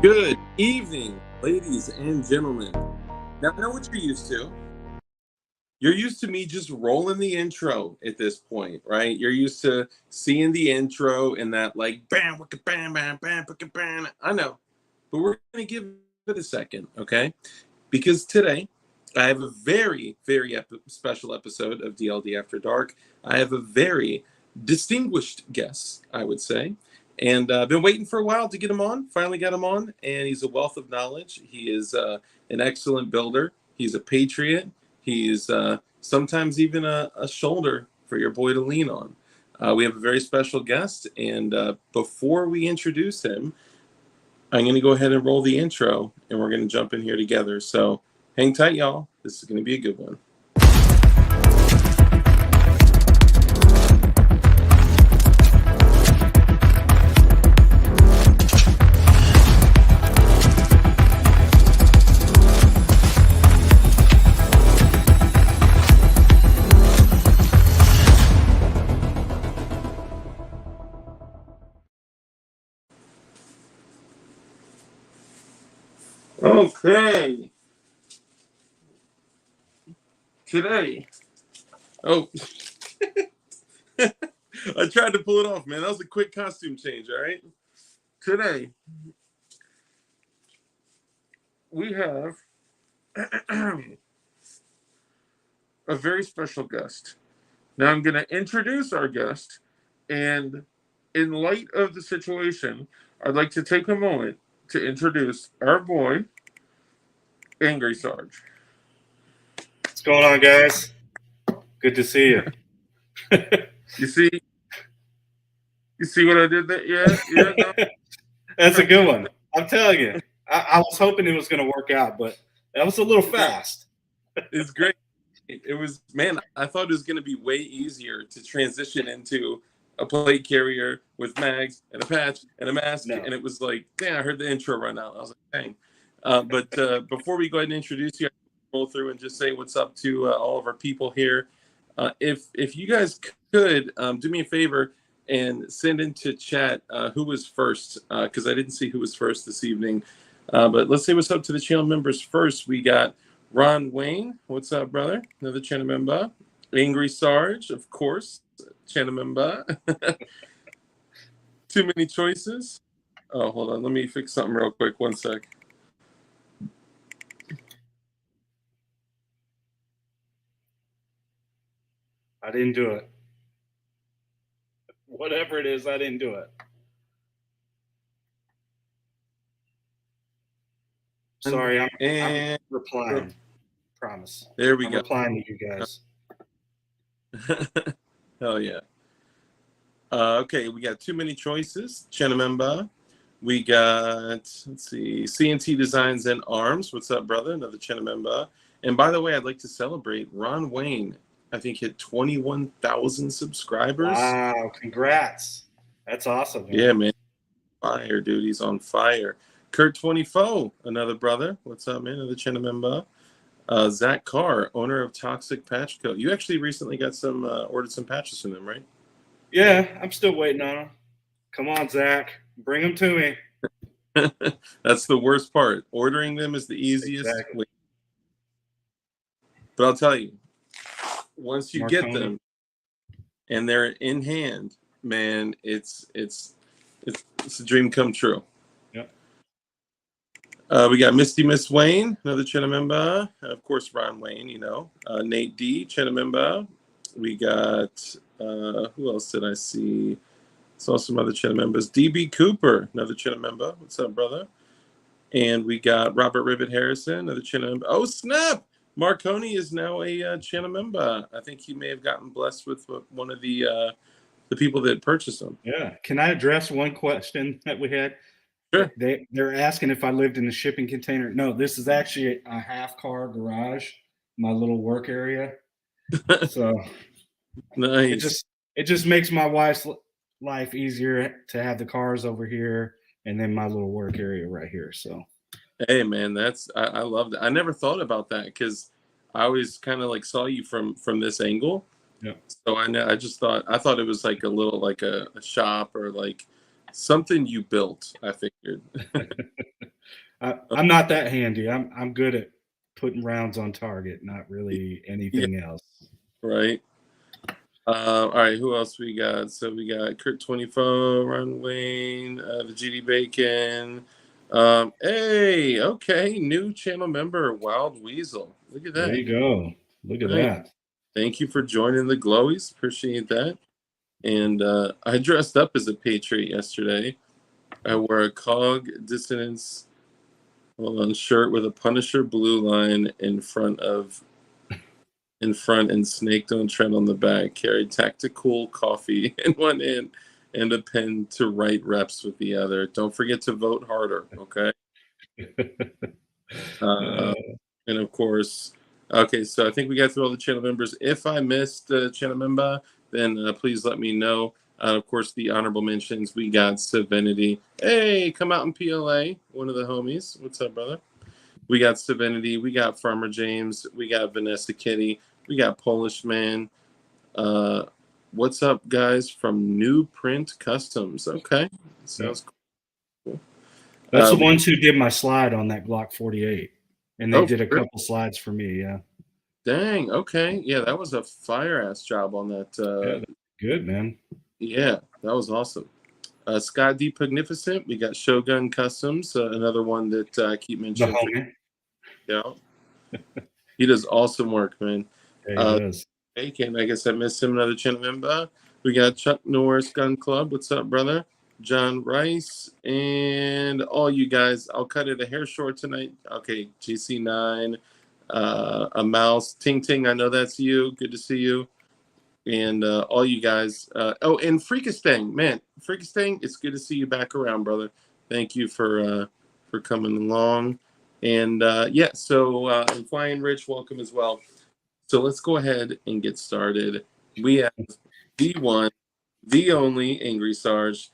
Good evening, ladies and gentlemen. Now, I know what you're used to. You're used to me just rolling the intro at this point, right? You're used to seeing the intro and that, like, bam, wicka, bam, bam, bam, wicka, bam. I know, but we're going to give it a second, okay? Because today I have a very, very special episode of DLD After Dark. I have a very distinguished guest, I would say. And I've been waiting for a while to get him on. Finally got him on, and he's a wealth of knowledge. He is an excellent builder. He's a patriot. He's sometimes even a shoulder for your boy to lean on. We have a very special guest, and before we introduce him, I'm going to go ahead and roll the intro, and we're going to jump in here together. So hang tight, y'all. This is going to be a good one. Okay. Today. Oh. I tried to pull it off, man. That was a quick costume change, all right? Today, we have a very special guest. Now, I'm going to introduce our guest, and in light of the situation, I'd like to take a moment to introduce our boy, Angry Sarge. What's going on, guys? Good to see you. You see what I did there? Yeah. No. That's a good one. I'm telling you. I was hoping it was going to work out, but that was a little fast. It's great. It was, man, I thought it was going to be way easier to transition into a plate carrier with mags and a patch and a mask. No. And it was like, dang, I heard the intro run out. I was like, dang. But before we go ahead and introduce you, I'll roll through and just say what's up to all of our people here. If you guys could do me a favor and send into chat who was first, because I didn't see who was first this evening. But let's say what's up to the channel members first. We got Ron Wayne. What's up, brother? Another channel member. Angry Sarge, of course. Channel member. Too many choices. Oh, hold on. Let me fix something real quick. One sec. I didn't do it. Whatever it is, I didn't do it. Sorry, I'm replying. Promise. There we I'm go. Replying to you guys. Hell yeah. Okay, we got too many choices. Channel member. We got, let's see, CNT Designs and Arms. What's up, brother? Another channel member. And by the way, I'd like to celebrate Ron Wayne. I think hit 21,000 subscribers. Wow, congrats. That's awesome. Man. Yeah, man. Fire, dude. He's on fire. Kurt 24, another brother. What's up, man? Another channel member. Zach Carr, owner of Toxic Patch Co. You actually recently got some, ordered some patches from them, right? Yeah, I'm still waiting on them. Come on, Zach. Bring them to me. That's the worst part. Ordering them is the easiest. Exactly. But I'll tell you, once you get them and they're in hand, man, it's a dream come true. Yep. We got Misty Miss Wayne, another channel member. Of course, Ron Wayne, you know. Nate D, channel member. We got, who else did I see? Saw some other channel members. DB Cooper, another channel member. What's up, brother? And we got Robert Ribbit Harrison, another channel member. Oh, snap! Marconi is now a channel member. I think he may have gotten blessed with one of the people that purchased them. Yeah. Can I address one question that we had? Sure. They're asking if I lived in a shipping container. No, this is actually a half-car garage, my little work area. So nice. It just makes my wife's life easier to have the cars over here and then my little work area right here. So. Hey man, I love that. I never thought about that because I always kind of like saw you from this angle. Yeah. So I thought it was like a little like a shop or like something you built. I figured. I'm not that handy. I'm good at putting rounds on target, not really Yeah, anything else. right. All right, who else we got? So we got Kurt 24, Ron Wayne, the GD Bacon. Hey, okay, new channel member, Wild Weasel. Look at There that. you go. Look at Nice. that. Thank you for joining the Glowies. Appreciate that. And I dressed up as a Patriot yesterday. I wore a Cog Dissonance shirt with a Punisher blue line in front and Snake Don't Tread on the back. Carried Tactical coffee in one hand and a pen to write reps with the other. Don't forget to vote harder, okay? Uh, And of course, okay, so I think we got through all the channel members. If I missed a channel member, then please let me know. Of course, the honorable mentions, we got Serenity. Hey, come out in PLA, one of the homies. What's up, brother? We got Serenity. We got Farmer James. We got Vanessa Kitty. We got Polish Man. What's up, guys, from New Print Customs? Okay, sounds cool. that's the We- ones who did my slide on that Glock 48, and they did a couple slides for me. Yeah. Dang. Okay. Yeah, that was a fire ass job on that. Yeah, good, man. Yeah, that was awesome. Scott D. Pugnificent. We got Shogun Customs, another one that I keep The mentioning. homie. Yeah, he does awesome work, man. Yeah, he does. Bacon. I guess I missed him. Another channel member. We got Chuck Norris Gun Club. What's up, brother? John Rice and all you guys. I'll cut it a hair short tonight. Okay, GC9, a mouse. Ting Ting. I know that's you. Good to see you. And all you guys. Oh, and Freakistang, man, Freakistang, it's good to see you back around, brother. Thank you for coming along. And yeah, so and Flying Rich, welcome as well. So let's go ahead and get started. We have the one, the only Angry Sarge.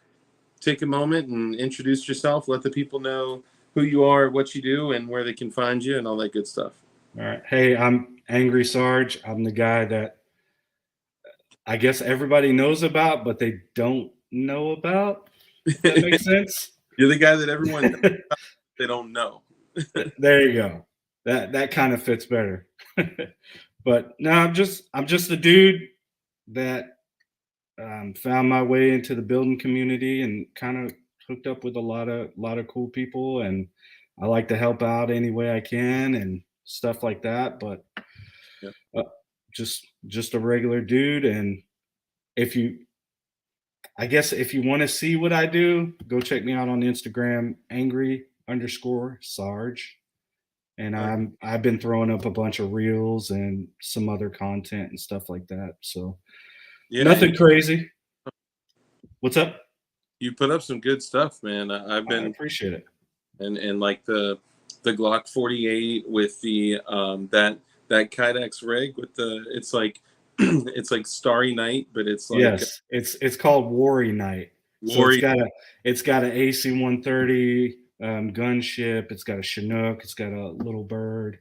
Take a moment and introduce yourself. Let the people know who you are, what you do, and where they can find you, and all that good stuff. All right. Hey, I'm Angry Sarge. I'm the guy that I guess everybody knows about, but they don't know about. If that makes sense. You're the guy that everyone knows about, they don't know. There you go. That kind of fits better. But no, I'm just a dude that found my way into the building community and kind of hooked up with a lot of cool people, and I like to help out any way I can and stuff like that. But Yeah. just a regular dude. And if you I guess if you want to see what I do, go check me out on Instagram, angry_Sarge. And I've been throwing up a bunch of reels and some other content and stuff like that. So Yeah, nothing crazy. What's up? you put up some good stuff, man. I've I been appreciate it. and like the Glock 48 with the that Kydex rig with the it's like it's like Starry Night, but it's like Yes, it's called Worry Night. So Warrior. it's got an AC 130 gunship. It's got a Chinook. It's got a little bird.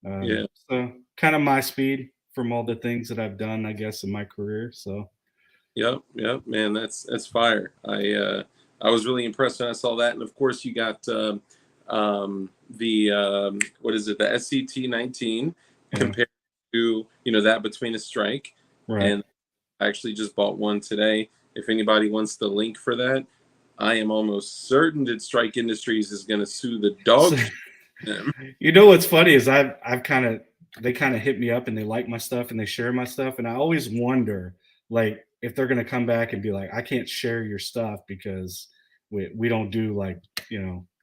Yeah. So kind of my speed from all the things that I've done, I guess, in my career. So Yep, man, that's fire. I was really impressed when I saw that, and of course you got the what is it, the SCT 19 compared to that Between a Strike, right. and I actually just bought one today. If anybody wants the link for that, I am almost certain that Strike Industries is going to sue the dog. You know what's funny is I've kind of they kind of hit me up and they like my stuff and they share my stuff, and I always wonder like if they're gonna come back and be like, I can't share your stuff because we don't do like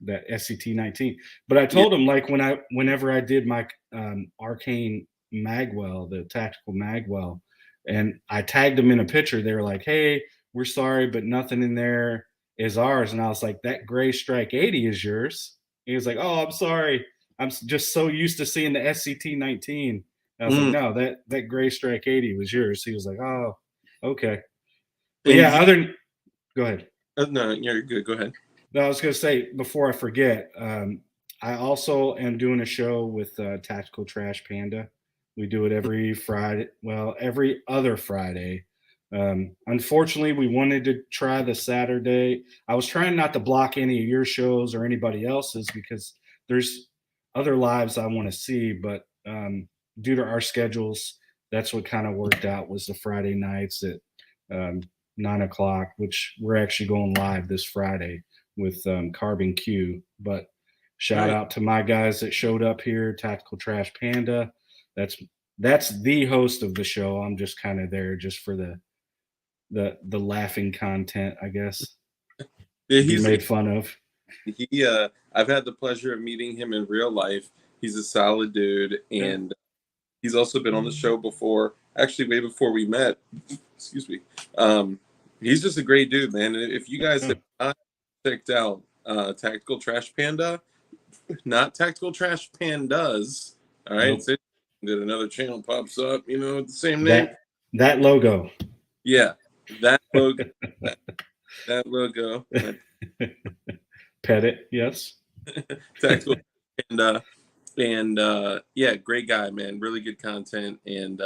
that SCT 19. But I told them like whenever I did my Arcane Magwell, the tactical Magwell, and I tagged them in a picture, they were like, hey, we're sorry, but nothing in there is ours. And I was like, that Gray Strike 80 is yours. He was like, oh, I'm sorry. I'm just so used to seeing the SCT 19. I was like, no, that Gray Strike 80 was yours. He was like, oh, okay. But yeah, go ahead. No, you're good. Go ahead. No, I was going to say, before I forget, I also am doing a show with Tactical Trash Panda. We do it every Friday. Well, every other Friday. Unfortunately, we wanted to try the Saturday. I was trying not to block any of your shows or anybody else's because there's other lives I want to see, but due to our schedules, that's what kind of worked out was the Friday nights at um, 9 o'clock, which we're actually going live this Friday with Carbon Q. But shout Right. out to my guys that showed up here, Tactical Trash Panda. That's that's the host of the show. I'm just kind of there just for the laughing content, I guess, Yeah, to be made fun of. I've had the pleasure of meeting him in real life. He's a solid dude, Yeah. and he's also been on the show before, actually way before we met. Excuse me. Um, he's just a great dude, man. And if you guys Yeah. have not checked out Tactical Trash Panda, not Tactical Trash Pandas, all right, Nope. so that another channel pops up, with the same name. That logo. Yeah, that logo, that logo, Pet it, yes. Tactical Panda. And yeah, great guy, man. Really good content. And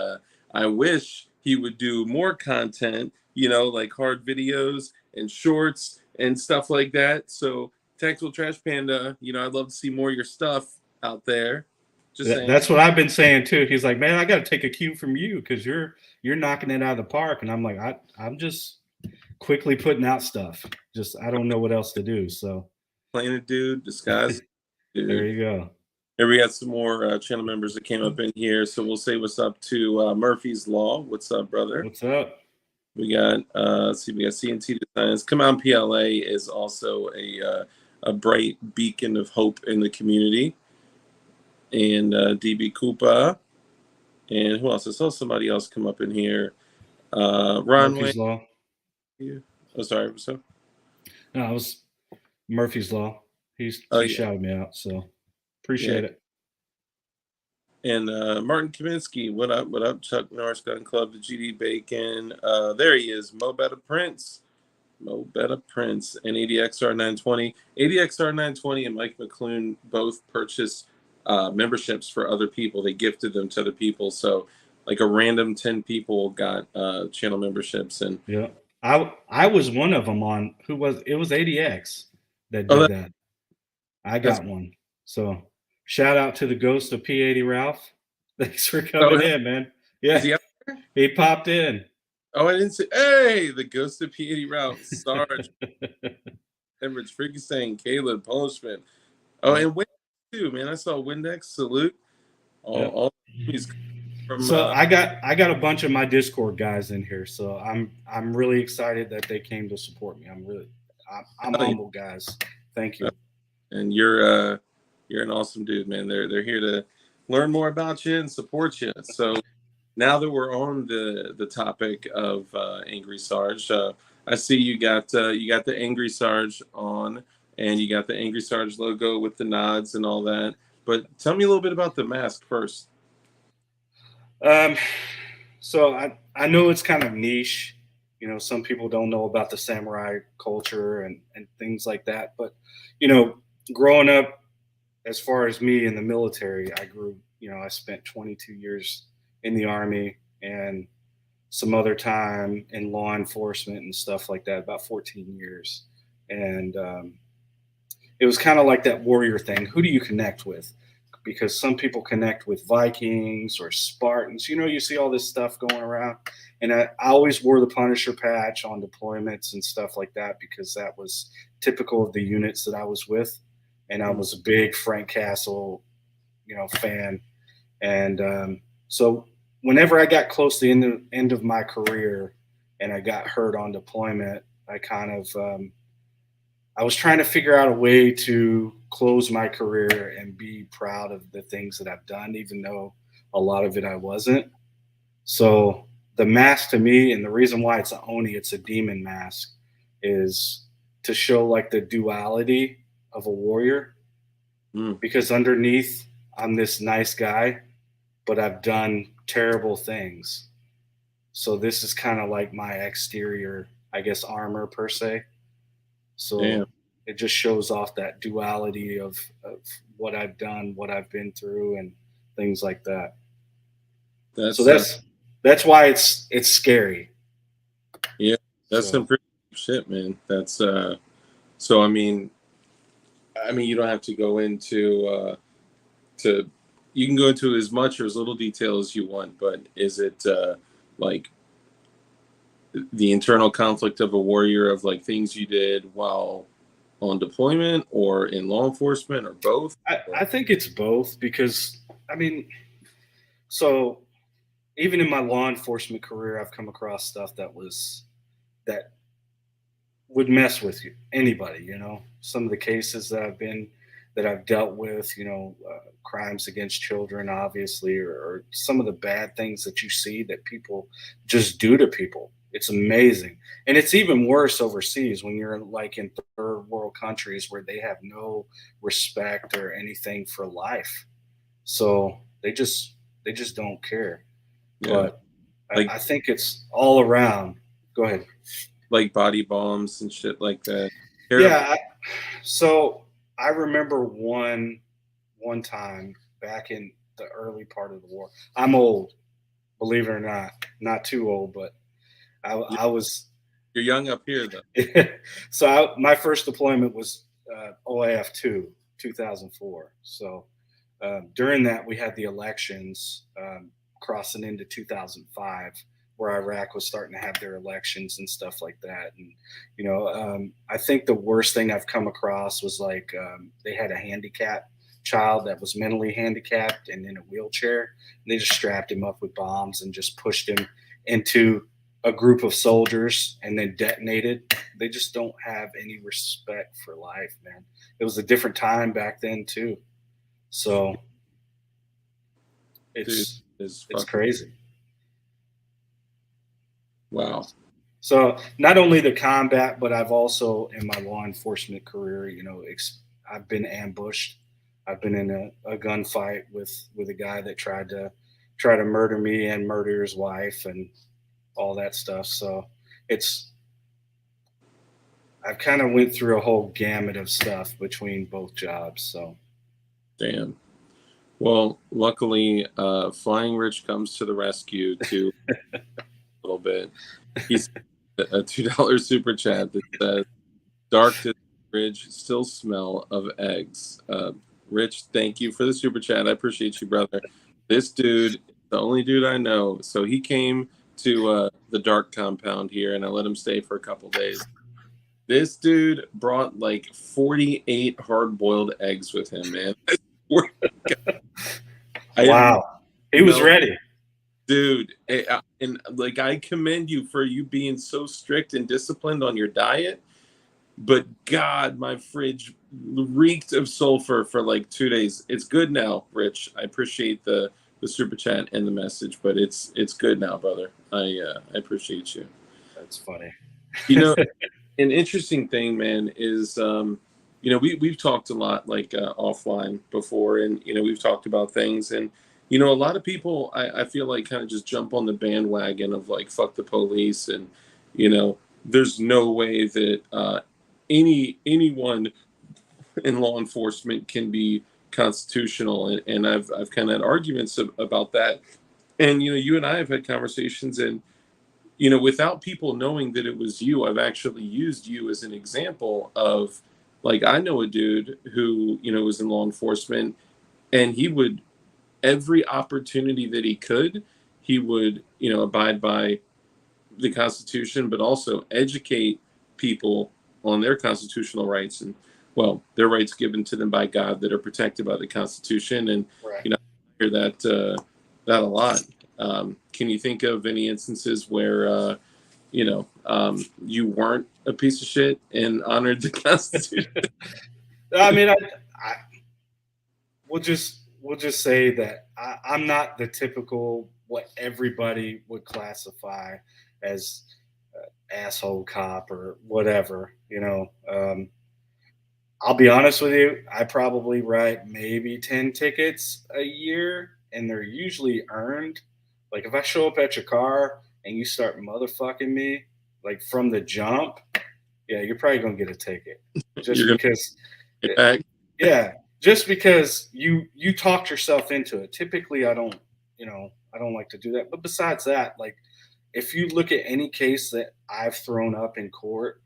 I wish he would do more content, like hard videos and shorts and stuff like that. So, Tactical Trash Panda, I'd love to see more of your stuff out there. Just saying. That's what I've been saying too. He's like, man, I got to take a cue from you because you're knocking it out of the park, and I'm like, I'm just quickly putting out stuff. Just I don't know what else to do. So Planet dude, disguise there dude. you go. Here we got some more channel members that came up in here. So we'll say what's up to Murphy's Law. What's up, brother? What's up? We got let's see, we got CNT Designs. Come On PLA is also a bright beacon of hope in the community. And DB Koopa. And who else? I saw somebody else come up in here. Ron Murphy's Wayne. Law. Oh, sorry. What's up? No, it was Murphy's Law. He Yeah. shouted me out, so appreciate it. And Martin Kaminsky, what up? What up? Chuck Norris Gun Club, the GD Bacon. There he is, Mo Betta Prince. Mo Betta Prince and ADXR 920. ADXR 920 and Mike McClune both purchased memberships for other people. They gifted them to other people. So like a random 10 people got channel memberships. And yeah, I was one of them on it was ADX that did that. I got one. So shout out to the ghost of P80 Ralph. Thanks for coming in, man. Yeah, he popped in. Oh, I didn't say. Hey, the ghost of P80 Ralph, Sarge, Emrich Frankenstein, Caleb, Polishman. Oh, and Windex too, man. I saw Windex. Salute. All these from, so I got a bunch of my Discord guys in here, so I'm really excited that they came to support me. I'm humble, guys. Thank you. And you're an awesome dude, man. They're here to learn more about you and support you. So now that we're on the topic of Angry Sarge, I see you got the Angry Sarge on, and you got the Angry Sarge logo with the nods and all that. But tell me a little bit about the mask first. So I know it's kind of niche. Some people don't know about the samurai culture and things like that. But, growing up, as far as me in the military, I spent 22 years in the Army and some other time in law enforcement and stuff like that, about 14 years. And it was kind of like that warrior thing. Who do you connect with? Because some people connect with Vikings or Spartans. You see all this stuff going around. And I always wore the Punisher patch on deployments and stuff like that because that was typical of the units that I was with. And I was a big Frank Castle, fan. And so whenever I got close to the end of my career and I got hurt on deployment, I kind of I was trying to figure out a way to close my career and be proud of the things that I've done, even though a lot of it I wasn't. So the mask to me, and the reason why it's it's a demon mask, is to show like the duality of a warrior. Because underneath, I'm this nice guy, but I've done terrible things. So this is kind of like my exterior, I guess, armor per se. So it just shows off that duality of what I've done, what I've been through, and things like that. That's why it's scary. Yeah, that's some pretty shit, man. That's so. I mean, I mean, you don't have to go into to you can go into as much or as little detail as you want, but is it like the internal conflict of a warrior of like things you did while on deployment or in law enforcement or both? I think it's both because I mean, so even in my law enforcement career, I've come across stuff that would mess with you, anybody. Some of the cases that I've dealt with, crimes against children, obviously, or some of the bad things that you see that people just do to people. It's amazing, and it's even worse overseas when you're like in third world countries where they have no respect or anything for life. So they just don't care. Yeah, But like I think it's all around. Go ahead. body bombs and shit like that. Terrible. Yeah. So I remember one time back in the early part of the war. I'm old, believe it or not too old, but I was. You're young up here though. So my first deployment was OAF 2004. So during that, we had the elections crossing into 2005, where Iraq was starting to have their elections and stuff like that. And I think the worst thing I've come across was like they had a handicapped child that was mentally handicapped and in a wheelchair. And they just strapped him up with bombs and just pushed him into a group of soldiers and then detonated. They just don't have any respect for life, man. It was a different time back then too. So Dude, it's fucking crazy. wow. So not only the combat, but I've also in my law enforcement career, I've been ambushed. I've been in a gunfight with a guy that tried to murder me and murder his wife and all that stuff. So I've kind of went through a whole gamut of stuff between both jobs. So Damn. Well, luckily, Flying Rich comes to the rescue to a little bit. He's a $2 super chat that says, "Dark to Ridge, still smell of eggs." Rich, thank you for the super chat. I appreciate you, brother. This dude, the only dude I know, so he came to the dark compound here, and I let him stay for a couple days. This dude brought like 48 hard-boiled eggs with him, man. wow, he was ready. Dude, and like I commend you for you being so strict and disciplined on your diet, but God, my fridge reeked of sulfur for like 2 days. It's good now, Rich. I appreciate the super chat and the message, but it's good now, brother. I appreciate you. That's funny. An interesting thing, man, is we've talked a lot like offline before, and we've talked about things, and a lot of people I feel like kind of just jump on the bandwagon of like fuck the police, and there's no way that anyone in law enforcement can be constitutional, and I've kind of had arguments about that, and you and I have had conversations, and without people knowing that it was you, I've actually used you as an example of, like, I know a dude who, was in law enforcement, and he would, every opportunity that he could, he would, abide by the Constitution, but also educate people on their constitutional rights and, well, their rights given to them by God that are protected by the Constitution. And, Right. I hear that a lot. Can you think of any instances where, you weren't a piece of shit and honored the Constitution? I mean, we'll just say that I'm not the typical what everybody would classify as asshole cop or whatever. I'll be honest with you. I probably write maybe 10 tickets a year, and they're usually earned. Like if I show up at your car and you start motherfucking me, like from the jump, yeah, you're probably gonna get a ticket. Just because, get back. yeah, just because you talked yourself into it. Typically, I don't like to do that. But besides that, like if you look at any case that I've thrown up in court,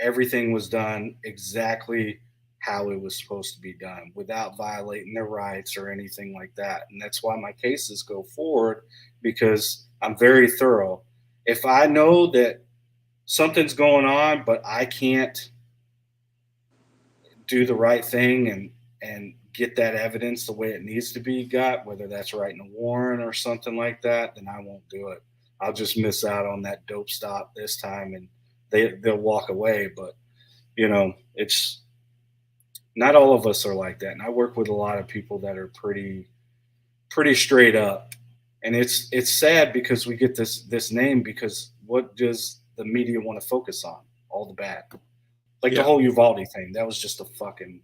everything was done exactly how it was supposed to be done without violating their rights or anything like that. And that's why my cases go forward, because I'm very thorough. If I know that something's going on, but I can't do the right thing and get that evidence the way it needs to be got, whether that's writing a warrant or something like that, then I won't do it. I'll just miss out on that dope stop this time, and they'll walk away. But it's not all of us are like that, and I work with a lot of people that are pretty straight up, and it's sad because we get this name, because what does the media want to focus on? All the bad. Like the Yeah. whole Uvalde thing, that was just a fucking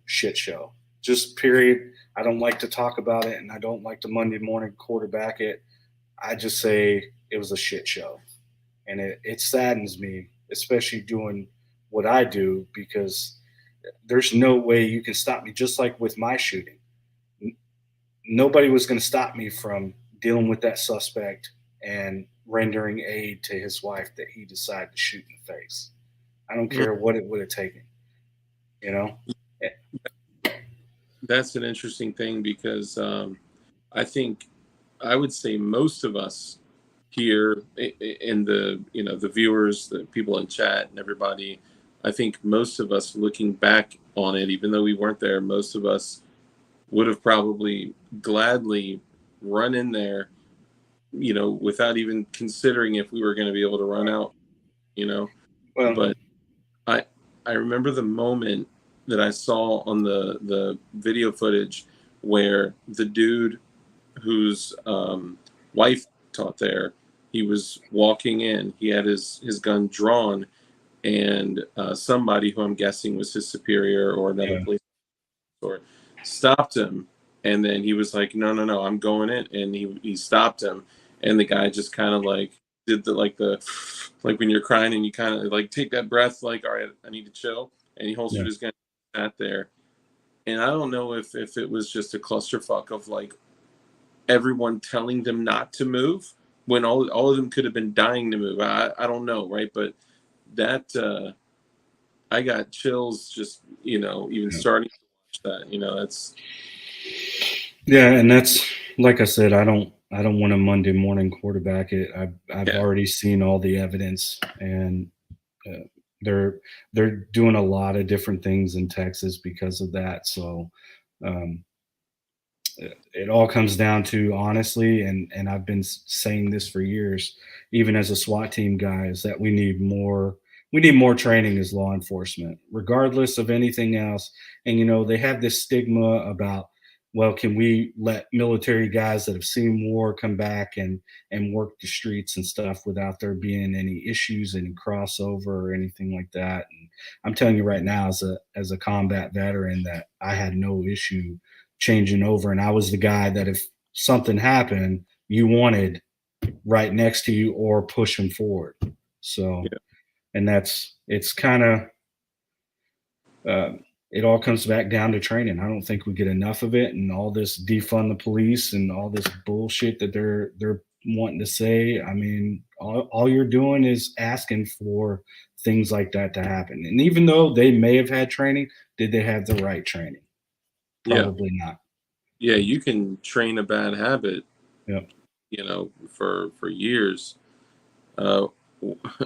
shit show. Just period. I don't like to talk about it, and I don't like to Monday morning quarterback it. I just say it was a shit show, and it saddens me, especially doing what I do, because there's no way you can stop me. Just like with my shooting, nobody was going to stop me from dealing with that suspect and rendering aid to his wife that he decided to shoot in the face. I don't care what it would have taken, you know? That's an interesting thing because I think I would say most of us here in the viewers, the people in chat, and everybody. I think most of us looking back on it, even though we weren't there, most of us would have probably gladly run in there, without even considering if we were going to be able to run out, Well, But I I remember the moment that I saw on the video footage where the dude whose wife taught there, he was walking in, he had his gun drawn, and somebody who I'm guessing was his superior or another yeah, police officer stopped him, and then he was like, no, no, no, I'm going in, and he stopped him, and the guy just kind of like did the when you're crying and you kind of like take that breath, like, all right, I need to chill, and he holstered yeah. his gun, sat there, and I don't know if it was just a clusterfuck of like everyone telling them not to move when all of them could have been dying to move. I don't know, right? But that I got chills just even Yeah. starting to watch that. That's Yeah, and that's like I said, I don't want to Monday morning quarterback it. I've yeah, already seen all the evidence, and uh, they're they're doing a lot of different things in Texas because of that. So um, it all comes down to, honestly, and I've been saying this for years, even as a SWAT team guy, is that we need more training as law enforcement, regardless of anything else. And they have this stigma about, well, can we let military guys that have seen war come back and work the streets and stuff without there being any issues, any crossover or anything like that? And I'm telling you right now, as a combat veteran, that I had no issue changing over, and I was the guy that if something happened, you wanted right next to you or pushing forward. So, yeah, and it's kind of uh, it all comes back down to training. I don't think we get enough of it, and all this defund the police and all this bullshit that they're wanting to say. I mean, all you're doing is asking for things like that to happen. And even though they may have had training, did they have the right training? yeah, Probably not. yeah. You can train a bad habit, Yep. for years. Uh,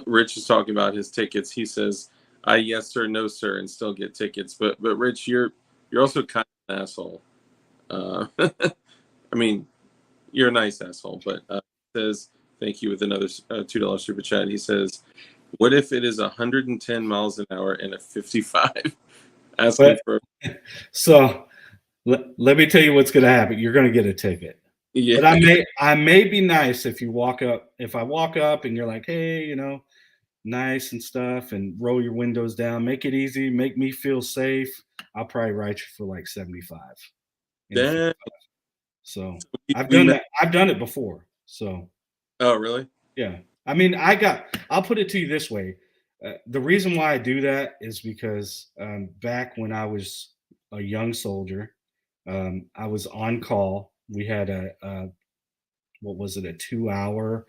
Rich is talking about his tickets. He says, "I yes sir, no sir," and still get tickets. But Rich, you're also kind of an asshole. I mean, you're a nice asshole, but he says thank you with another $2 super chat. He says, "What if it is 110 miles an hour and a 55?" Asking But for so let me tell you what's going to happen. You're going to get a ticket. yeah, But I may be nice if I walk up and you're like, hey, nice and stuff, and roll your windows down, make it easy, make me feel safe. I'll probably write you for like 75 in a Damn, 55. So I've we done met. that. I've done it before. So Oh, really? yeah. I mean, I'll put it to you this way. The reason why I do that is because back when I was a young soldier, I was on call. We had what was it, a 2 hour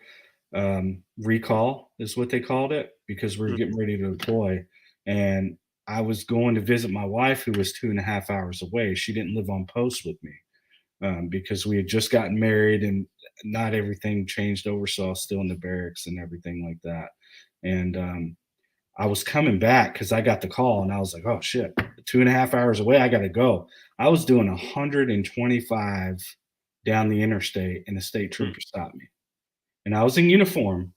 recall, is what they called it, because we are Mm. getting ready to deploy. And I was going to visit my wife, who was 2.5 hours away. She didn't live on post with me, because we had just gotten married and not everything changed over. So I was still in the barracks and everything like that. And I was coming back because I got the call and I was like, oh shit, 2.5 hours away. I got to go. I was doing 125 down the interstate and the state Hmm. trooper stopped me. And I was in uniform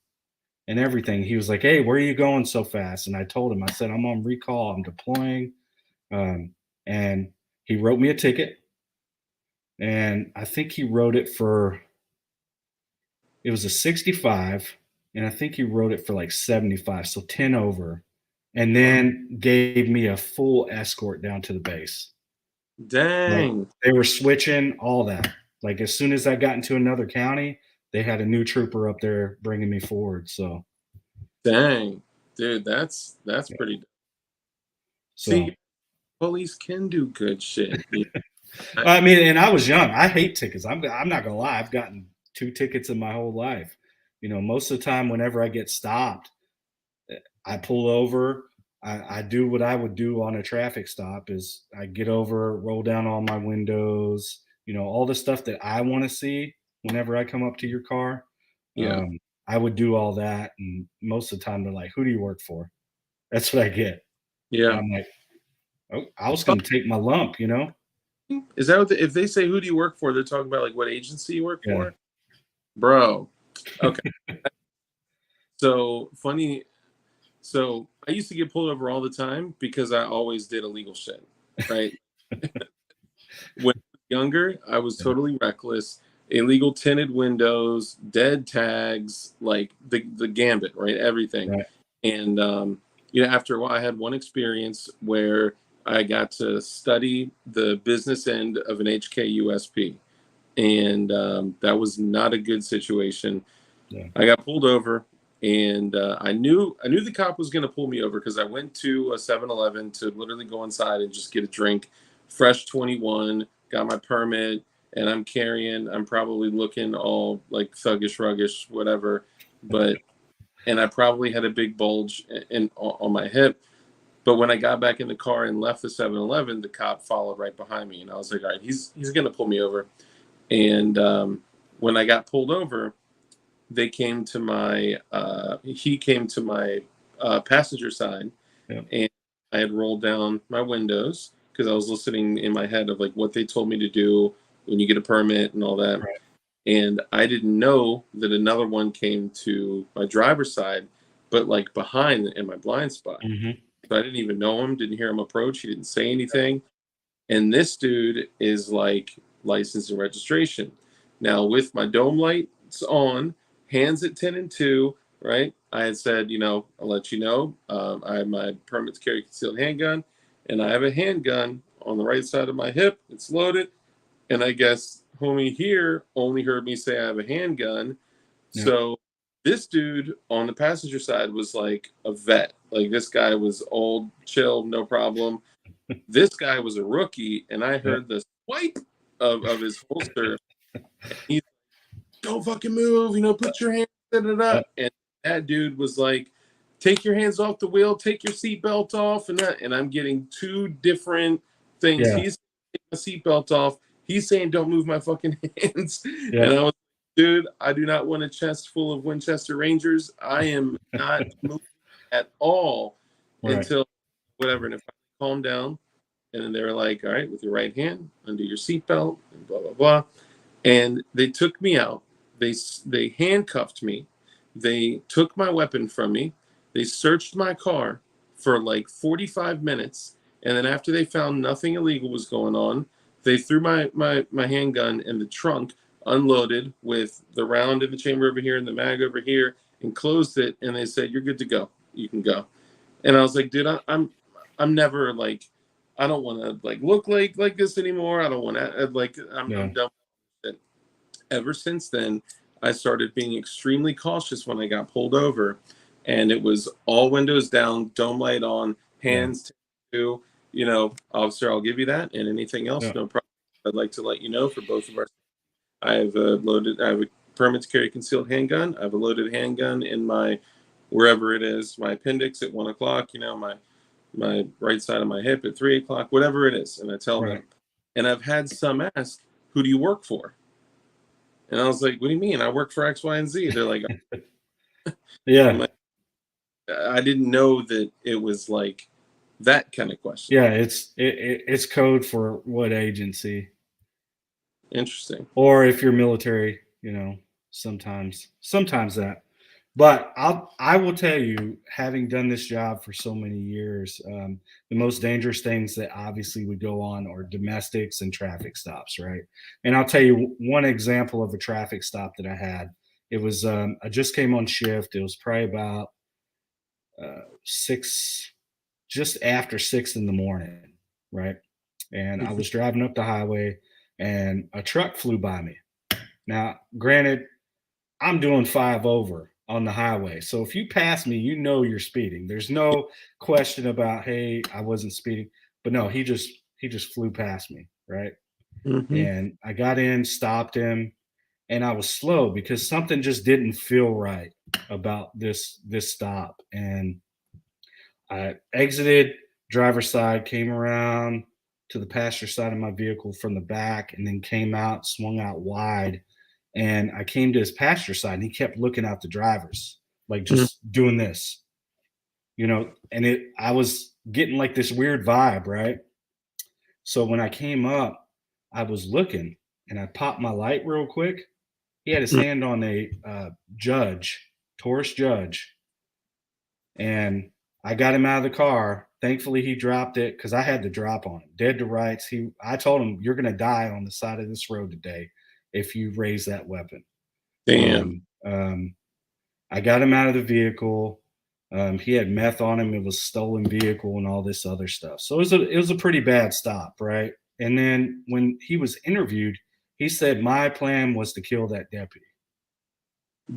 and everything. He was like, hey, where are you going so fast? And I told him, I said, I'm on recall. I'm deploying. And he wrote me a ticket. And I think he wrote it for, it was a 65. And I think he wrote it for like 75. So 10 over. And then gave me a full escort down to the base. Like Dang. they were switching all that. Like as soon as I got into another county, they had a new trooper up there bringing me forward. So, Dang. Dude, that's yeah. pretty. So See, police can do good shit. I mean, and I was young. I hate tickets. I'm not gonna lie. I've gotten 2 tickets in my whole life. You know, most of the time, whenever I get stopped, I pull over. I do what I would do on a traffic stop: is I get over, roll down all my windows. You know, all the stuff that I want to see whenever I come up to your car. Yeah. I would do all that, and most of the time they're like, "Who do you work for?" That's what I get, and Yeah. I'm like, "Oh, I was going to take my lump," you know? Is that what if they say who do you work for, they're talking about like what agency you work Yeah. for? Bro. Okay. So funny. So I used to get pulled over all the time because I always did illegal shit. Right. When I was younger, I was Yeah. totally reckless. Illegal tinted windows, dead tags, like the gambit, right? Everything. Right. And after a while, I had one experience where I got to study the business end of an HK USP, and that was not a good situation. Yeah. I got pulled over, and I knew the cop was going to pull me over because I went to a 7-Eleven to literally go inside and just get a drink, fresh 21, got my permit, and I'm probably looking all like thuggish, ruggish, whatever, but and I probably had a big bulge on my hip. But when I got back in the car and left the 7-Eleven, the cop followed right behind me, and I was like, all right, he's going to pull me over. And when I got pulled over, they came to my he came to my passenger side, Yeah. and I had rolled down my windows because I was listening in my head of like what they told me to do when you get a permit and all that. Right. And I didn't know that another one came to my driver's side, but like behind in my blind spot. Mm-hmm. So I didn't even know him, didn't hear him approach. He didn't say anything. And this dude is like license and registration. Now, with my dome lights on, hands at 10 and 2, right? I had said, I'll let you know. I have my permit to carry concealed handgun, and I have a handgun on the right side of my hip. It's loaded. And I guess homie here only heard me say I have a handgun. Yeah. So this dude on the passenger side was like a vet. Like this guy was old, chill, no problem. This guy was a rookie, and I Yeah. heard the swipe of his holster. And he's don't fucking move, put your hands, da, da, da. Yeah. And that dude was like, take your hands off the wheel, take your seatbelt off, and I'm getting two different things. Yeah. He's taking my seatbelt off. He's saying, don't move my fucking hands. Yeah. And I was, dude, I do not want a chest full of Winchester Rangers. I am not moving at all Right. until whatever. And if I calm down, and then they were like, all right, with your right hand, undo your seatbelt, and blah, blah, blah. And they took me out. They handcuffed me. They took my weapon from me. They searched my car for like 45 minutes. And then after they found nothing illegal was going on, they threw my handgun in the trunk, unloaded with the round in the chamber over here and the mag over here, and closed it. And they said, you're good to go. You can go. And I was like, dude, I'm never like, I don't want to like look like this anymore. I don't want to like, Yeah. I'm done with it. Ever since then, I started being extremely cautious when I got pulled over, and it was all windows down, dome light on, Yeah. hands to, officer, I'll give you that, and anything else, Yeah. no problem. I'd like to let you know for both of our, I have a permit to carry concealed handgun. I have a loaded handgun in my, wherever it is, my appendix at 1 o'clock, my my right side of my hip at 3 o'clock, whatever it is. And I tell Right. them, and I've had some ask, who do you work for? And I was like, what do you mean? I work for X, Y, and Z. They're like, I'm Yeah. like, I didn't know that it was like that kind of question. Yeah. It's code for what agency, Interesting. or if you're military, sometimes that. But I will tell you, having done this job for so many years, the most dangerous things that obviously would go on are domestics and traffic stops, right? And I'll tell you one example of a traffic stop that I had. It was I just came on shift. It was probably about 6, just after 6 in the morning, right? And I was driving up the highway, and a truck flew by me. Now, granted, I'm doing 5 over on the highway. So if you pass me, you're speeding. There's no question about, hey, I wasn't speeding. But no, he just flew past me, right? Mm-hmm. And I got in, stopped him, and I was slow because something just didn't feel right about this stop. And I exited driver's side, came around to the passenger side of my vehicle from the back, and then came out, swung out wide. And I came to his passenger side, and he kept looking out the drivers, like just doing this, and I was getting like this weird vibe, right? So when I came up, I was looking, and I popped my light real quick. He had his hand on a judge, tourist judge, and I got him out of the car. Thankfully, he dropped it because I had the drop on him, dead to rights. I told him, "You're going to die on the side of this road today if you raise that weapon." Damn. And I got him out of the vehicle. He had meth on him. It was a stolen vehicle and all this other stuff. So it was a pretty bad stop, right? And then when he was interviewed, he said my plan was to kill that deputy.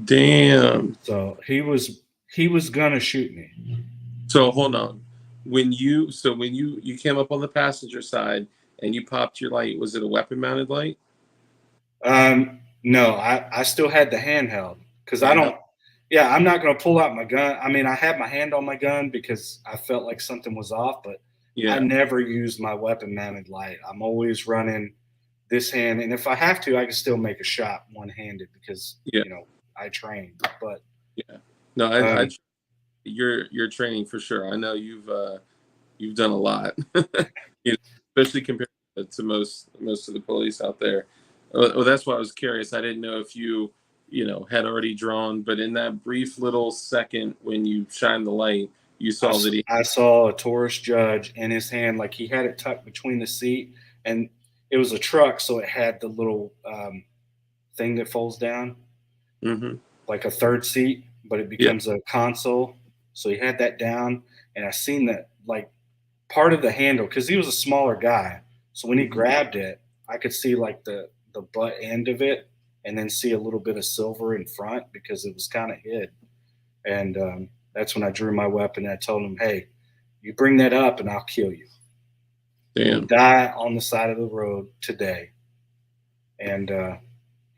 Damn. So he was gonna shoot me. So hold on. When you came up on the passenger side and you popped your light, was it a weapon mounted light? No, I still had the handheld because I Handheld? don't. Yeah, I'm not going to pull out my gun. I mean, I had my hand on my gun because I felt like something was off, but I Yeah. never used my weapon mounted light. I'm always running this hand, and if I have to, I can still make a shot one handed because Yeah. I train. But Yeah. No, um, you're training for sure. I know you've done a lot. you know, especially compared to most of the police out there. Well, that's why I was curious. I didn't know if you had already drawn, but in that brief little second when you shined the light, you saw that he. I saw a tourist judge in his hand, like he had it tucked between the seat, and it was a truck, so it had the little thing that folds down, Mm-hmm. like a third seat, but it Yeah. becomes a console. So he had that down, and I seen that like part of the handle because he was a smaller guy. So when he Mm-hmm. grabbed it, I could see like the butt end of it, and then see a little bit of silver in front because it was kind of hid. And that's when I drew my weapon. And I told him, "Hey, you bring that up, and I'll kill you. You'll Damn. die on the side of the road today." And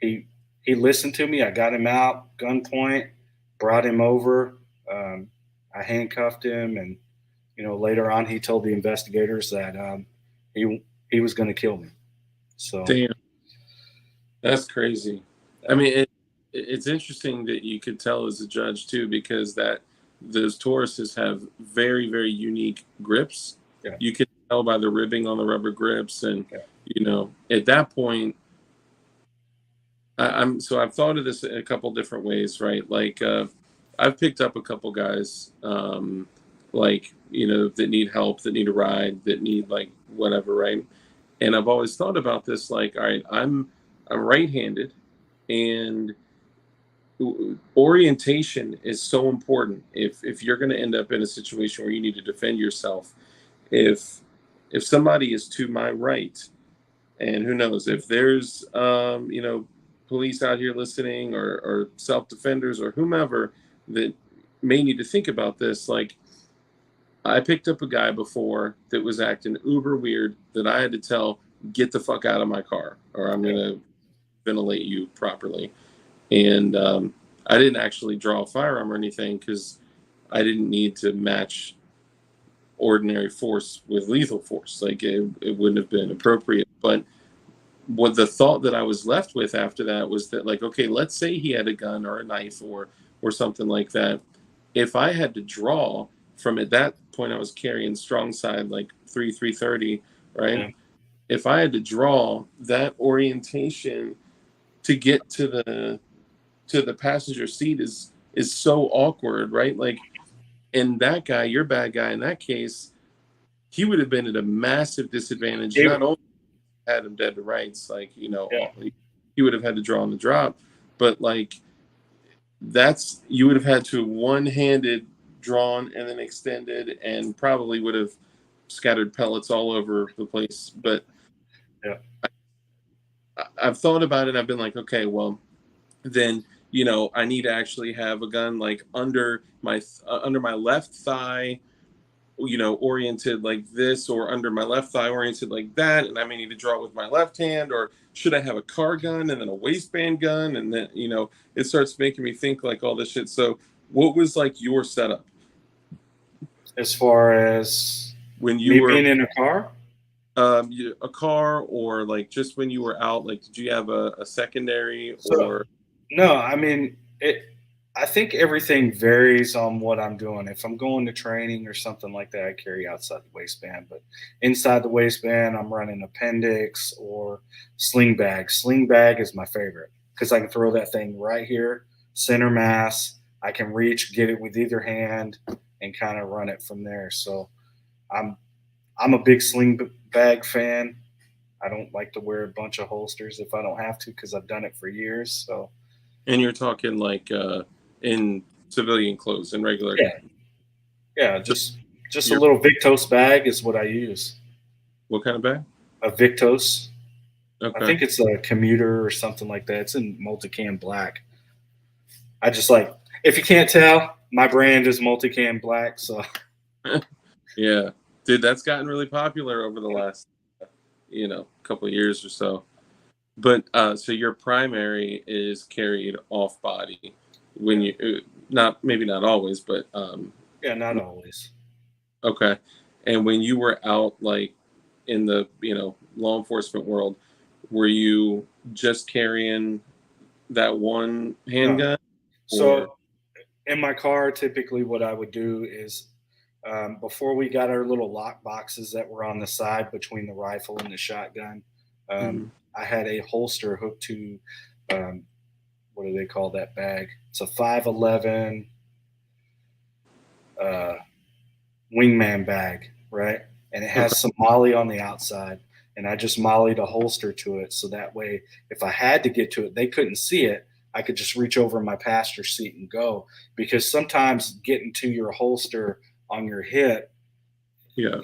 he he listened to me. I got him out, gunpoint, brought him over. Um, I handcuffed him, and later on, he told the investigators that he was going to kill me. So Damn. That's crazy. I mean, it's interesting that you could tell as a judge too, because that those Tauruses have very, very unique grips. yeah, You can tell by the ribbing on the rubber grips, and yeah, at that point, I've thought of this in a couple different ways, right? Like I've picked up a couple guys, like that need help, that need a ride, that need like whatever, right? And I've always thought about this, like, all right, I'm right-handed, and orientation is so important if you're going to end up in a situation where you need to defend yourself. If if somebody is to my right, and who knows if there's police out here listening, or self-defenders or whomever that may need to think about this, like, I picked up a guy before that was acting uber weird, that I had to tell, get the fuck out of my car or I'm yeah, going to ventilate you properly. And I didn't actually draw a firearm or anything because I didn't need to match ordinary force with lethal force. Like it wouldn't have been appropriate. But what the thought that I was left with after that was that, like, okay, let's say he had a gun or a knife or something like that. If I had to draw from, at that point I was carrying strong side like 330, right? Yeah. If I had to draw that orientation to get to the passenger seat is so awkward, right? Like, and that guy, your bad guy in that case, he would have been at a massive disadvantage. He- Not only had him dead to rights, like, yeah. he would have had to draw on the drop, but like you would have had to one-handed drawn and then extended, and probably would have scattered pellets all over the place. But Yeah. I've thought about it. I've been like, okay, well, then I need to actually have a gun like under my left thigh, oriented like this, or under my left thigh oriented like that, and I may need to draw it with my left hand, or should I have a car gun and then a waistband gun, and then it starts making me think like all this shit. So what was like your setup As far as when me you were being in a car? a car, or like just when you were out? Like, did you have a secondary, So or no, I mean it. I think everything varies on what I'm doing. If I'm going to training or something like that, I carry outside the waistband. But inside the waistband, I'm running appendix or sling bag. Sling bag is my favorite because I can throw that thing right here, center mass. I can reach, get it with either hand, and kind of run it from there. So I'm I'm a big sling bag fan. I don't like to wear a bunch of holsters if I don't have to because I've done it for years. So and you're talking like in civilian clothes and regular? yeah, yeah, So just a you're, little Victos bag is what I use. what kind of bag? A Victos. I Okay. think it's a commuter or something like that. It's in multicam black. I just like, if you can't tell, my brand is multicam black. So Yeah, dude, that's gotten really popular over the last, couple of years or so. But so your primary is carried off body when yeah, you not maybe not always, but yeah, not always. okay. And when you were out like in the law enforcement world, were you just carrying that one No. handgun, or? So in my car, typically what I would do is before we got our little lock boxes that were on the side between the rifle and the shotgun, Mhm. I had a holster hooked to um, what do they call that bag? It's a 511 uh, wingman bag, right? And it Okay. has some molly on the outside. And I just mollied a holster to it. So that way, if I had to get to it, they couldn't see it. I could just reach over my passenger seat and go. Because sometimes getting to your holster on your hip, Yeah.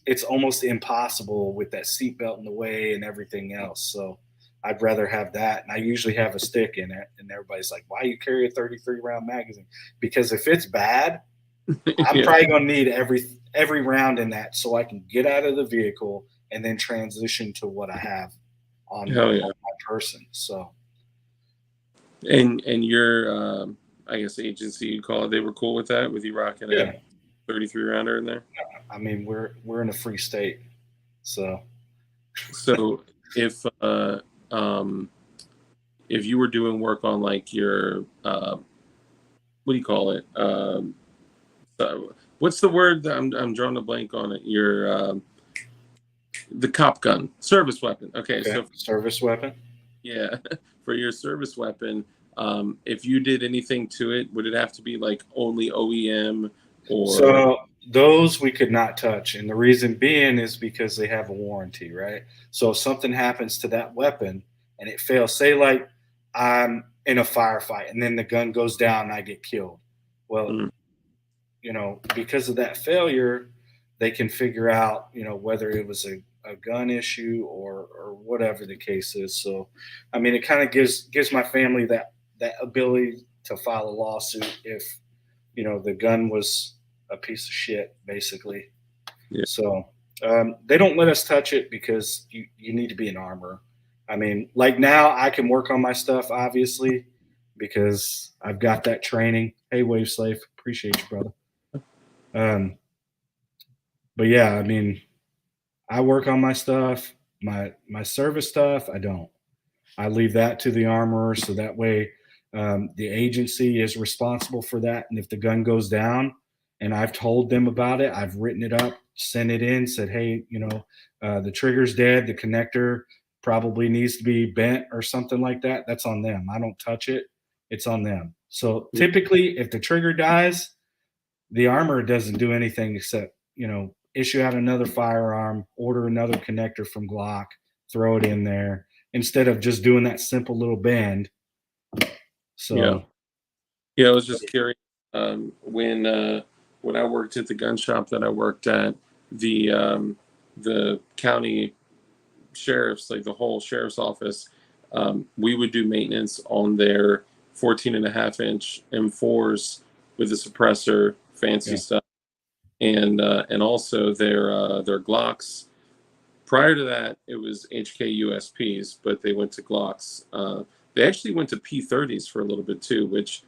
it's almost impossible with that seatbelt in the way and everything else. So I'd rather have that. And I usually have a stick in it. And everybody's like, why you carry a 33 round magazine? Because if it's bad, I'm Yeah. probably gonna need every round in that so I can get out of the vehicle and then transition to what I have Hell on yeah. my person. So And your I guess agency, you call it, they were cool with that, with you rocking a yeah, 33 rounder in there. I mean we're in a free state, so So um if you were doing work on like your what do you call it? What's the word that I'm drawing a blank on it? Your the cop gun, service weapon. Okay, okay, so service weapon. yeah, for your service weapon, if you did anything to it, would it have to be like only OEM, or? So those we could not touch, and the reason being is because they have a warranty, right? So if something happens to that weapon and it fails, say like I'm in a firefight and then the gun goes down and I get killed. Well, Mm, because of that failure, they can figure out, whether it was a gun issue or whatever the case is. So, I mean, it kind of gives my family that ability to file a lawsuit if the gun was a piece of shit, basically. yeah, So they don't let us touch it because you need to be an armor. I mean, like now I can work on my stuff, obviously, because I've got that training. Hey, Wave Slave, appreciate you, brother. Um, but yeah, I mean, I work on my stuff, my service stuff. I don't. I leave that to the armorer, so that way the agency is responsible for that. And if the gun goes down, and I've told them about it, I've written it up, sent it in, said, hey, the trigger's dead, the connector probably needs to be bent or something like that. That's on them. I don't touch it. It's on them. So typically, if the trigger dies, the armorer doesn't do anything except, issue out another firearm, order another connector from Glock, throw it in there instead of just doing that simple little bend. Yeah. So, Yeah, I was just curious. When I worked at the gun shop that I worked at, the county sheriffs, like the whole sheriff's office, we would do maintenance on their 14.5-inch M4s with a suppressor, fancy yeah, stuff, and also their Glocks. Prior to that, it was HK USPs, but they went to Glocks. They actually went to P30s for a little bit too, which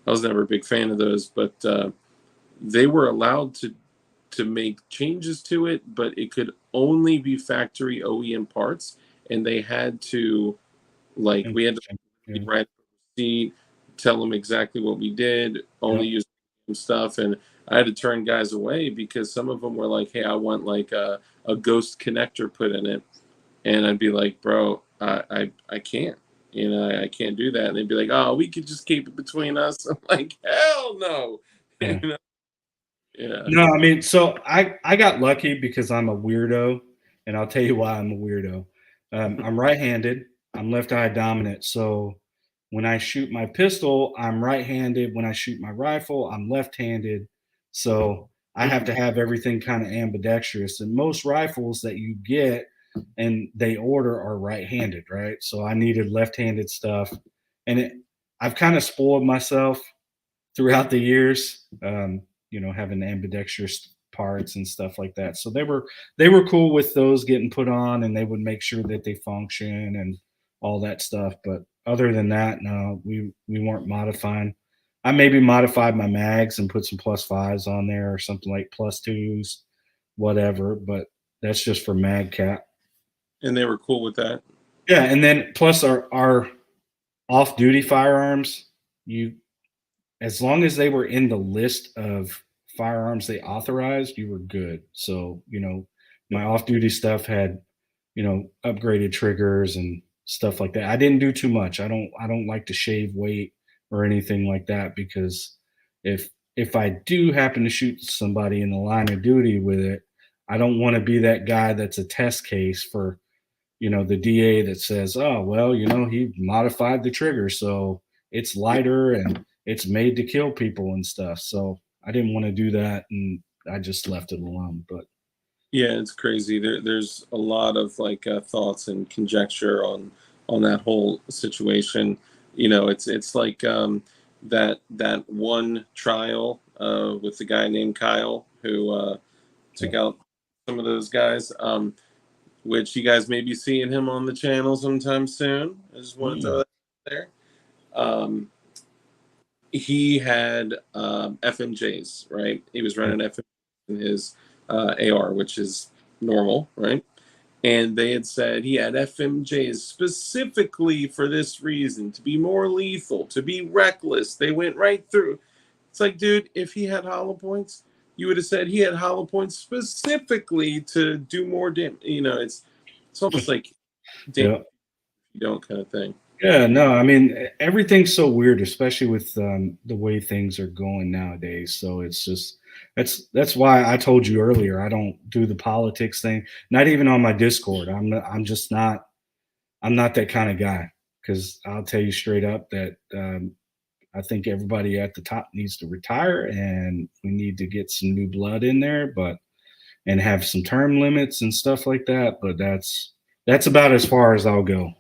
I was never a big fan of those, but they were allowed to make changes to it, but it could only be factory OEM parts, and they had to we had to interesting. Yeah, write a receipt, tell them exactly what we did, only yep, use stuff, and I had to turn guys away because some of them were like, "Hey, I want like a ghost connector put in it," and I'd be like, "Bro, I can't." I can't do that. And they'd be like, "Oh, we could just keep it between us." I'm like, "Hell no!" yeah. Yeah. No, I mean, so I got lucky because I'm a weirdo, and I'll tell you why I'm a weirdo. I'm right-handed. I'm left-eye dominant. So when I shoot my pistol, I'm right-handed. When I shoot my rifle, I'm left-handed. So I have to have everything kind of ambidextrous. And most rifles that you get and they order are right-handed, right? So I needed left-handed stuff, and I've kind of spoiled myself throughout the years, having ambidextrous parts and stuff like that. So they were cool with those getting put on, and they would make sure that they function and all that stuff. But other than that, no, we weren't modifying. I maybe modified my mags and put some +5s on there or something like +2s, whatever. But that's just for mag cap. And they were cool with that. Yeah, and then plus our off duty firearms, you as long as they were in the list of firearms they authorized, you were good. So, my off duty stuff had, upgraded triggers and stuff like that. I didn't do too much. I don't like to shave weight or anything like that because if I do happen to shoot somebody in the line of duty with it, I don't want to be that guy that's a test case for, the DA that says, oh, well, he modified the trigger. So it's lighter and it's made to kill people and stuff. So I didn't want to do that. And I just left it alone. But Yeah, it's crazy. There's a lot of thoughts and conjecture on that whole situation. It's like that one trial with the guy named Kyle who took yeah. out some of those guys. Which you guys may be seeing him on the channel sometime soon. I just want to throw Mm, that out there. Um, he had FMJs, right? He was yeah. running FMJs in his AR, which is normal, right? And they had said he had FMJs specifically for this reason, to be more lethal, to be reckless. They went right through. It's like, dude, if he had hollow points, you would have said he had hollow points specifically to do more damage. It's almost like damn Yeah. you don't kind of thing. Yeah, no, I mean everything's so weird, especially with the way things are going nowadays. So it's just that's why I told you earlier I don't do the politics thing. Not even on my Discord. I'm just not. I'm not that kind of guy because I'll tell you straight up that I think everybody at the top needs to retire, and we need to get some new blood in there, but and have some term limits and stuff like that. But that's about as far as I'll go.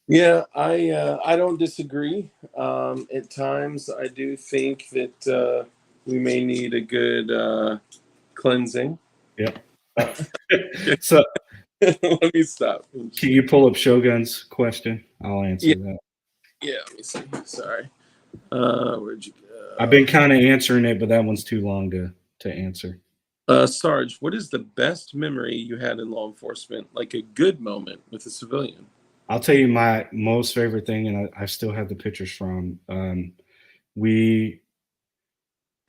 Yeah, I don't disagree. At times, I do think that we may need a good cleansing. Yep. So Let me stop. can you pull up Shogun's question? I'll Yeah, answer that. yeah. Let me see. Sorry. Where'd you I've go? been kind of answering it, but that one's too long to answer. Sarge, what is the best memory you had in law enforcement? Like a good moment with a civilian? I'll tell you my most favorite thing, and I still have the pictures from. We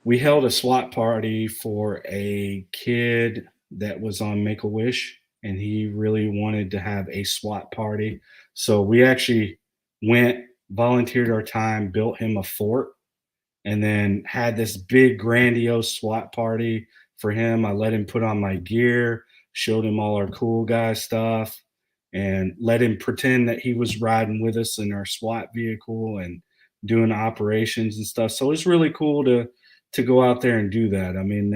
we held a SWAT party for a kid that was on Make a Wish, and he really wanted to have a SWAT party. So we actually went, volunteered our time, built him a fort, and then had this big grandiose SWAT party for him. I let him put on my gear, showed him all our cool guy stuff, and let him pretend that he was riding with us in our SWAT vehicle and doing operations and stuff. So it's really cool to go out there and do that. I mean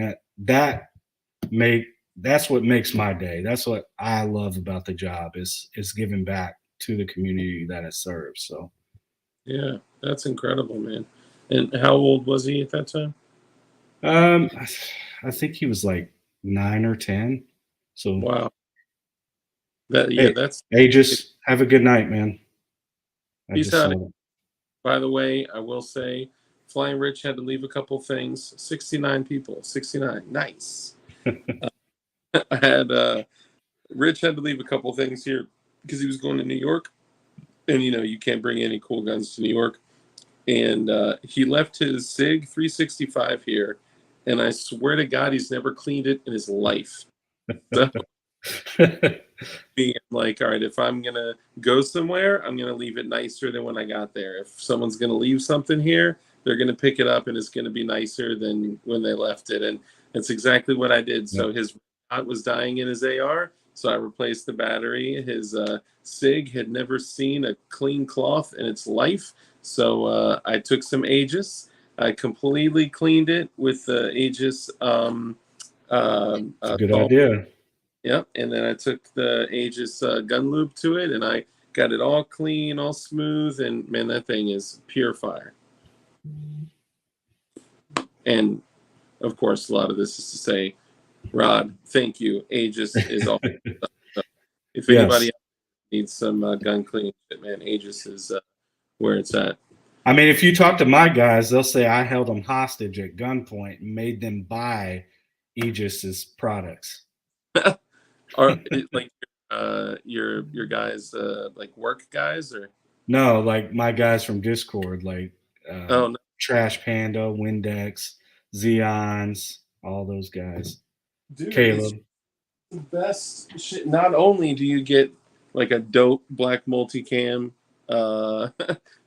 make that's what makes my day. That's what I love about the job is giving back to the community that it serves. So Yeah, that's incredible, man. And how old was he at that time? Um, I think he was like 9 or 10. So, Wow. That yeah, hey, that's hey, just have a good night, man. I peace just out. saw it. By the way, I will say Flying Rich had to leave a couple things. 69 people. 69. Nice. I had Rich had to leave a couple things here because he was going to New York. And you can't bring any cool guns to New York. And he left his SIG 365 here, and I swear to God, he's never cleaned it in his life. So being like, all right, if I'm gonna go somewhere, I'm gonna leave it nicer than when I got there. If someone's gonna leave something here, they're gonna pick it up, and it's gonna be nicer than when they left it. And that's exactly what I did. Yep. So his shot was dying in his AR, so I replaced the battery. His SIG had never seen a clean cloth in its life, so I took some Aegis. I completely cleaned it with the Aegis It's a good salt. idea. Yep. And then I took the Aegis gun lube to it, and I got it all clean, all smooth, and man, that thing is pure fire. And of course, a lot of this is to say, Rod, thank you. Aegis is all. So if Yes. anybody needs some gun cleaning shit, man, Aegis is where it's at. I mean, if you talk to my guys, they'll say I held them hostage at gunpoint and made them buy Aegis's products. Are like your guys like work guys or? No, like my guys from Discord, like Oh no, Trash Panda, Windex, Xeons, all those guys. dude, it's Caleb. the best shit. Not only do you get like a dope black multicam, uh,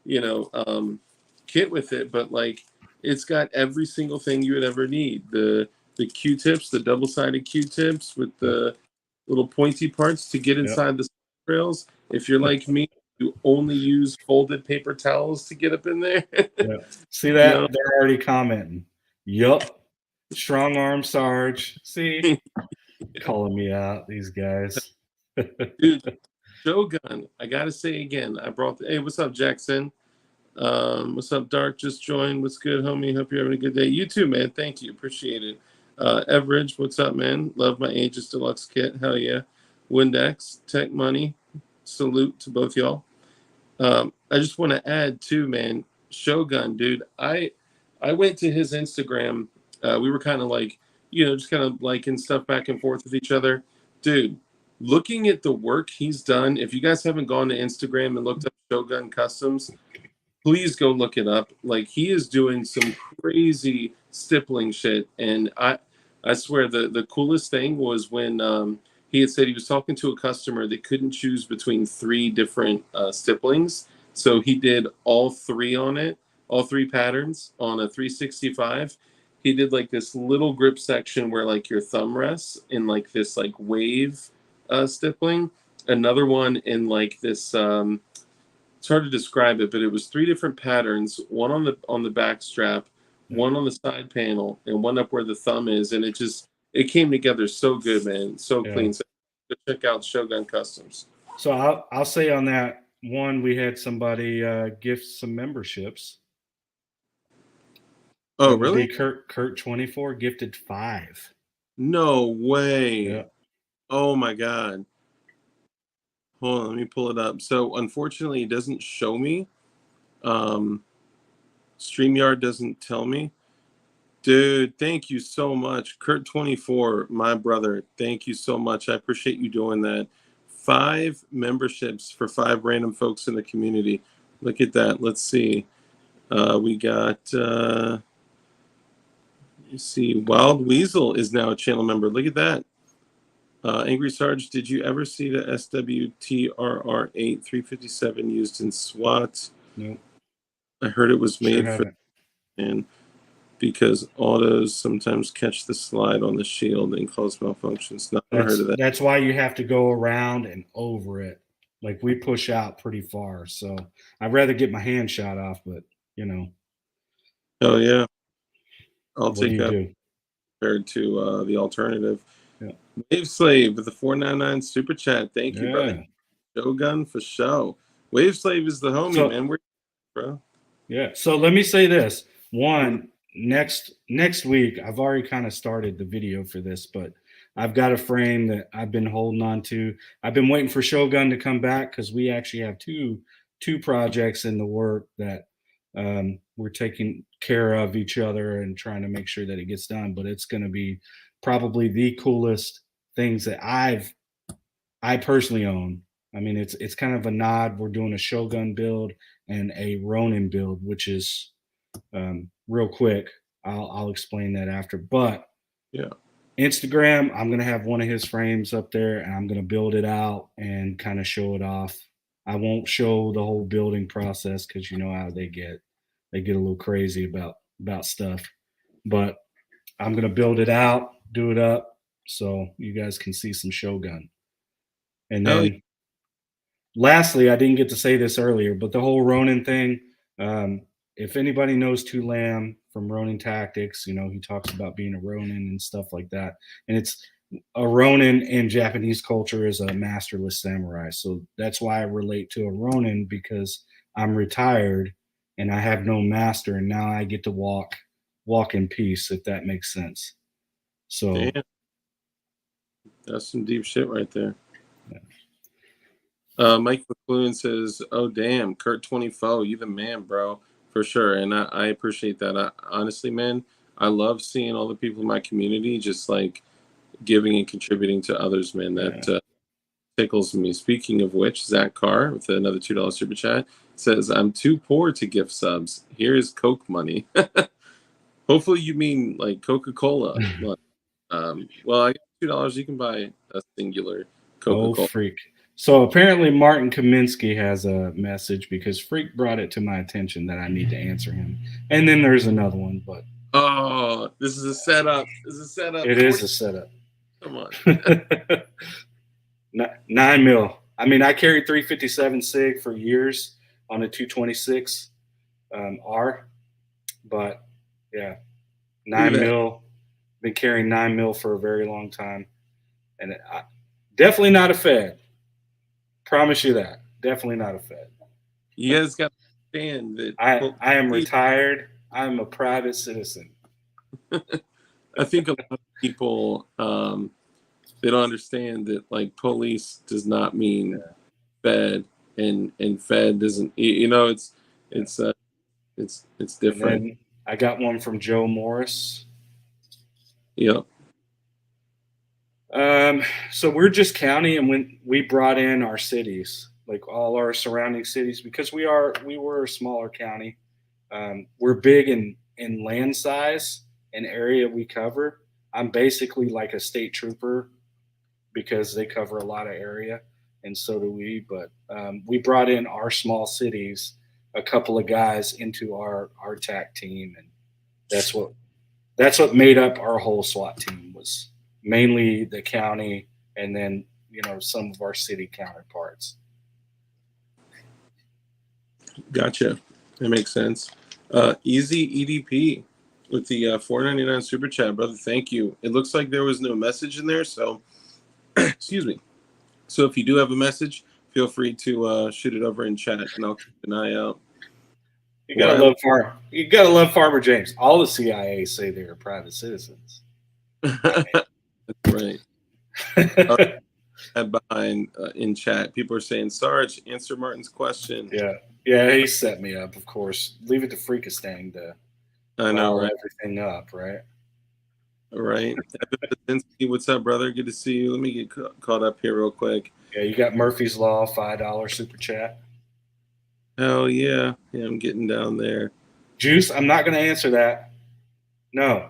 you know, kit with it, but like it's got every single thing you would ever need. The Q-tips, the double-sided Q-tips with Yep. the little pointy parts to get Yep. inside the rails. If you're like me, you only use folded paper towels to get up in there. Yeah. See No, that? They're already commenting. Yup. Strong arm Sarge. See? Calling me out, these guys. dude, Shogun. I gotta say again, I brought. Hey, what's up, Jackson? What's up, Dark? Just joined. What's good, homie? Hope you're having a good day. You too, man. Thank you. Appreciate it. Everidge, what's up, man? Love my Aegis Deluxe kit. Hell yeah. Windex, Tech Money. Salute to both y'all. I just want to add too, man. Shogun, dude. I went to his Instagram. We were kind of like, just kind of liking stuff back and forth with each other. Dude, looking at the work he's done, if you guys haven't gone to Instagram and looked up Shogun Customs, please go look it up. Like he is doing some crazy stippling shit, and I swear the coolest thing was when he had said he was talking to a customer that couldn't choose between three different stipplings, so he did all three on it, all three patterns on a 365. He did like this little grip section where like your thumb rests in like this like wave stippling, another one in like this it's hard to describe it, but it was three different patterns, one on the back strap, one on the side panel, and one up where the thumb is, and it came together so good, man, so Yeah. clean. So check out Shogun Customs. So I'll say on that one, we had somebody gift some memberships. Oh, That would be really? Kurt 24 gifted 5. No way. Yeah. Oh my God. Hold on, let me pull it up. So unfortunately, it doesn't show me. StreamYard doesn't tell me. Dude, thank you so much. Kurt24, my brother, thank you so much. I appreciate you doing that. 5 memberships for 5 random folks in the community. Look at that. Let's see. We got, you see, Wild Weasel is now a channel member. Look at that. Angry Sarge, did you ever see the SWTRR8 357 used in SWAT? Nope. I heard it was made Sure for, and because autos sometimes catch the slide on the shield and cause malfunctions. Not heard of that. That's why you have to go around and over it. Like we push out pretty far, so I'd rather get my hand shot off. But you know, Oh yeah, I'll what do take you that do? compared to the alternative. Yeah. Wave Slave with the 499 super chat. Thank you, brother. Yeah. Shogun for show. Wave Slave is the homie, So- man. We're bro. Yeah. So let me say this. One, next week, I've already kind of started the video for this, but I've got a frame that I've been holding on to. I've been waiting for Shogun to come back because we actually have two projects in the work that we're taking care of each other and trying to make sure that it gets done. But it's going to be probably the coolest things that I personally own. I mean, it's kind of a nod. We're doing a Shogun build and a Ronin build, which is real quick. I'll explain that after. But Yeah. Instagram, I'm gonna have one of his frames up there, and I'm gonna build it out and kind of show it off. I won't show the whole building process because you know how they get a little crazy about stuff. But I'm gonna build it out, do it up, so you guys can see some Shogun. And Hell then lastly, I didn't get to say this earlier, but the whole Ronin thing, if anybody knows Tulam from Ronin Tactics, you know, he talks about being a Ronin and stuff like that. And it's a Ronin in Japanese culture is a masterless samurai. So that's why I relate to a Ronin, because I'm retired and I have no master, and now I get to walk in peace, if that makes sense. So damn. That's some deep shit right there. Yeah. Mike McLuhan says, "Oh damn, Kurt24, you the man, bro, for sure." And I appreciate that. Honestly, man, I love seeing all the people in my community just like giving and contributing to others, man. That tickles me. Speaking of which, Zach Carr with another $2 super chat says, "I'm too poor to gift subs. Here is Coke money." Hopefully, you mean like Coca-Cola. Well, I got $2. You can buy a singular Oh, Coca-Cola. freak. So apparently Martin Kaminsky has a message because Freak brought it to my attention that I need to answer him. And then there's another one, but Oh, this is a setup. This is a setup. it is a setup. Come on. 9 mil. I mean, I carried 357 SIG for years on a 226 R, but yeah, 9 mil. Been carrying 9 mil for a very long time, and definitely not a Fed. Promise you that. Definitely not a Fed. You guys got to understand that I am retired. I'm a private citizen. I think a lot of people they don't understand that like police does not mean Fed, and Fed doesn't. You know, it's different. And I got one from Joe Morris. Yep. So we're just county, and when we brought in our cities, like all our surrounding cities, because we were a smaller county. We're big in land size and area we cover. I'm basically like a state trooper because they cover a lot of area, and so do we. But we brought in our small cities, a couple of guys into our TAC team, and that's what made up our whole SWAT team, was mainly the county and then, you know, some of our city counterparts. Gotcha. That makes sense. Easy EDP with the $4.99 super chat, brother. Thank you. It looks like there was no message in there, so excuse me. So if you do have a message, feel free to shoot it over in chat, and I'll keep an eye out. You gotta love Farmer James. All the CIA say they are private citizens. That's right. Behind in chat, people are saying, "Sarge, answer Martin's question." Yeah, he set me up. Of course, leave it to Freakistang I know, rile right? everything up, right? Right. Evan Basinski, what's up, brother? Good to see you. Let me get caught up here real quick. Yeah, you got Murphy's Law, $5 super chat. Oh yeah, yeah, I'm getting down there. Juice, I'm not going to answer that. No,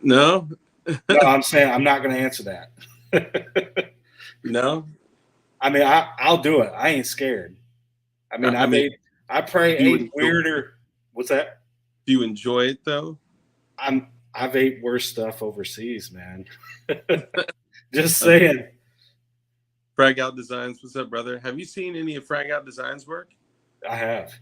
No, no, I'm saying I'm not going to answer that. no. I mean, I'll do it. I ain't scared. I mean, I mean, I pray do you ate enjoy, weirder. What's that? do you enjoy it though? I've ate worse stuff overseas, man. Just Uh, saying. Frag Out Designs, what's up, brother? Have you seen any of Frag Out Designs work? I have.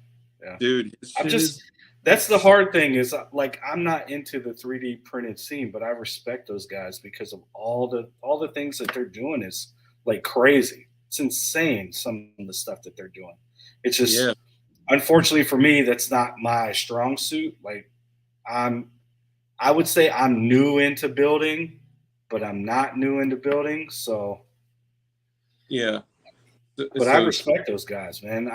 Yeah. Dude, his I'm shit just is that's the it's hard thing is like I'm not into the 3D printed scene, but I respect those guys because of all the things that they're doing is like crazy. It's insane some of the stuff that they're doing. It's yeah, just unfortunately for me that's not my strong suit. Like I'm I would say I'm new into building, but I'm not new into building, so yeah. but I So respect those guys, man.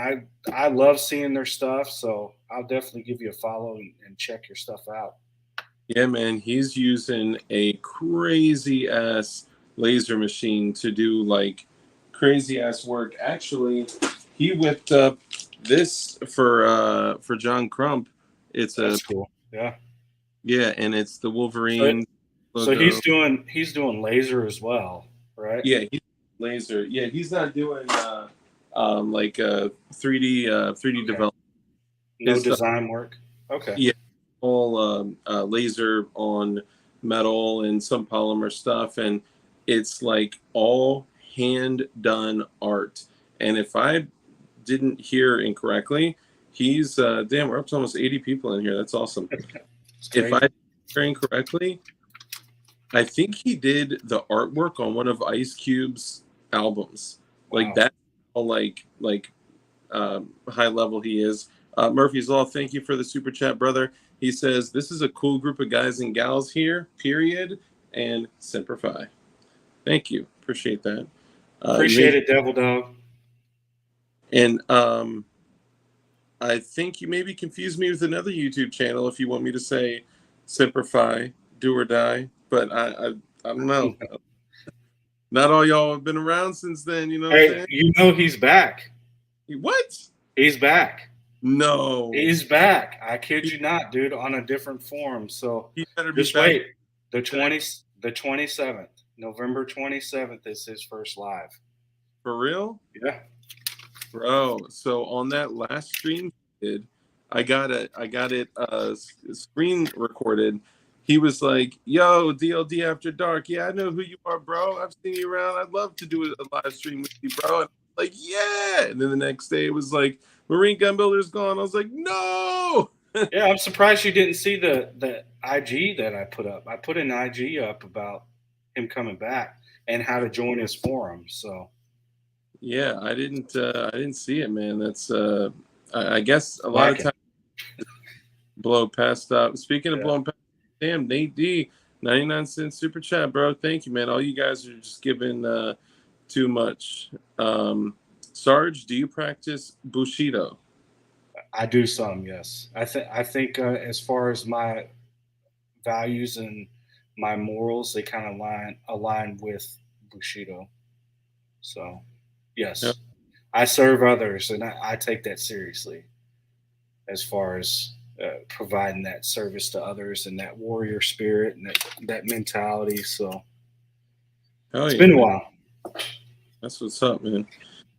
I love seeing their stuff, so I'll definitely give you a follow and check your stuff out. yeah, man, he's using a crazy ass laser machine to do like crazy ass work. Actually, he whipped up this for John Crump. It's a That's cool. Yeah. yeah, and it's the So Wolverine so logo. he's doing laser as well, right? Yeah, he's laser. Yeah, he's not doing like 3D Okay. development. No His stuff, design work. Okay. yeah, all laser on metal and some polymer stuff, and it's like all hand done art. And if I didn't hear incorrectly, he's damn, we're up to almost 80 people in here. That's awesome. It's If I crazy. hear incorrectly, I think he did the artwork on one of Ice Cube's albums. Like Wow. that, all high level he is. Murphy's Law, thank you for the super chat, brother. He says this is a cool group of guys and gals here. Period. And Semper Fi. Thank you. Appreciate that. You Appreciate may it, Devil Dog. and I think you maybe confused me with another YouTube channel if you want me to say Semper Fi, do or die. But I don't know. Not all y'all have been around since then. You know what I'm Hey, saying? he's back. What? He's back. No. He's back. I kid you not, dude, on a different form. So He better be just back. wait. The 27th, November 27th is his first live. For real? Yeah. Bro. So on that last stream he did, I got it screen recorded. He was like, "Yo, DLD After Dark. Yeah, I know who you are, bro. I've seen you around. I'd love to do a live stream with you, bro." And I'm like, yeah. And then the next day it was like, Marine Gun Builder's gone. I was like, no. Yeah, I'm surprised you didn't see the IG that I put up. I put an IG up about him coming back and how to join his forum. So Yeah, I didn't see it, man. That's I guess a lot of slacking. times blow past up. Speaking of Yeah. blowing past, damn, Nate D, 99 cent super chat, bro. Thank you, man. All you guys are just giving too much. Sarge, do you practice Bushido? I do some, yes. I think as far as my values and my morals, they kind of align with Bushido. So No. yes, I serve others, and I take that seriously as far as providing that service to others and that warrior spirit and that mentality. So Hell it's yeah, been a man. while. That's what's up, man.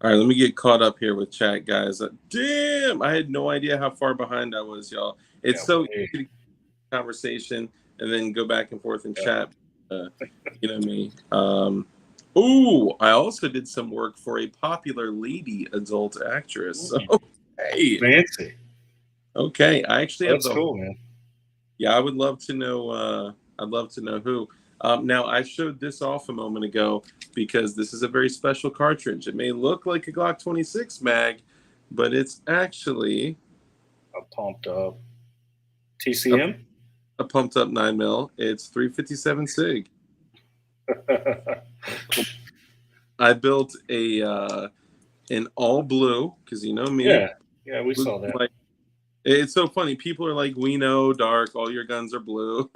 All right, let me get caught up here with chat, guys. Damn, I had no idea how far behind I was, y'all. It's Yeah, so easy to get a conversation and then go back and forth and yeah. chat. You know me. Ooh, I also did some work for a popular lady adult actress. So, hey, Fancy. okay. I actually have That's the. cool, man. Yeah, I would love to know. I'd love to know who. Now, I showed this off a moment ago because this is a very special cartridge. It may look like a Glock 26 mag, but it's actually I'm pumped up. a, TCM. a pumped up 9mm. It's 357 SIG. I built a an all blue because you know me, Yeah, yeah, we blue saw that. like It's so funny. People are like, "We know, dark. All your guns are blue."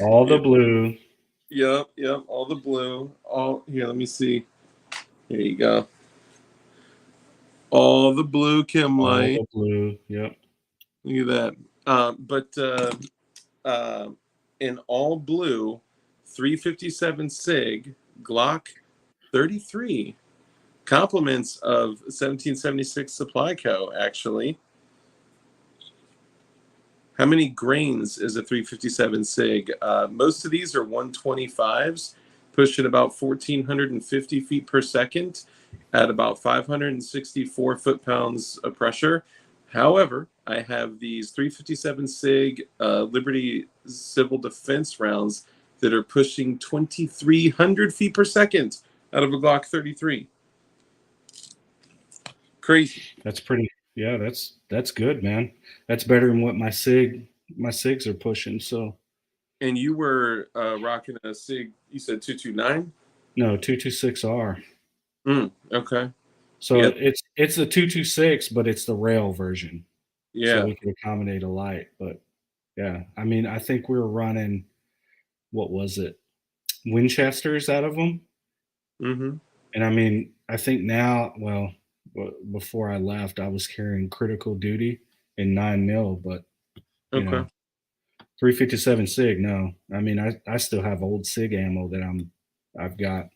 All the Yeah. blue. Yep, yep. All the blue. All here. Let me see. Here you go. All the blue Kim All light. the blue. Yep. Look at that. But uh, in all blue, 357 Sig Glock 33. Compliments of 1776 Supply Co. Actually, how many grains is a 357 Sig? Most of these are 125s, pushing about 1,450 feet per second at about 564 foot-pounds of pressure. However, I have these 357 Sig Liberty Civil Defense rounds that are pushing 2,300 feet per second out of a Glock 33. Crazy. That's pretty. Yeah, that's good, man. That's better than what my SIGs are pushing. So And you were rocking a Sig, you said 229? no, 226R. Okay. So Yep. it's the 226, but it's the rail version. So Yeah. we can accommodate a light. But yeah, I mean, I think we were running, what was it? Winchesters out of them. Mm-hmm. And I mean, I think now, well, before I left, I was carrying critical duty in 9 mil, but you Okay. know, 357 Sig, no. I mean, I still have old Sig ammo that I've got.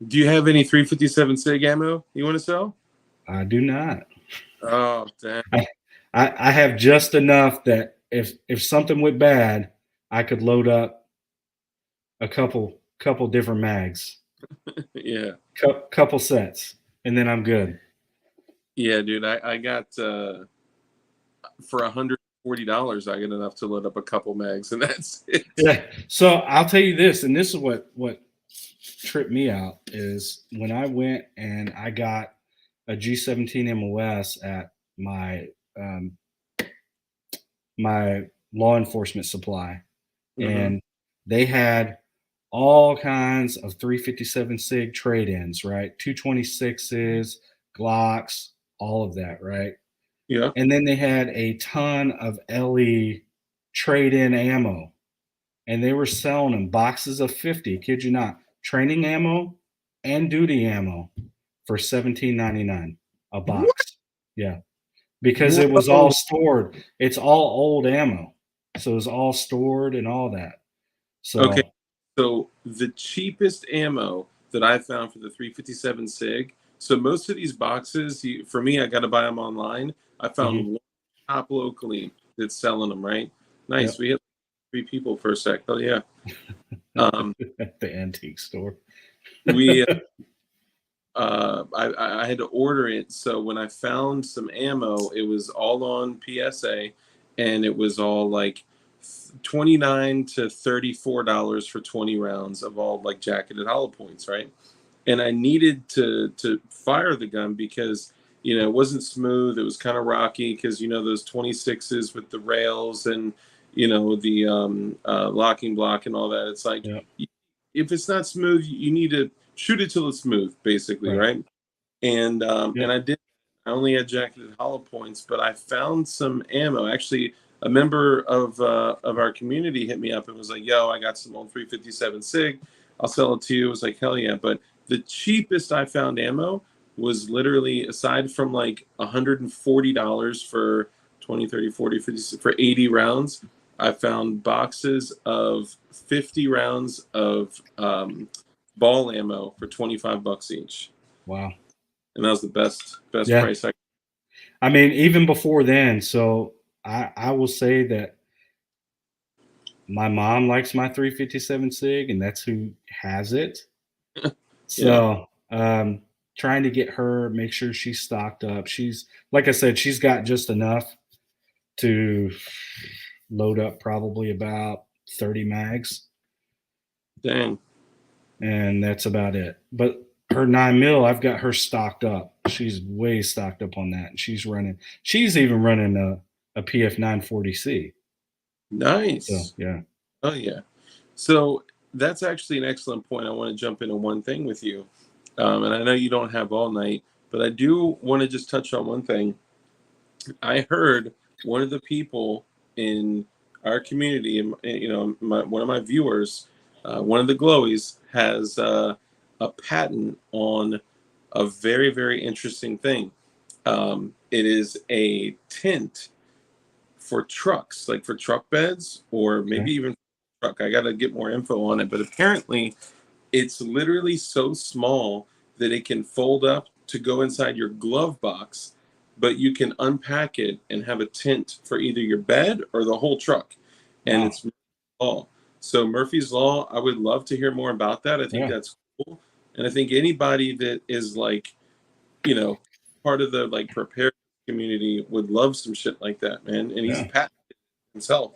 Do you have any 357 Sig ammo you want to sell? I do not. Oh, damn. I, I have just enough that if something went bad, I could load up a couple different mags, Yeah. couple sets, and then I'm good. Yeah, dude. I got for $140, I get enough to load up a couple mags, and that's it. Yeah. So I'll tell you this, and this is what tripped me out is when I went and I got a G17 MOS at um, my law enforcement supply, Mm-hmm. and they had all kinds of 357 Sig trade-ins, right? 226s, Glocks, all of that, right? Yeah. And then they had a ton of LE trade-in ammo, and they were selling them boxes of 50, kid you not, training ammo and duty ammo for $17.99 a What? box. Yeah, because it was all Whoa. stored. It's all old ammo, so it was all stored and all that. Okay. So So the cheapest ammo that I found for the 357 Sig. So most of these boxes, for me, I got to buy them online. I found mhm, one shop locally that's selling them. Right. Nice. yep, We have three people for a sec. Oh yeah. Um, at the antique store. we I had to order it. So when I found some ammo, it was all on PSA, and it was all like $29 to $34 for 20 rounds of all like jacketed hollow points, right? And I needed to fire the gun because it wasn't smooth. It was kind of rocky because those 26s with the rails and the locking block and all that. It's like Yep, if it's not smooth, you need to shoot it till it's smooth, basically, right. right? And Yep. I did. I only had jacketed hollow points, but I found some ammo. Actually, a member of our community hit me up and was like, "Yo, I got some old 357 Sig. I'll sell it to you." I was like, "Hell yeah!" But the cheapest I found ammo was literally, aside from like $140 for 20, 30, 40, 50 for 80 rounds. I found boxes of 50 rounds of ball ammo for $25 each, Wow. and that was the best Yeah. price I. I mean, even before then, so I will say that my mom likes my 357 Sig, and that's who has it. Yeah, So trying to get her, make sure she's stocked up. She's like I said, she's got just enough to load up probably about 30 mags, dang, and that's about it. But her 9 mil, I've got her stocked up. She's way stocked up on that, and she's even running a PF 940C. So nice. yeah. Oh yeah. So that's actually an excellent point. I want to jump into one thing with you, and I know you don't have all night, but I do want to just touch on one thing. I heard one of the people in our community, one of my viewers, one of the glowies has a patent on a very, very interesting thing. It is a tint for trucks, like for truck beds, or maybe Okay. even truck. I got to get more info on it, but apparently it's literally so small that it can fold up to go inside your glove box, but you can unpack it and have a tint for either your bed or the whole truck. And Wow. it's Murphy's Law. So Murphy's Law, I would love to hear more about that. I think Yeah. that's cool. And I think anybody that is like, part of the like preparedness community would love some shit like that, man. And he's Yeah. patented himself.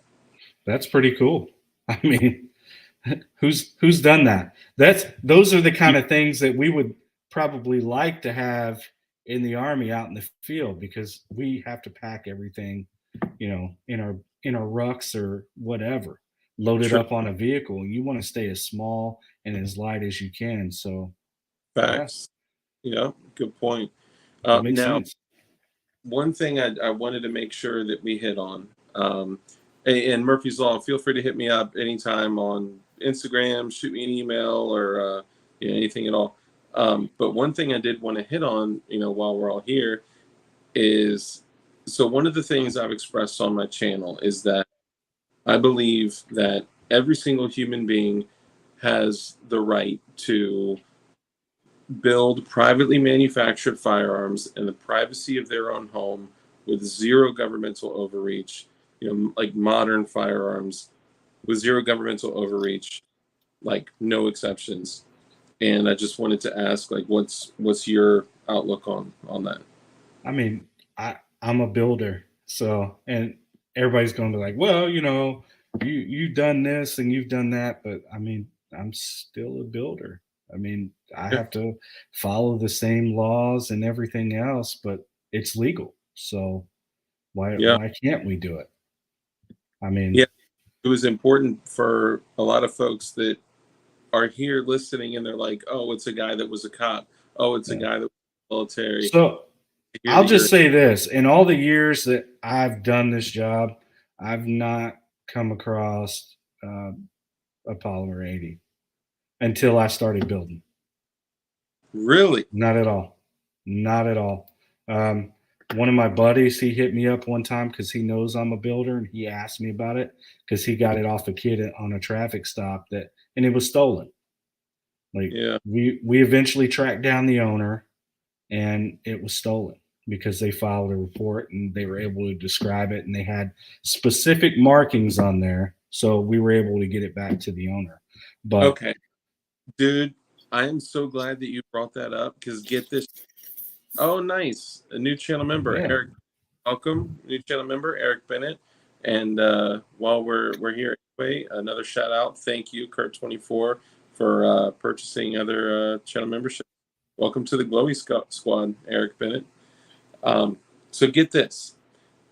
That's pretty cool. I mean, who's done that? Those are the kind of things that we would probably like to have in the army out in the field, because we have to pack everything, in our rucks or whatever, loaded True up on a vehicle. You want to stay as small and as light as you can. So yeah, facts. Yeah, good point. that makes Now, sense. one thing I wanted to make sure that we hit on, and Murphy's Law, feel free to hit me up anytime on Instagram, shoot me an email, or anything at all. But one thing I did want to hit on, while we're all here, is so one of the things I've expressed on my channel is that I believe that every single human being has the right to build privately manufactured firearms in the privacy of their own home with zero governmental overreach, like modern firearms with zero governmental overreach, like no exceptions. And I just wanted to ask, like, what's your outlook on that? I mean, I'm a builder, so, and everybody's going to be like, well, you've done this and you've done that, but I mean, I'm still a builder. I mean, I Yeah, have to follow the same laws and everything else, but it's legal. So why yeah, why can't we do it? I yeah. mean, It was important for a lot of folks that are here listening, and they're like, "Oh, it's a guy that was a cop. Oh, it's a yeah. guy that was military." So I hear I'll that you're just say this: in all the years that I've done this job, I've not come across uh, a polymer 80 until I started building. really Not at all. Not at all. Um, One of my buddies, he hit me up one time because he knows I'm a builder, and he asked me about it because he got it off a kid on a traffic stop, and it was stolen. Like, yeah. we eventually tracked down the owner, and it was stolen because they filed a report and they were able to describe it, and they had specific markings on there, so we were able to get it back to the owner. But Okay, dude, I am so glad that you brought that up because get this. Oh, nice. A new channel member, yeah, Eric. Welcome, new channel member, Eric Bennett. And while we're here anyway, another shout out. Thank you, Kurt24, for purchasing other channel membership. Welcome to the Glowy Squad, Eric Bennett. So get this.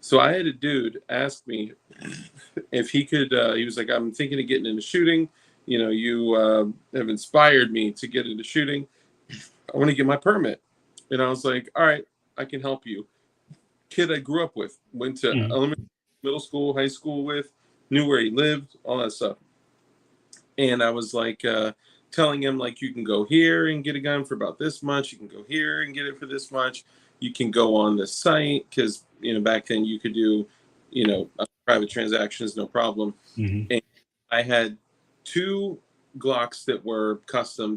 So I had a dude ask me if he could. He was like, "I'm thinking of getting into shooting. You have inspired me to get into shooting. I want to get my permit." And I was like, "All right, I can help you." Kid I grew up with, went to mhm, elementary, middle school, high school with, knew where he lived, all that stuff. And I was like, telling him, like, you can go here and get a gun for about this much. You can go here and get it for this much. You can go on the site because back then you could do private transactions, no problem. mhm. And I had two Glocks that were custom.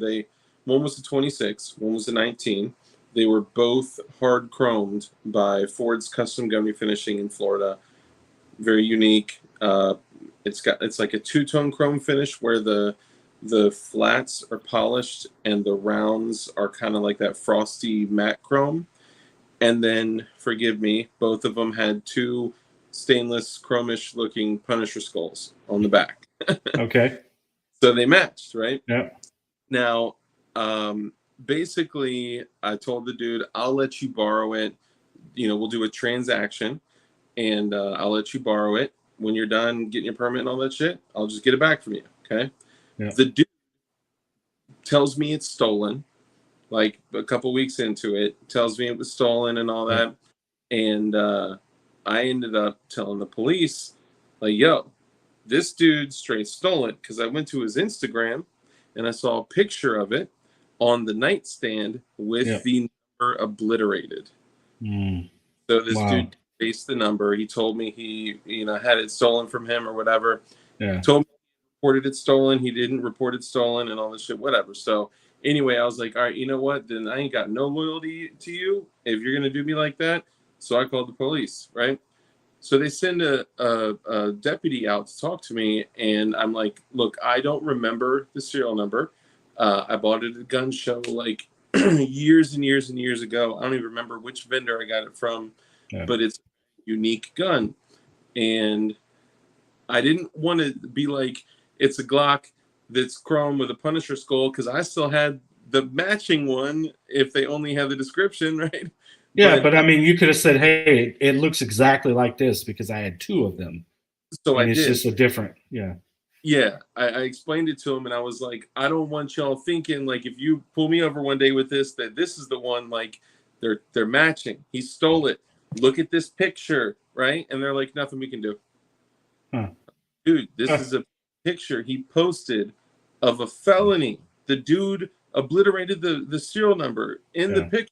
One was the 26, one was the 19. They were both hard chromed by Ford's Custom Gun Refinishing in Florida. Very unique. It's like a two-tone chrome finish where the flats are polished and the rounds are kind of like that frosty matte chrome. And then, forgive me, both of them had two stainless chromish looking Punisher skulls on the back. Okay. So they matched, right? Yeah. Now, basically, I told the dude, I'll let you borrow it. We'll do a transaction and I'll let you borrow it. When you're done getting your permit and all that shit, I'll just get it back from you. Okay. Yeah. The dude tells me it's stolen, like a couple weeks into it, tells me it was stolen and all Yeah. that. And I ended up telling the police, like, yo, this dude straight stole it, because I went to his Instagram and I saw a picture of it on the nightstand with Yeah. the number obliterated. Mm. So this Wow. dude traced the number. He told me he, had it stolen from him or whatever. Yeah. Told me he reported it stolen. He didn't report it stolen and all this shit, whatever. So anyway, I was like, all right, you know what? Then I ain't got no loyalty to you if you're gonna do me like that. So I called the police, right? So they send a deputy out to talk to me, and I'm like, look, I don't remember the serial number. I bought it at a gun show like years and years and years ago. I don't even remember which vendor I got it from, Yeah. but it's a unique gun. And I didn't want to be like, it's a Glock that's chrome with a Punisher skull, because I still had the matching one if they only had the description, right? Yeah, But but I mean, you could have said, "Hey, it looks exactly like this because I had two of them, so I and it's did. just a different." Yeah. Yeah, I explained it to him, and I was like, I don't want y'all thinking like if you pull me over one day with this, that this is the one. Like they're matching. He stole it. Look at this picture, right? And they're like, nothing we can do. Huh. Dude, this Huh. is a picture he posted of a felony. The dude obliterated the serial number in the Yeah. picture.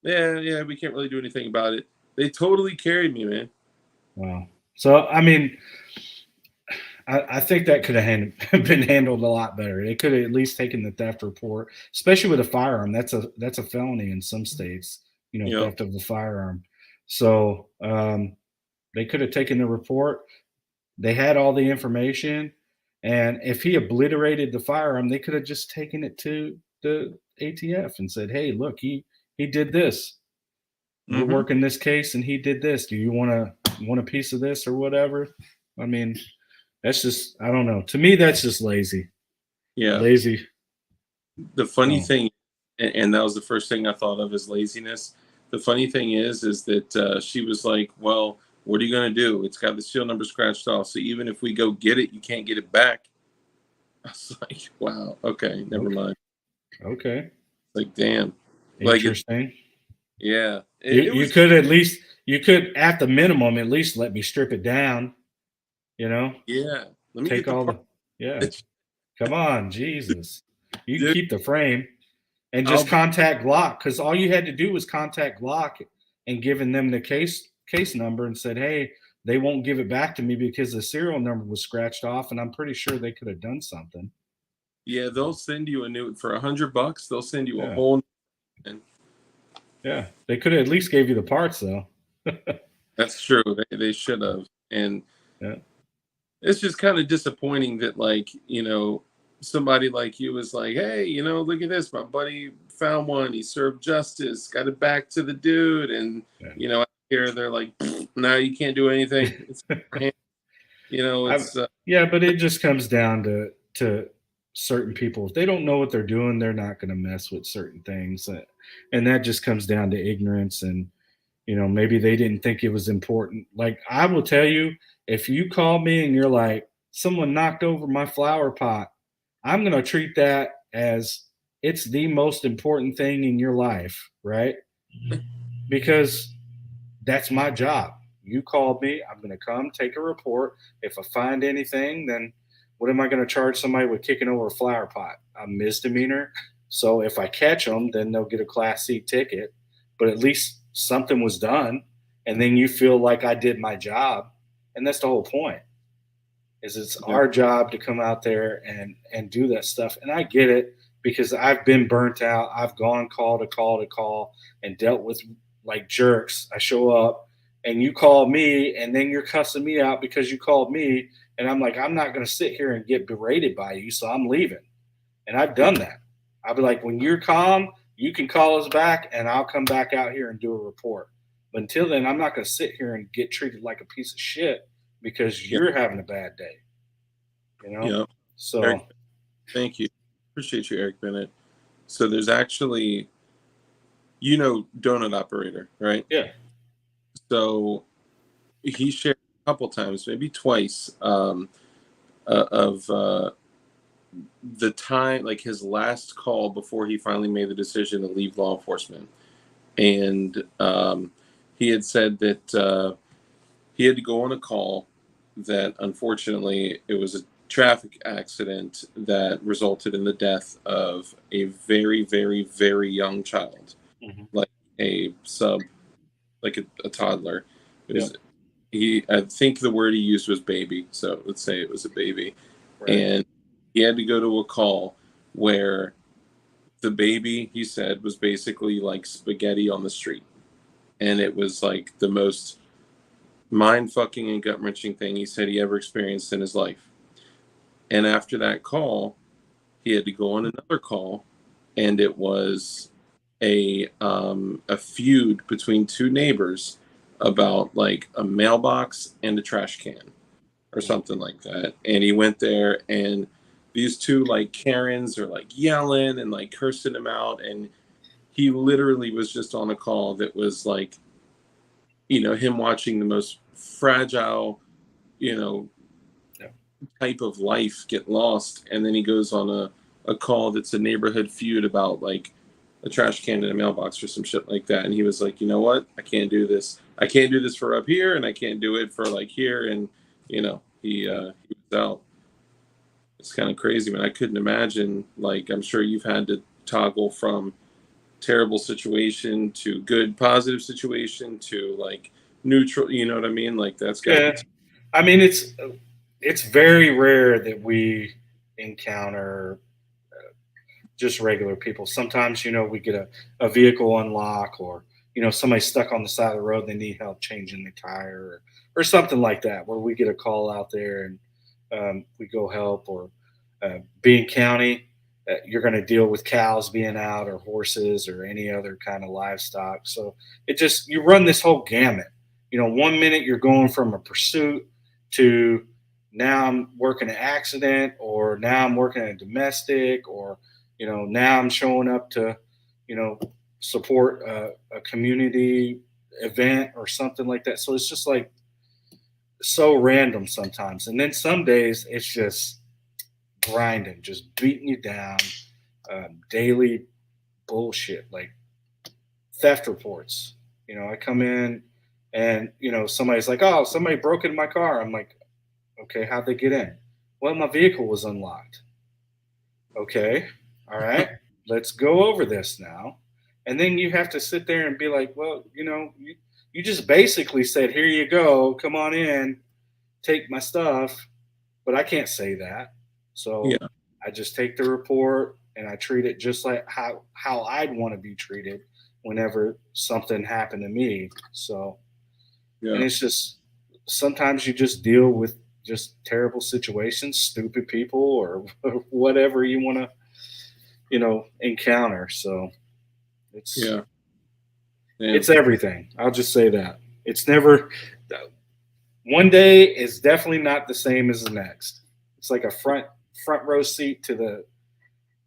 Yeah, we can't really do anything about it. They totally carried me, man. Wow. So I mean, I think that could have been handled a lot better. They could have at least taken the theft report, especially with a firearm. That's a felony in some states. You know, Theft of a firearm. So they could have taken the report. They had all the information, and if he obliterated the firearm, they could have just taken it to the ATF and said, "Hey, look, he did this. We're mm-hmm. working this case, and he did this. Do you want a piece of this or whatever?" I mean, that's just I don't know. To me, that's just lazy. Yeah. Lazy. The funny Oh, thing, and that was the first thing I thought of, is laziness. The funny thing is that she was like, well, what are you going to do? It's got the serial number scratched off. So even if we go get it, you can't get it back. I was like, wow, okay, never okay. mind. Okay. Like, damn. Like, Interesting. yeah, You it you was, could at least you could at the minimum at least let me strip it down. You know, yeah. Let me get take the all part. the yeah. Come on, Jesus. You can Dude, keep the frame and I'll just be, contact Glock because all you had to do was contact Glock and giving them the case number and said, "Hey, they won't give it back to me because the serial number was scratched off." And I'm pretty sure they could have done something. yeah, they'll send you a new, for $100. They'll send you a Yeah, whole, and yeah. They could have at least gave you the parts though. that's true. They should have. And Yeah, it's just kind of disappointing that, like, somebody like you was like, hey, look at this, my buddy found one, he served justice, got it back to the dude. And yeah. out here they're like, now you can't do anything, it's I, it's yeah, but it just comes down to certain people. If they don't know what they're doing, they're not going to mess with certain things, and that just comes down to ignorance. And maybe they didn't think it was important. Like I will tell you, if you call me and you're like, someone knocked over my flower pot, I'm going to treat that as it's the most important thing in your life, right? Because that's my job. You called me. I'm going to come take a report. If I find anything, then what am I going to charge somebody with kicking over a flower pot? A misdemeanor. So if I catch them, then they'll get a Class C ticket. But at least something was done, and then you feel like I did my job, and that's the whole point. Is it's yeah, our job to come out there and do that stuff. And I get it because I've been burnt out. I've gone call to call to call and dealt with like jerks. I show up and you call me and then you're cussing me out because you called me. And I'm like, I'm not going to sit here and get berated by you. So I'm leaving. And I've done that. I'll be like, when you're calm, you can call us back and I'll come back out here and do a report. But until then, I'm not going to sit here and get treated like a piece of shit because yeah, you're having a bad day. yeah. So Eric, thank you, appreciate you, Eric Bennett. So there's actually, donut operator, right? yeah. So he shared a couple times, maybe twice, of the time, like his last call before he finally made the decision to leave law enforcement. And he had said that he had to go on a call that unfortunately it was a traffic accident that resulted in the death of a very, very, very young child, Mhm. like a sub, like a toddler. It Yep. was I think the word he used was baby, so let's say it was a baby, Right. and he had to go to a call where the baby, he said, was basically like spaghetti on the street, and it was like the most mind fucking and gut wrenching thing he said he ever experienced in his life. And after that call, he had to go on another call, and it was a feud between two neighbors about like a mailbox and a trash can or Mhm. something like that. And he went there, and these two like Karens are like yelling and like cursing him out, and he literally was just on a call that was like, him watching the most fragile, you know, Yep. type of life get lost, and then he goes on a call that's a neighborhood feud about like a trash can in a mailbox or some shit like that. And he was like, you know what? I can't do this. I can't do this for up here, and I can't do it for like here. And he was out. It's kind of crazy, man. I couldn't imagine. Like, I'm sure you've had to toggle from terrible situation to good positive situation to like neutral. You know what I mean? Like that's got to be. Yeah. I mean, it's very rare that we encounter just regular people. Sometimes, we get a vehicle unlock, or, somebody stuck on the side of the road, they need help changing the tire, or something like that, where we get a call out there and we go help. Or being county, you're going to deal with cows being out, or horses, or any other kind of livestock. So you run this whole gamut. 1 minute you're going from a pursuit to now I'm working an accident, or now I'm working a domestic, or now I'm showing up to, you know, support a community event or something like that. So it's just like so random sometimes. And then some days it's just grinding, just beating you down, daily bullshit, like theft reports. I come in and, somebody's like, oh, somebody broke into my car. I'm like, okay, how'd they get in? Well, my vehicle was unlocked. Okay, all right, let's go over this now. And then you have to sit there and be like, well, you just basically said, here you go, come on in, take my stuff. But I can't say that. So Yeah, I just take the report and I treat it just like how I'd want to be treated whenever something happened to me. So, and yeah, it's just sometimes you just deal with just terrible situations, stupid people, or whatever you want to encounter. So it's yeah. And it's everything. I'll just say that. It's never one day is definitely not the same as the next. It's like a front row seat to the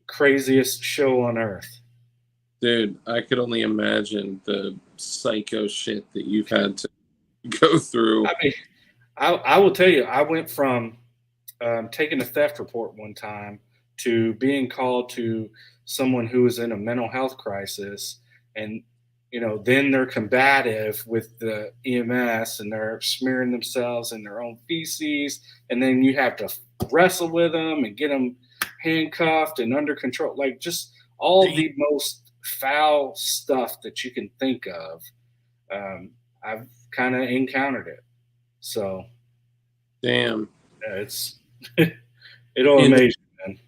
craziest show on earth. dude, I could only imagine the psycho shit that you've had to go through. I mean, I will tell you, I went from taking a theft report one time to being called to someone who is in a mental health crisis, and then they're combative with the EMS and they're smearing themselves in their own feces, and then you have to wrestle with them and get them handcuffed and under control, like just all the most foul stuff that you can think of. I've kind of encountered it, so Damn. yeah, it's it'll And amaze you, man.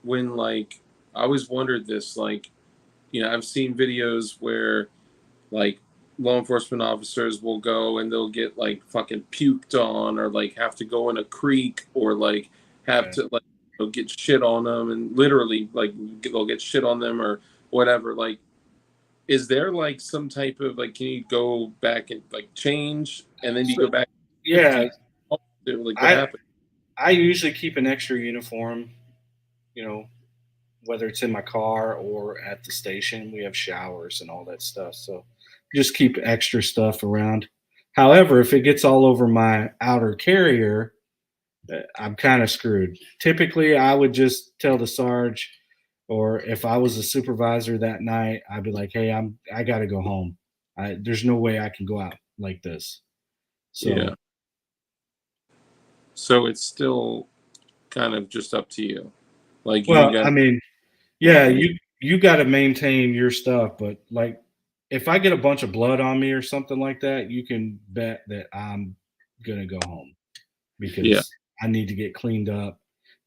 when like I always wondered this, like, I've seen videos where like law enforcement officers will go and they'll get like fucking puked on, or like have to go in a creek, or like have Yeah. to like get shit on them, and literally like they'll get shit on them or whatever. Like, is there like some type of like, can you go back and like change, and then you So go back yeah, like what I happened? I usually keep an extra uniform, you know, whether it's in my car or at the station. We have showers and all that stuff. So just keep extra stuff around. However, if it gets all over my outer carrier, I'm kind of screwed. Typically, I would just tell the Sarge, or if I was a supervisor that night, I'd be like, "Hey, I got to go home. There's no way I can go out like this." So Yeah. So it's still kind of just up to you. Like you well, got I mean, yeah, you got to maintain your stuff, but like if I get a bunch of blood on me or something like that, you can bet that I'm gonna go home yeah. because I need to get cleaned up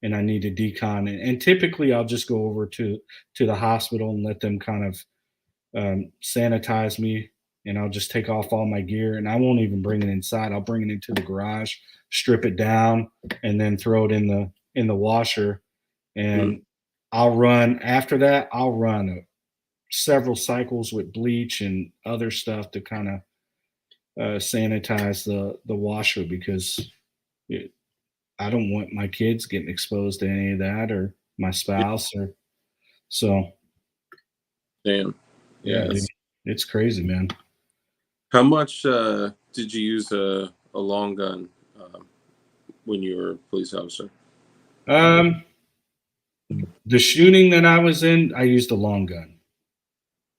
and I need to decon it. And typically, I'll just go over to the hospital and let them kind of sanitize me, and I'll just take off all my gear, and I won't even bring it inside. I'll bring it into the garage, strip it down, and then throw it in the washer. Mm. And I'll run after that. I'll run several cycles with bleach and other stuff to kind of sanitize the washer because it, I don't want my kids getting exposed to any of that or my Yeah. spouse or so. Damn. Yeah, Yeah. dude, it's crazy, man. How much did you use a long gun when you were a police officer? Um, the shooting that I was in, I used a long gun.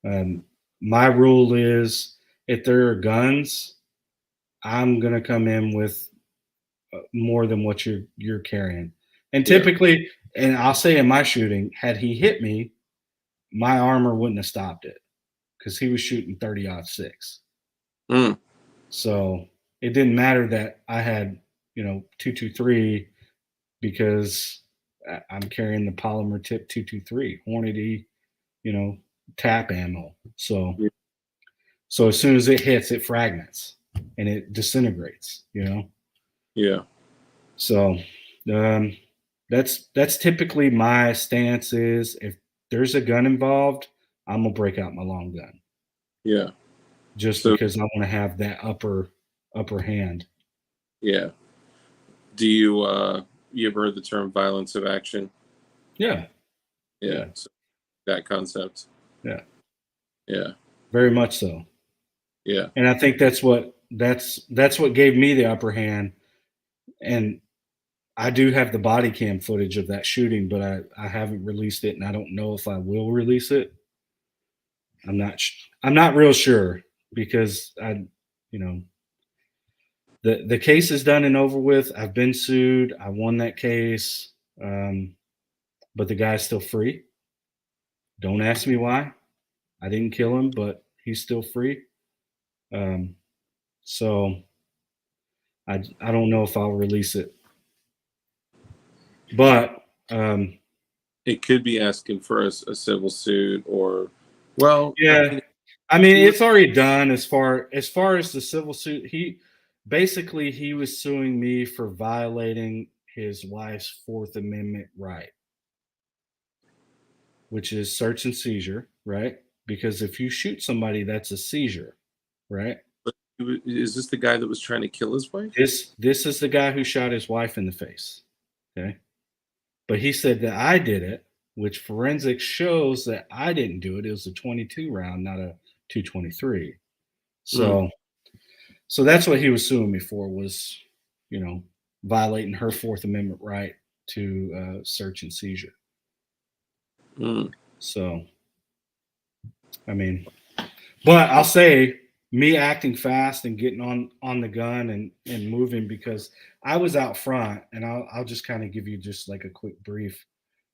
Um, my rule is if there are guns, I'm gonna come in with more than what you're carrying. And Yeah. typically, and I'll say in my shooting, had he hit me, my armor wouldn't have stopped it because he was shooting 30-06. Mm. So it didn't matter that I had 223 because I'm carrying the polymer tip 223 Hornady, you know, tap ammo. So Yeah. so as soon as it hits, it fragments and it disintegrates. Yeah. So um, that's typically my stance is if there's a gun involved, I'm gonna break out my long gun Yeah. just So because I want to have that upper hand. yeah. Do you ever heard the term violence of action? Yeah, Yeah. yeah, So that concept. yeah, Yeah. very much so. Yeah. And I think that's what gave me the upper hand. And I do have the body cam footage of that shooting, but I haven't released it, and I don't know if I will release it. I'm not real sure because you know, the case is done and over with. I've been sued. I won that case, but the guy's still free. Don't ask me why. I didn't kill him, but he's still free. Um, so I don't know if I'll release it, but It could be asking for a civil suit or, well, I yeah, mean, I mean, he was, it's already done as far as the civil suit. He was suing me for violating his wife's Fourth Amendment right, which is search and seizure, right? Because if you shoot somebody, that's a seizure, right? is this the guy that was trying to kill his wife? This is the guy who shot his wife in the face. Okay. But he said that I did it, which forensics shows that I didn't do it. It was a 22 round, not a 223. Mm. So that's what he was suing me for was, you know, violating her Fourth Amendment right to search and seizure. Mm. So, I mean, but I'll say me acting fast and getting on the gun and moving because I was out front, and I'll just kind of give you just like a quick brief.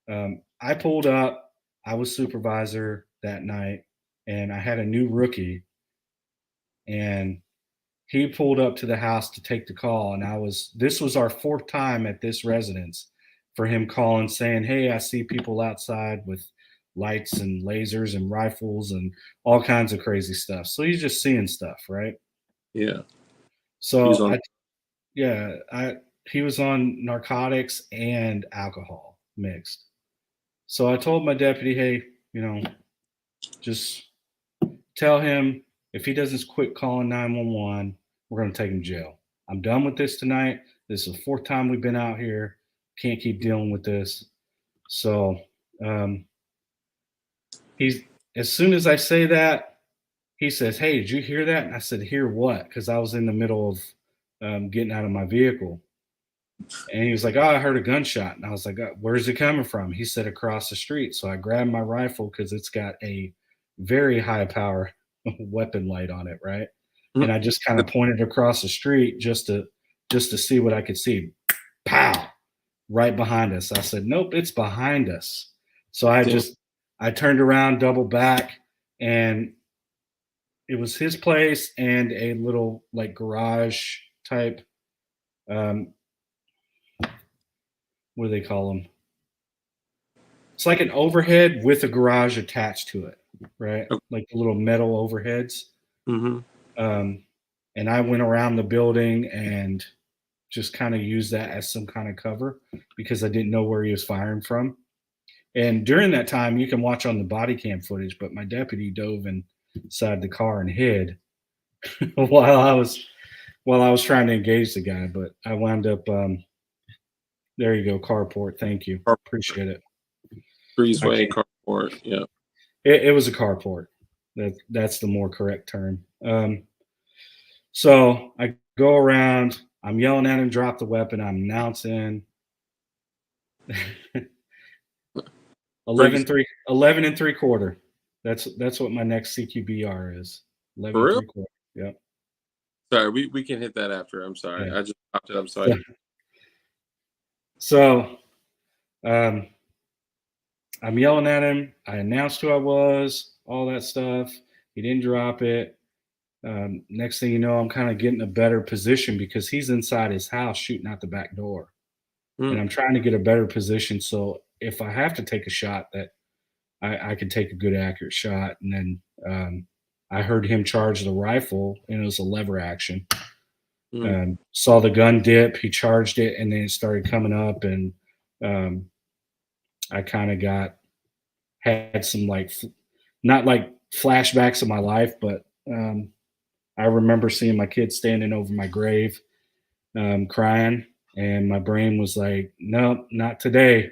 I pulled up. I was supervisor that night, and I had a new rookie, and he pulled up to the house to take the call, and this was our fourth time at this residence for him calling saying, "Hey, I see people outside with lights and lasers and rifles and all kinds of crazy stuff." So he's just seeing stuff, right? Yeah. He was So on. I yeah, I he was on narcotics and alcohol mixed. So I told my deputy, "Hey, just tell him if he doesn't quit calling 911, we're going to take him to jail. I'm done with this tonight. This is the fourth time we've been out here. Can't keep dealing with this." So um, he's as soon as I say that, he says, "Hey, did you hear that?" And I said, "Hear what?" Because I was in the middle of getting out of my vehicle. And he was like, "Oh, I heard a gunshot." And I was like, "Where's it coming from?" He said, "Across the street." So I grabbed my rifle because it's got a very high power weapon light on it, right? and I just kind of pointed across the street just to see what I could see. Pow! Right behind us. I said, "Nope, it's behind us." So I turned around, doubled back, and it was his place and a little like garage type. Um, what do they call them? It's like an overhead with a garage attached to it, right? Like the little metal overheads. Mm-hmm. And I went around the building and just kind of used that as some kind of cover because I didn't know where he was firing from. And during that time, you can watch on the body cam footage, but my deputy dove inside the car and hid while I was trying to engage the guy. But I wound up. There you go, carport. Thank you, appreciate it. Breezeway carport. Yeah. It was a carport. That's the more correct term. So I go around. I'm yelling at him, drop the weapon. I'm announcing 11 and 3/4. That's what my next CQBR is. 11 and 3/4. Yep. Sorry, we can hit that after. I'm sorry. Yeah. I just popped it. I'm sorry. So I'm yelling at him. I announced who I was, all that stuff. He didn't drop it. Next thing you know, I'm kind of getting a better position because he's inside his house shooting out the back door. And I'm trying to get a better position. So if I have to take a shot, that I can take a good accurate shot. And then I heard him charge the rifle, and it was a lever action. Saw the gun dip, he charged it, and then it started coming up, and I kind of had some not like flashbacks of my life, but I remember seeing my kid standing over my grave crying, and my brain was like, nope, not today.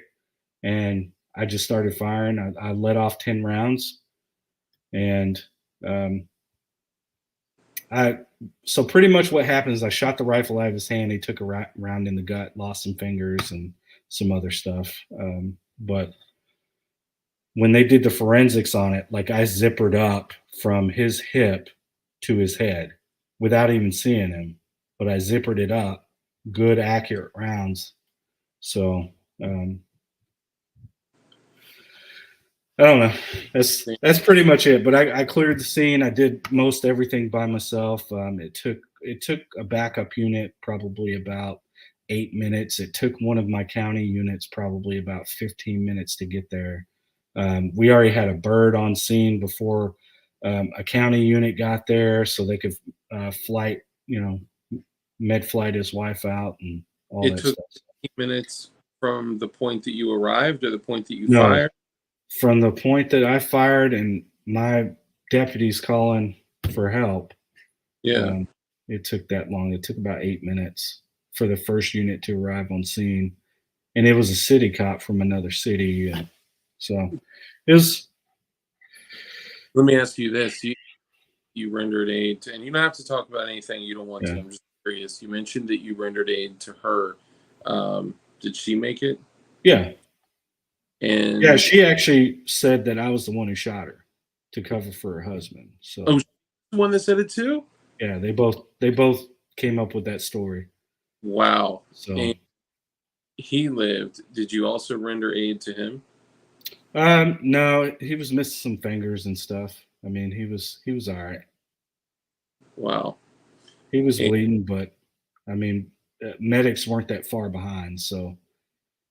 And I just started firing. I let off 10 rounds, and so pretty much what happened is I shot the rifle out of his hand. He took a round in the gut, lost some fingers and some other stuff. But when they did the forensics on it, like I zippered up from his hip to his head without even seeing him, but I zippered it up, good accurate rounds. So I don't know. That's pretty much it. But I cleared the scene. I did most everything by myself. It took a backup unit probably about 8 minutes. It took one of my county units probably about 15 minutes to get there. We already had a bird on scene before a county unit got there, so they could flight, med flight his wife out and all that stuff. It took 8 minutes from the point that you arrived or the point that you fired? From the point that I fired and my deputies calling for help. Yeah. It took that long. It took about 8 minutes for the first unit to arrive on scene. And it was a city cop from another city. So it was. Let me ask you this. You rendered aid to, and you don't have to talk about anything you don't want to. I'm just curious. You mentioned that you rendered aid to her. Did she make it? Yeah. And yeah, she actually said that I was the one who shot her to cover for her husband. So she's the one that said it too? Yeah, they both came up with that story. Wow. So and he lived. Did you also render aid to him? No, he was missing some fingers and stuff. I mean, he was all right. Wow. He was bleeding, but I mean, medics weren't that far behind, so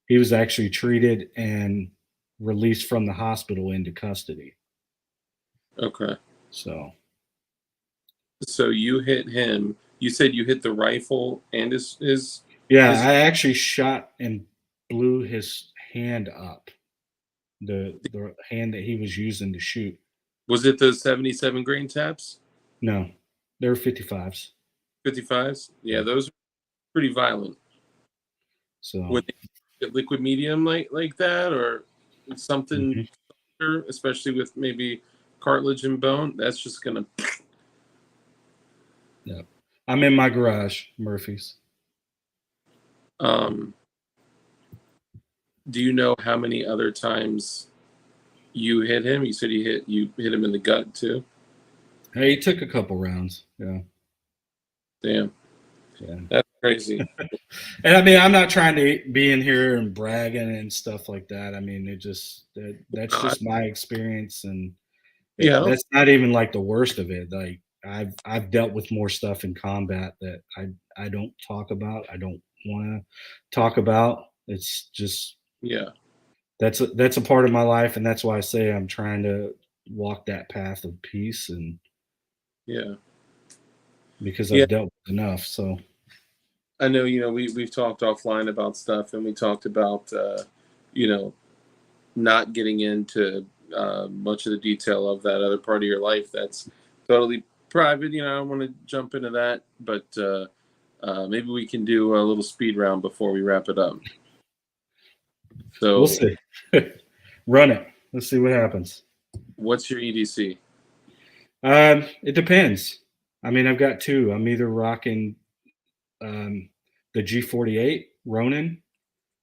he was actually treated and released from the hospital into custody. Okay. So you hit him. You said you hit the rifle and his I actually shot and blew his hand up. The hand that he was using to shoot. Was it the 77 grain taps? No, they were 55s. 55s? Yeah, those are pretty violent. So would they get liquid medium like that, or something, especially with maybe cartilage and bone? That's just gonna. Yeah, I'm in my garage, Murphy's. Do you know how many other times you hit him? You said you hit him in the gut too. Hey, he took a couple rounds. Yeah. Damn, Yeah. that's crazy. And I mean, I'm not trying to be in here and bragging and stuff like that. I mean, that's Uh, just my experience, and yeah, that's not even like the worst of it. Like I've dealt with more stuff in combat that I don't talk about. I don't want to talk about. It's just yeah, that's a part of my life, and that's why I say I'm trying to walk that path of peace, and yeah, because yeah. I've dealt with enough. So I know. We've talked offline about stuff, and we talked about you know not getting into much of the detail of that other part of your life that's totally private. I don't want to jump into that, but maybe we can do a little speed round before we wrap it up. we'll So, see. Run it. Let's see what happens. what's your EDC? It depends. I mean, I've got two. I'm either rocking um, the G48 Ronin,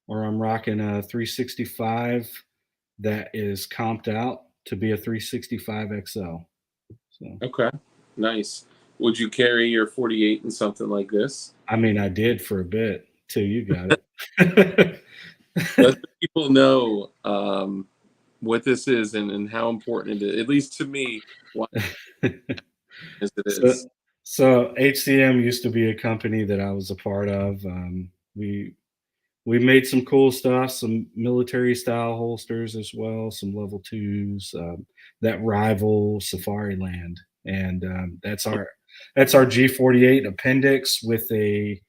or I'm rocking a 365 that is comped out to be a 365 XL. So, Okay, nice. Would you carry your 48 in something like this? I mean, I did for a bit till you got it. Let the people know what this is and how important it is, at least to me, why as it so, is. so HCM used to be a company that I was a part of. We made some cool stuff, some military style holsters as well, some level twos that rival Safariland, and that's our G48 appendix with a.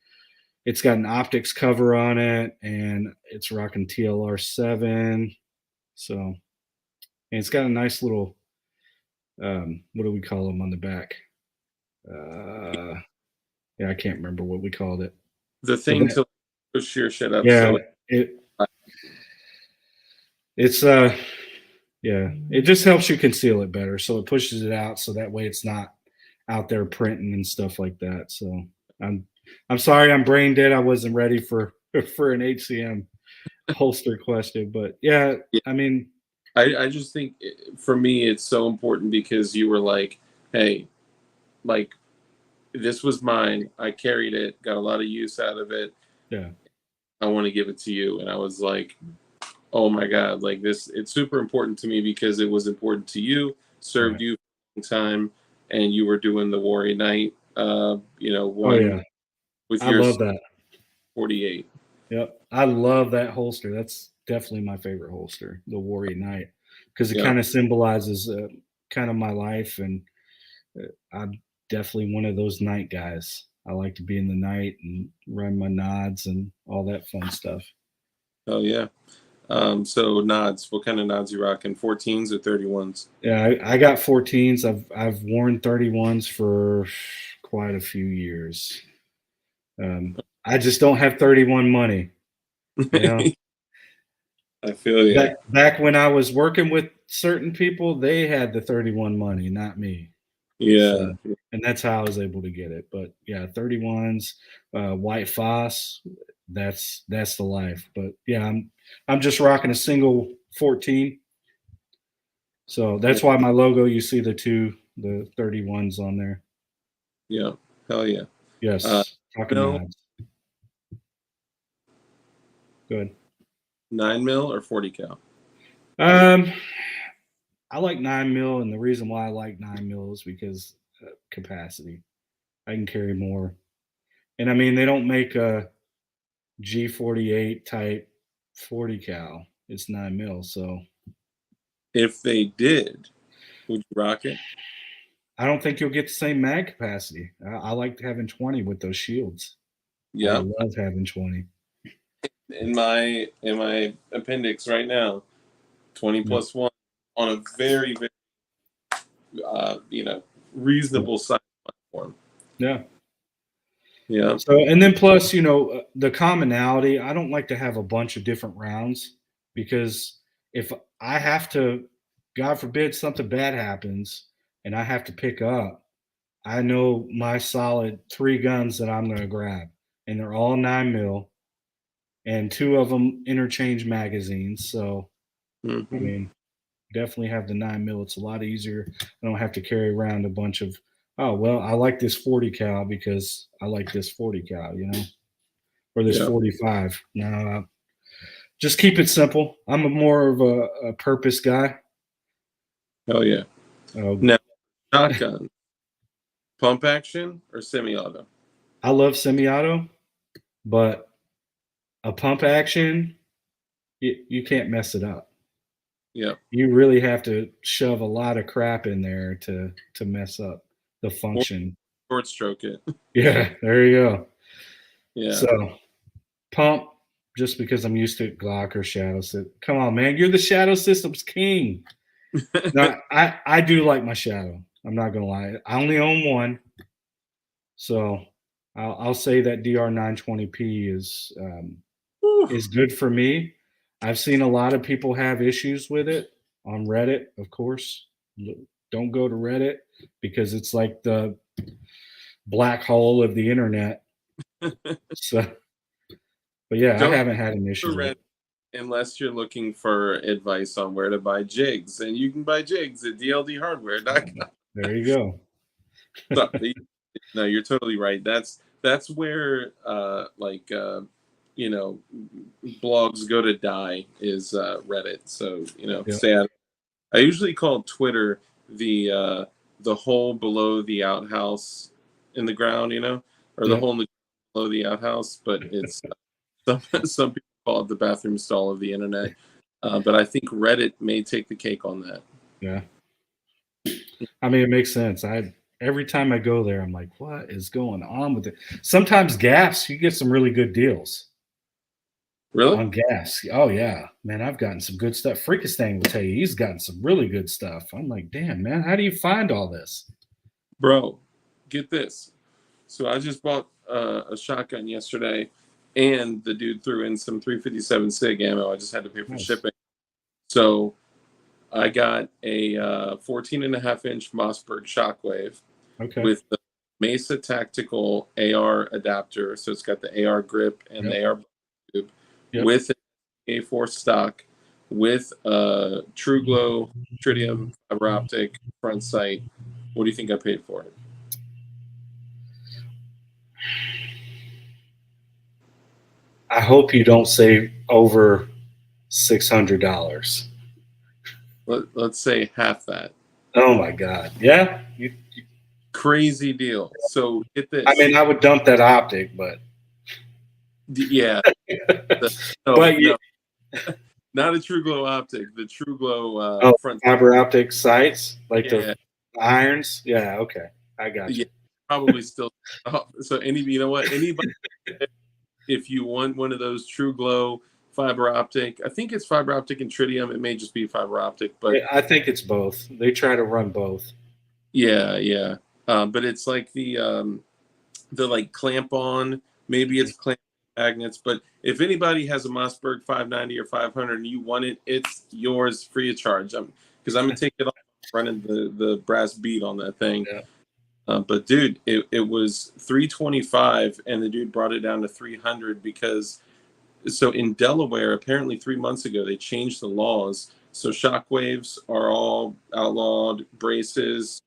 It's got an optics cover on it, and it's rocking TLR 7. So, and it's got a nice little what do we call them on the back? Uh, yeah, I can't remember what we called it. The But thing to push your shit up yeah, so it it's yeah, it just helps you conceal it better. So it pushes it out so that way it's not out there printing and stuff like that. So I'm I'm sorry I'm brain dead. I wasn't ready for for an HCM holster question, but yeah, yeah. I mean, I just think for me it's so important because you were like, hey, like this was mine. I carried it, got a lot of use out of it. yeah, I want to give it to you. And I was like, oh my God, like this, it's super important to me because it was important to you, served right. you for a long time, and you were doing the Warrior Night, Oh one yeah, with I your love that. 48. Yep, I love that holster. That's definitely my favorite holster, the Warrior Knight, because it Yeah. kind of symbolizes kind of my life, and I'm definitely one of those night guys. I like to be in the night and run my nods and all that fun stuff. Oh, yeah. So nods, what kind of nods you rocking? 14s or 31s? Yeah, I got 14s. I've worn 31s for quite a few years. I just don't have 31 money. You know, I feel you. back when I was working with certain people, they had the 31 money, not me. Yeah. So, and that's how I was able to get it. But yeah, 31s, white Foss, that's the life. But yeah, I'm just rocking a single 14. So Yeah. that's why my logo, you see the 31s on there. Yeah. Hell yeah. Uh, Yes, talking mil, nods. Good. 9 mil or 40 cal? Um, I like 9 mil, and the reason why I like 9 mil is because capacity. I can carry more, and I mean they don't make a G48 type 40 cal. It's 9 mil, so If they did, would you rock it? I don't think you'll get the same mag capacity. I like having 20 with those shields. I Yep. love having 20. In my appendix right now, 20 Yeah, plus one on a very, very you know, yeah, reasonable size platform. yeah. Yeah. So, and then plus, the commonality. I don't like to have a bunch of different rounds because if I have to, God forbid, something bad happens and I have to pick up, I know my solid three guns that I'm going to grab, and they're all 9 mil, and two of them interchange magazines. So, I Hmm. mean, definitely have the 9 mil. It's a lot easier. I don't have to carry around a bunch of oh well, I like this 40 cal because I like this 40 cal, or this Yeah. 45. No, just keep it simple. I'm a more of a purpose guy. Oh yeah. Oh, Now, shotgun, pump action or semi-auto? I love semi-auto, but a pump action, you can't mess it up. Yeah. You really have to shove a lot of crap in there to mess up the Or function. short stroke it. Yeah, there you go. Yeah. So pump, just because I'm used to Glock or Shadow System. Come on, man, you're the Shadow Systems king. No, I do like my Shadow. I'm not gonna lie. I only own one, so I'll say that DR 920p Whew. is good for me. I've seen a lot of people have issues with it on Reddit, of course. Don't go to Reddit because it's like the black hole of the internet. So, but yeah, I Don't haven't had an issue with rent it. unless you're looking for advice on where to buy jigs, and you can buy jigs at dldhardware.com. There you go. So, no, you're totally right. That's where you know blogs go to die is Reddit. So Yep. stay out. I usually call Twitter the hole below the outhouse in the ground, or the Yep. hole in the below the outhouse. But it's some people call it the bathroom stall of the internet. But I think Reddit may take the cake on that. Yeah. I mean, it makes sense. Every time I go there, I'm like, what is going on with it? Sometimes gas, you get some really good deals Really, on gas. Oh yeah, man, I've gotten some good stuff. Freakistan will tell you he's gotten some really good stuff. I'm like, damn, man, how do you find all this? bro? Get this. So I just bought a shotgun yesterday, and the dude threw in some 357 SIG ammo. I just had to pay for Nice. shipping. So I got a 14 and a half inch Mossberg Shockwave Okay. with the Mesa Tactical AR adapter. So it's got the AR grip and Yep. the AR tube Yep. with an A4 stock with a True Glow tritium fiber optic front sight. What do you think I paid for it? I hope you don't say over $600. Let's say half that. Oh my God. Yeah. Crazy deal. So get I this. mean, I would dump that optic, but Yeah. No, but you, no, not a True Glow optic. The True Glow oh, front. fiber optic sights, like the Yeah, irons. Yeah. Okay. I got yeah, you. probably still. So you know what? Anybody, if you want one of those True Glow fiber optic, I think it's fiber optic and tritium. It may just be fiber optic, but I think it's both. They try to run both. yeah, yeah. But it's like the like clamp on. Maybe it's clamp magnets, but if anybody has a Mossberg 590 or 500 and you want it, it's yours free of charge. Because I'm gonna take it off running the brass bead on that thing. Yeah. But dude, it was 325, and the dude brought it down to 300 because so in Delaware, apparently 3 months ago, they changed the laws. So shockwaves are all outlawed. Braces,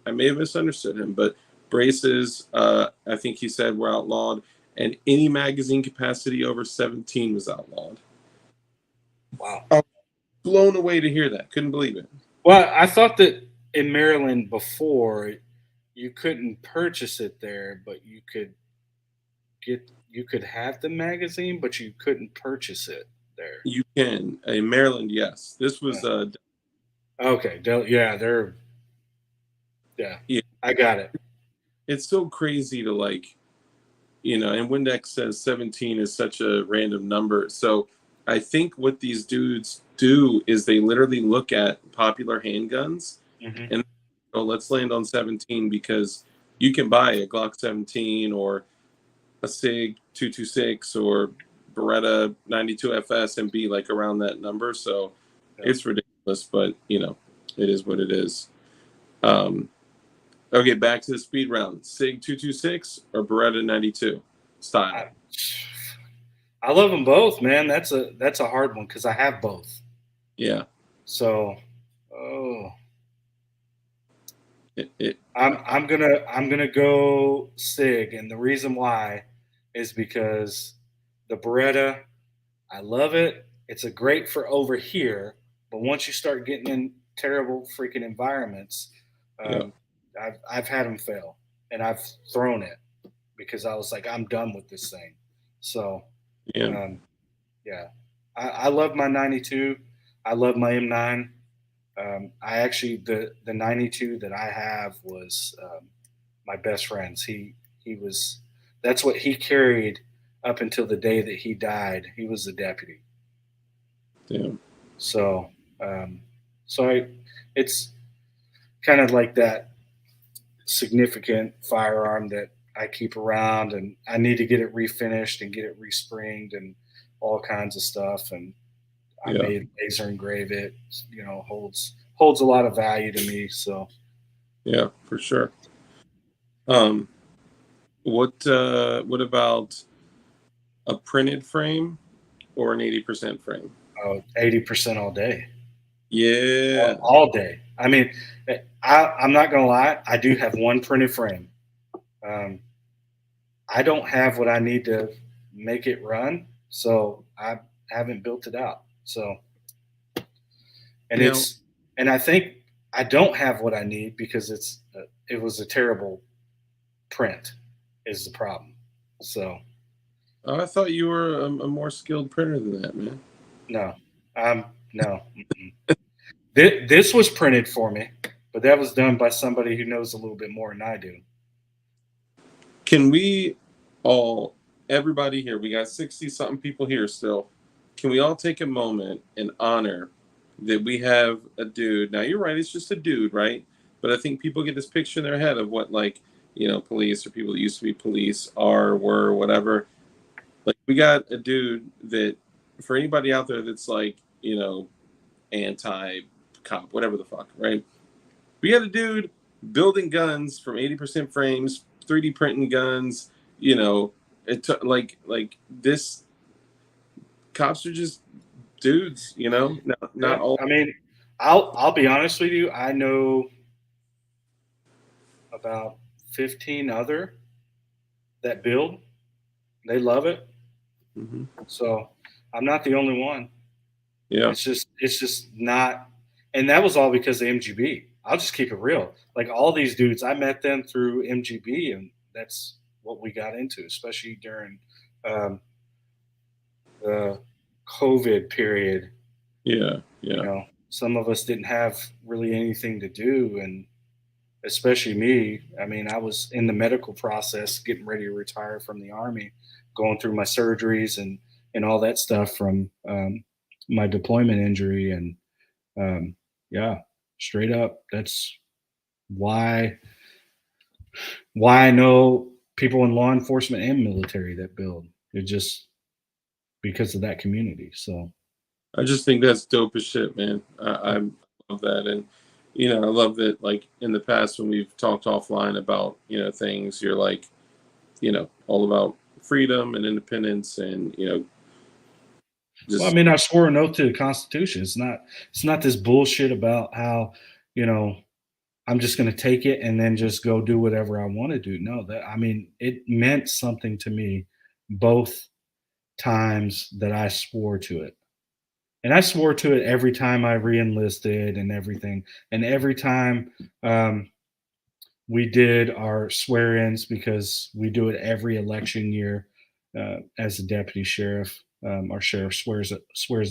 I may have misunderstood him, but braces, I think he said were outlawed, and any magazine capacity over 17 was outlawed. Wow. I was blown away to hear that. Couldn't believe it. Well, I thought that in Maryland before you couldn't purchase it there, but you could have the magazine, but you couldn't purchase it there. You can in Maryland, yes. This was Okay. Yeah, yeah. I got it. It's so crazy to and Windex says 17 is such a random number. So I think what these dudes do is they literally look at popular handguns Mm-hmm. and let's land on 17 because you can buy a Glock 17 or a SIG 226 or Beretta 92 FS and be like around that number. So it's ridiculous, but it is what it is. Okay, back to the speed round. SIG 226 or Beretta 92 style. I love them both, man. That's a hard one because I have both. Yeah. So, oh, It I'm gonna go Sig, and the reason why is because the Beretta, I love it. It's a great for over here, but once you start getting in terrible freaking environments, yeah, um, I've had them fail, and I've thrown it because I was like, I'm done with this thing. So yeah, um, yeah, I love my '92. I love my M9. I actually the '92 that I have was my best friend's. He was that's what he carried up until the day that he died. He was the deputy. yeah, So, um, so it's kind of like that significant firearm that I keep around, and I need to get it refinished and get it respringed and all kinds of stuff. And I yeah, made laser engrave it. Holds a lot of value to me. So yeah, for sure. Um, what about a printed frame or an 80% frame? 80% all day, Yeah. all day. I mean, I'm not gonna lie. I do have one printed frame. Um, I don't have what I need to make it run, so I haven't built it out. So, and Now, it's, and I think I don't have what I need because it was a terrible print, is the problem. So, I thought you were a more skilled printer than that, man. no, no. Mm-mm. This was printed for me, but that was done by somebody who knows a little bit more than I do. Can we all, everybody here, we got 60 something people here still. Can we all take a moment and honor that we have a dude? Now, you're right, it's just a dude, right? But I think people get this picture in their head of what, like, police or people that used to be police are, were, whatever. Like, we got a dude that, for anybody out there that's like, anti cop, whatever the fuck, right? We had a dude building guns from 80% frames, 3D printing guns. You know, it took like this. Cops are just dudes. Not Yeah, all. I mean, I'll be honest with you. I know about 15 other that build. They love it. Mhm. So I'm not the only one. Yeah, It's just not, and that was all because of MGB. I'll just keep it real. Like all these dudes, I met them through MGB, and that's what we got into, especially during um, the COVID period. yeah, You yeah. know, some of us didn't have really anything to do, and especially me. I mean, I was in the medical process, getting ready to retire from the army, going through my surgeries and all that stuff from my deployment injury, and um, yeah, straight up, that's why I know people in law enforcement and military that build. It just because of that community. So I just think that's dope as shit, man. I love that, and I love that. Like in the past, when we've talked offline about things, you're like all about freedom and independence, and well, I just mean, I swore an oath to the Constitution. It's not this bullshit about how you know I'm just going to take it and then just go do whatever I want to do. No, that I mean, it meant something to me both times that I swore to it. And I swore to it every time I re-enlisted and everything. And every time we did our swear-ins, because we do it every election year as a deputy sheriff. Our sheriff swears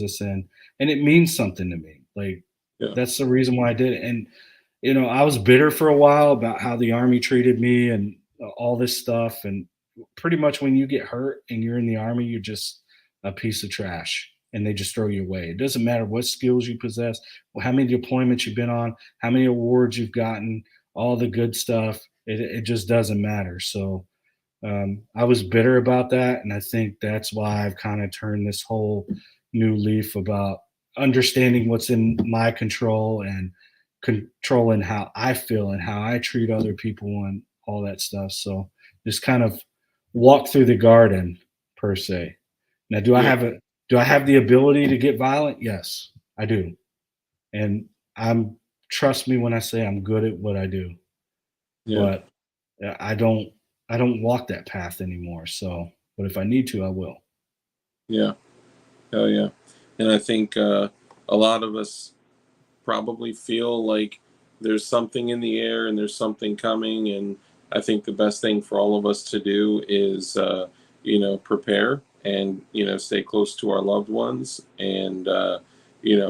us in, and it means something to me. Like yeah, that's the reason why I did it. And I was bitter for a while about how the army treated me and all this stuff. And pretty much when you get hurt and you're in the army, you're just a piece of trash and they just throw you away. It doesn't matter what skills you possess, how many deployments you've been on, how many awards you've gotten, all the good stuff. It just doesn't matter. So I was bitter about that. And I think that's why I've kind of turned this whole new leaf about understanding what's in my control and controlling how I feel and how I treat other people and all that stuff. So just kind of walk through the garden per se. Now, yeah. do I have the ability to get violent? Yes, I do. And I'm trust me when I say I'm good at what I do. Yeah. but I don't walk that path anymore. So, but if I need to, I will. Yeah. Oh yeah. And I think a lot of us probably feel like there's something in the air and there's something coming. And I think the best thing for all of us to do is, prepare and, stay close to our loved ones and,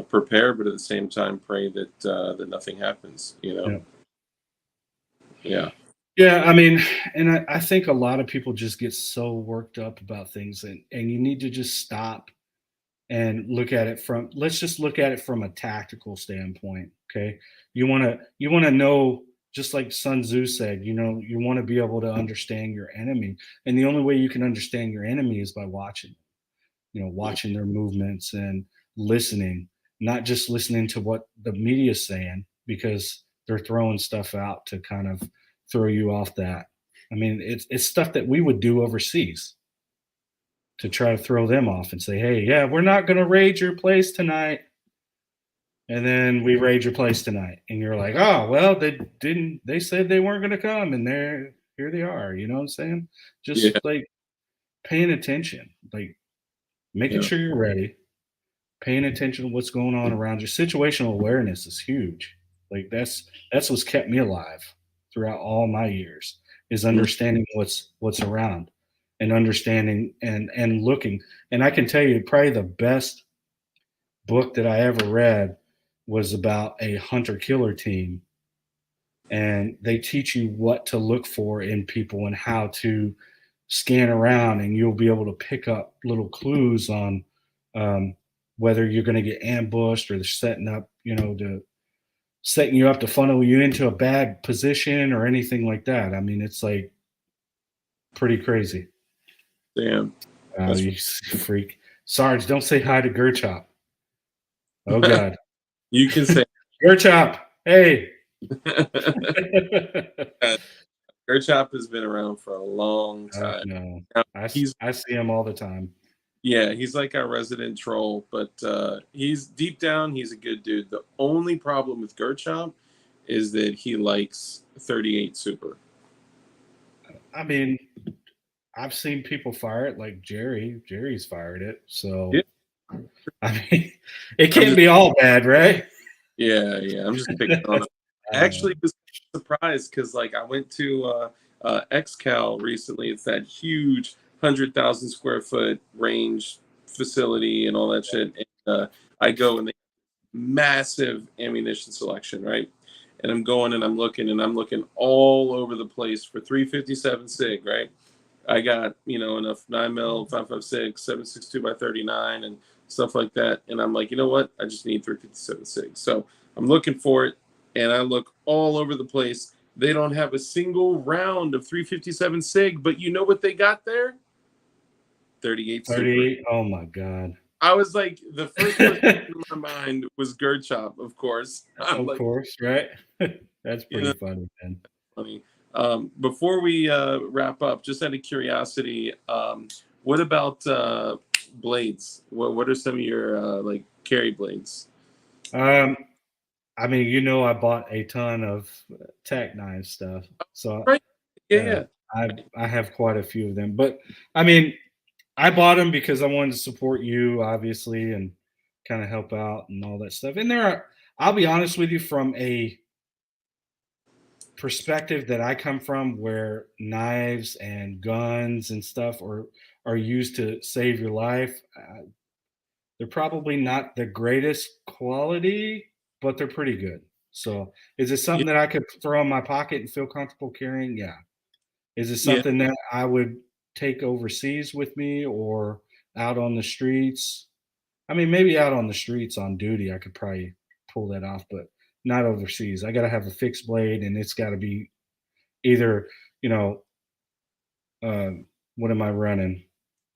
prepare, but at the same time, pray that nothing happens. Yeah. Yeah. Yeah, I mean, and I think a lot of people just get so worked up about things, and you need to just stop and look at it from, let's just look at it from a tactical standpoint. Okay. You want to know, just like Sun Tzu said, you want to be able to understand your enemy. And the only way you can understand your enemy is by watching, watching their movements and listening, not just listening to what the media is saying, because they're throwing stuff out to kind of throw you off that. I mean, it's stuff that we would do overseas to try to throw them off and say, hey, yeah, we're not going to raid your place tonight. And then we raid your place tonight. And you're like, oh, well, they said they weren't going to come. And here they are. You know what I'm saying? Just Yeah. like paying attention, like making Yeah. sure you're ready, paying attention to what's going on around you. Situational awareness is huge. Like that's what's kept me alive throughout all my years, is Mm. understanding what's around and understanding and looking. And I can tell you, probably the best book that I ever read was about a hunter killer team, and they teach you what to look for in people and how to scan around, and you'll be able to pick up little clues on um, whether you're going to get ambushed, or they're setting you up to funnel you into a bad position or anything like that. I mean, it's like pretty crazy. Damn. That's You freak. Sarge, don't say hi to Gerchop. Oh God. you can say. Gerchop, hey. Chop has been around for a long Oh time. no. Now, I he's see him all the time. Yeah, he's like our resident troll, but he's deep down, he's a good dude. The only problem with Gerchop is that he likes 38 Super. I mean, I've seen people fire it, like Jerry. Jerry's fired it. So Yeah. I mean, it can't be all bad, right? Yeah. I'm just picking on him. I actually was surprised because, like, I went to XCal recently. It's that huge 100,000 square foot range facility and all that shit. And I go and they massive ammunition selection, right? And I'm going and I'm looking all over the place for 357 SIG, right? I got, enough 9mm, 5.56, 7.62 by 39 and stuff like that. And I'm like, you know what? I just need 357 SIG. So I'm looking for it and I look all over the place. They don't have a single round of 357 SIG, but you know what they got there? 38 Super. 38. Oh my God. I was like, the first person in my mind was Gerchop, of course. I'm Of like, course, right? That's you pretty know, funny, man. funny. Before we wrap up, just out of curiosity, what about blades? What are some of your like carry blades? I mean, I bought a ton of tack knife stuff, so Right. Yeah. I have quite a few of them. But I mean, I bought them because I wanted to support you, obviously, and kind of help out and all that stuff. And I'll be honest with you, from a perspective that I come from, where knives and guns and stuff are used to save your life. They're probably not the greatest quality, but they're pretty good. So, is it Yeah. something that I could throw in my pocket and feel comfortable carrying? Yeah. Is it Yeah. something that I would take overseas with me or out on the streets? I mean, maybe out on the streets on duty, I could probably pull that off, but not overseas. I got to have a fixed blade, and it's got to be either, you know, what am I running?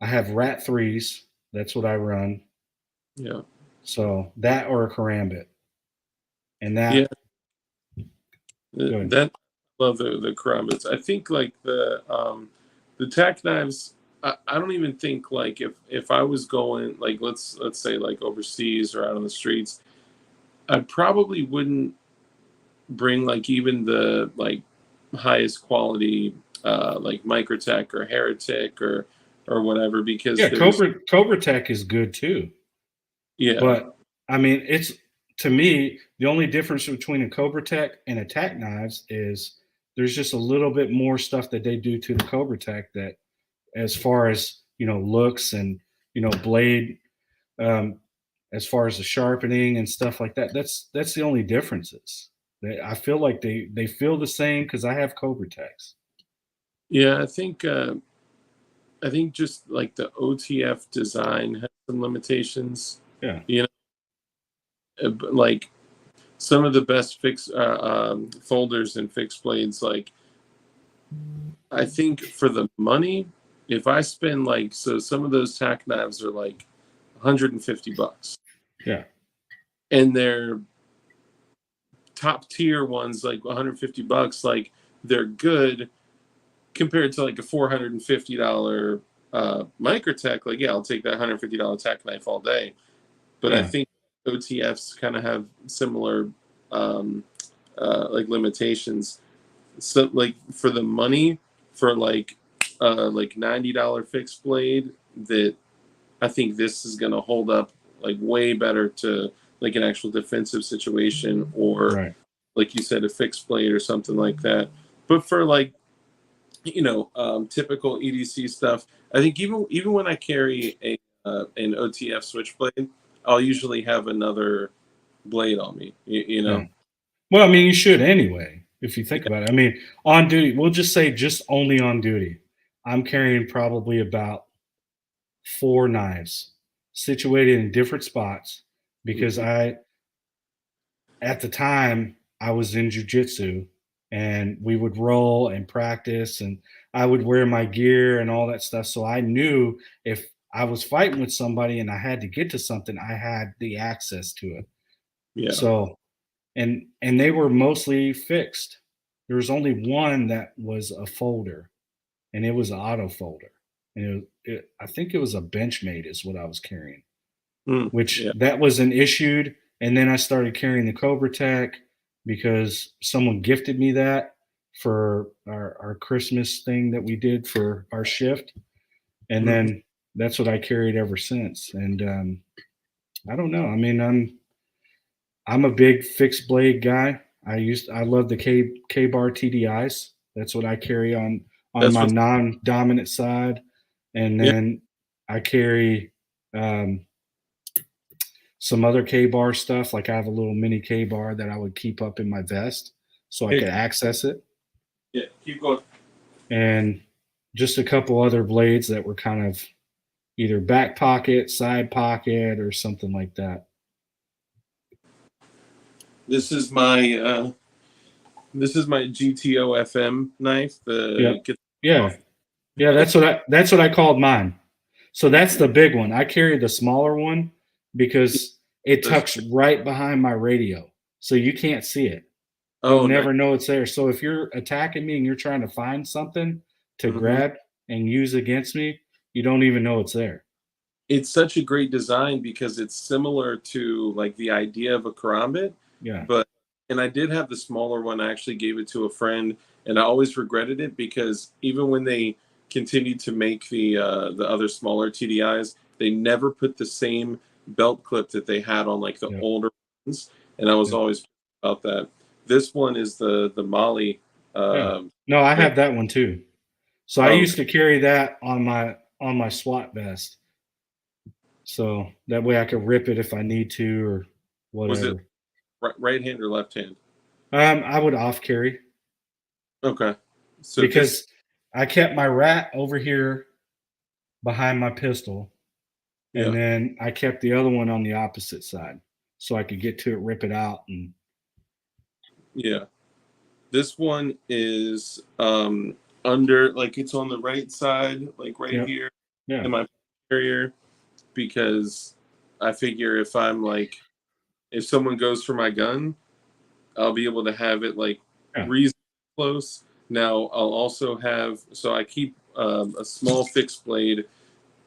I have Rat threes. That's what I run. Yeah. So that, or a karambit, and Yeah. that good. That love the karambits. I think like the tack knives. I don't even think like if I was going like let's say like overseas or out on the streets, I probably wouldn't bring like even the like highest quality, like Microtech or Heretic or whatever, because Yeah, there's Cobra Tech is good too. yeah, But I mean, it's to me the only difference between a Cobra Tech and Attack Knives is there's just a little bit more stuff that they do to the Cobra Tech that, as far as looks and blade, um, as far as the sharpening and stuff like that. That's the only differences. I feel like they feel the same because I have Cobra Techs. yeah. I think just like the OTF design has some limitations. Yeah, You but like some of the best folders and fixed blades, like I think for the money, if I spend like, so some of those tack knives are like $150, yeah, and they're top tier ones like $150, like they're good compared to like a $450 Microtech. Like, yeah, I'll take that $150 tack knife all day. But I yeah, think OTFs kind of have similar like limitations. So like for the money, for like $90 fixed blade, that I think this is going to hold up like way better to like an actual defensive situation, or right. like you said, a fixed blade or something like that. But for like typical EDC stuff, I think even when I carry a an OTF switchblade, I'll usually have another blade on me. You Yeah. know, Well, I mean, you should anyway, if you think about it. I mean, on duty, we'll just say just only on duty. I'm carrying probably about 4 knives situated in different spots because Mhm. at the time, I was in jujitsu and we would roll and practice, and I would wear my gear and all that stuff. So I knew if I was fighting with somebody and I had to get to something, I had the access to it. Yeah. So and they were mostly fixed. There was only one that was a folder, and it was an auto folder. And I think it was a Benchmade is what I was carrying, which Yeah. that was an issued. And then I started carrying the Cobra Tech because someone gifted me that for our Christmas thing that we did for our shift. And Mhm. then that's what I carried ever since. And I don't know. I mean, I'm a big fixed blade guy. I love the K bar TDIs. That's what I carry on That's my what's non-dominant side, and yeah. then I carry um, some other K bar stuff. Like I have a little mini K bar that I would keep up in my vest so I Here, could access it, yeah. Keep going. and just a couple other blades that were kind of either back pocket, side pocket, or something like that. This is my GTO FM knife. Yeah, The get yeah, off. yeah. That's what I called mine. So that's the big one. I carry the smaller one because it This. tucks right behind my radio. So you can't see it. You'll Oh, nice. never know it's there. So if you're attacking me and you're trying to find something to Hmm. grab and use against me, you don't even know it's there. It's such a great design because it's similar to like the idea of a karambit, Yeah. but and I did have the smaller one. I actually gave it to a friend, and I always regretted it because even when they continued to make the other smaller TDIs, they never put the same belt clip that they had on like the Yep. older ones, and I was Yep. always about that. This one is the Molly. Yeah. Um, No, I brand. have that one too. So I Oh, used to carry that on my SWAT vest. So that way I could rip it if I need to or was it whatever. right hand or left hand? I would off carry Okay, so this because I kept my rat over here behind my pistol, and yeah. then I kept the other one on the opposite side so I could get to it, rip it out, and Yeah. This one is under, like it's on the right side, like right yeah, here yeah, in my carrier, because I figure if I'm like, if someone goes for my gun, I'll be able to have it like yeah, reasonably close. Now I'll also have, so I keep a small fixed blade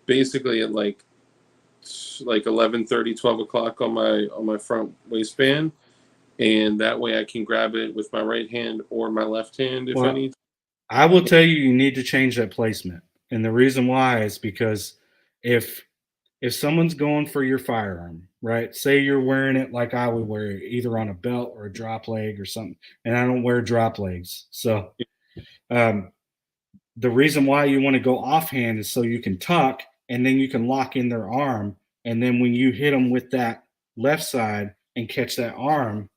basically at like 11:30, 12 o'clock on my front waistband, and that way I can grab it with my right hand or my left hand if I Well, need. I will tell you, you need to change that placement. And the reason why is because if someone's going for your firearm, right? Say you're wearing it like I would wear it, either on a belt or a drop leg or something. And I don't wear drop legs. So um, the reason why you want to go offhand is so you can tuck and then you can lock in their arm. And then when you hit them with that left side and catch that arm,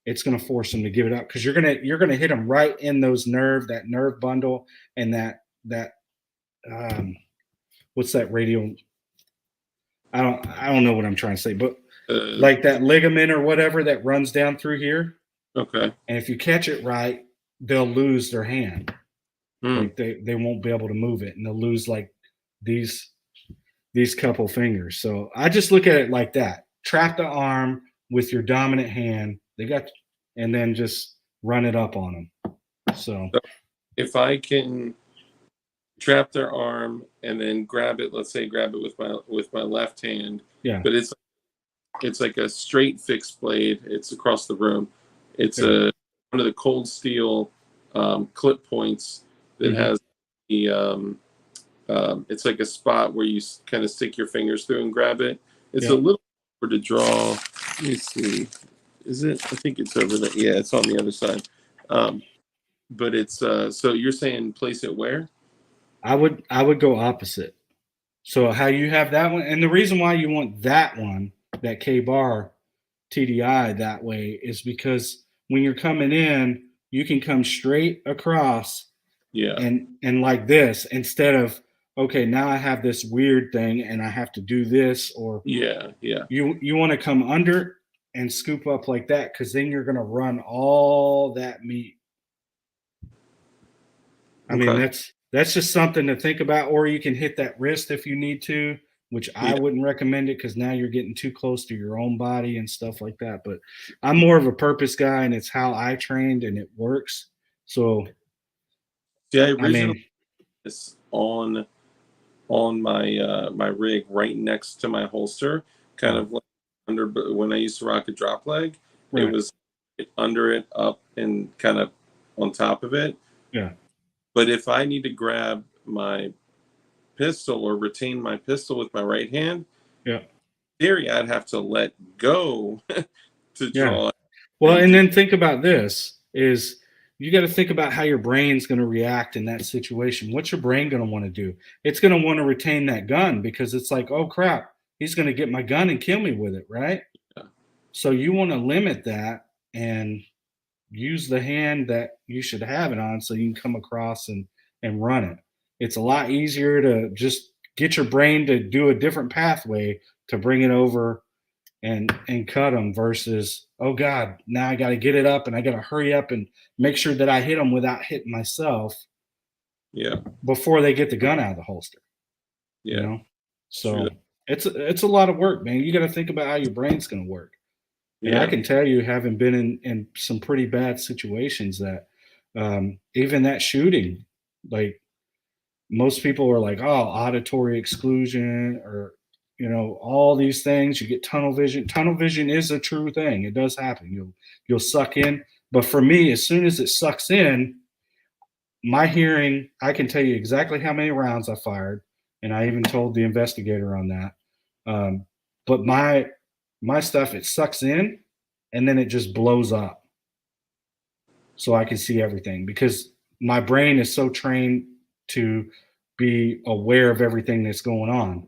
it's going to force them to give it up because you're gonna hit them right in that nerve bundle and that um, what's that radial? I don't know what I'm trying to say, but like that ligament or whatever that runs down through here. Okay. And if you catch it right, they'll lose their hand. Like they won't be able to move it, and they'll lose like these couple fingers. So I just look at it like that: trap the arm with your dominant hand. And then just run it up on them. So if I can trap their arm and then grab it, let's say grab it with my left hand. Yeah. But it's like a straight fixed blade. It's across the room. It's one of the cold steel clip points that has the it's like a spot where you kind of stick your fingers through and grab it. It's a little hard to draw. Let me see. Is it? I think it's over there. Yeah, it's on the other side. But it's so you're saying place it where? I would go opposite. So how you have that one, and the reason why you want that one, that K-bar TDI that way, is because when you're coming in, you can come straight across, and like this instead of okay, now I have this weird thing and I have to do this, or you want to come under and scoop up like that because then you're going to run all that meat. I mean, that's just something to think about. Or you can hit that wrist if you need to, which I wouldn't recommend it because now you're getting too close to your own body and stuff like that. But I'm more of a purpose guy, and it's how I trained, and it works. So, originally it's on my my rig right next to my holster, kind of like under when I used to rock a drop leg. It was under it, up, and kind of on top of it. Yeah. But if I need to grab my pistol or retain my pistol with my right hand, in theory, I'd have to let go to draw. Well, and then think about this: is you got to think about how your brain's going to react in that situation. What's your brain going to want to do? It's going to want to retain that gun because it's like, oh crap, he's going to get my gun and kill me with it, right? Yeah. So you want to limit that and use the hand that you should have it on so you can come across and run it. It's a lot easier to just get your brain to do a different pathway to bring it over and cut them versus, oh God, now I got to get it up and I got to hurry up and make sure that I hit them without hitting myself. Yeah. Before they get the gun out of the holster. Yeah. You know? So it's a lot of work, man. You got to think about how your brain's going to work. And I can tell you, having been in some pretty bad situations, that even that shooting, like most people are like, oh, auditory exclusion, or all these things. You get tunnel vision. Tunnel vision is a true thing. It does happen. You'll suck in. But for me, as soon as it sucks in, my hearing, I can tell you exactly how many rounds I fired, and I even told the investigator on that. But my stuff, it sucks in and then it just blows up so I can see everything because my brain is so trained to be aware of everything that's going on,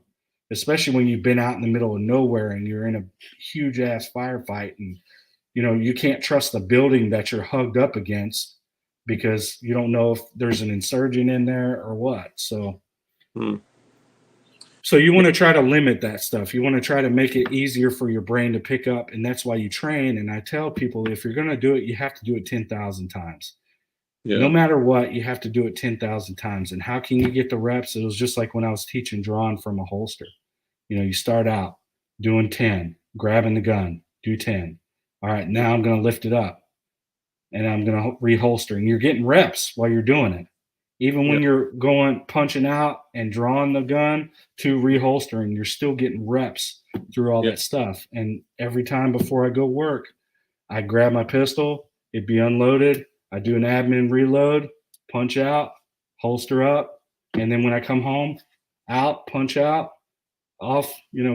especially when you've been out in the middle of nowhere and you're in a huge ass firefight and you can't trust the building that you're hugged up against because you don't know if there's an insurgent in there or what. So So you want to try to limit that stuff. You want to try to make it easier for your brain to pick up. And that's why you train. And I tell people, if you're going to do it, you have to do it 10,000 times. Yeah. No matter what, you have to do it 10,000 times. And how can you get the reps? It was just like when I was teaching drawing from a holster. You start out doing 10, grabbing the gun, do 10. All right, now I'm going to lift it up and I'm going to reholster. And you're getting reps while you're doing it. Even when you're going punching out and drawing the gun to reholstering, you're still getting reps through all that stuff. And every time before I go work, I grab my pistol, it'd be unloaded. I do an admin reload, punch out, holster up, and then when I come home, out, punch out, off,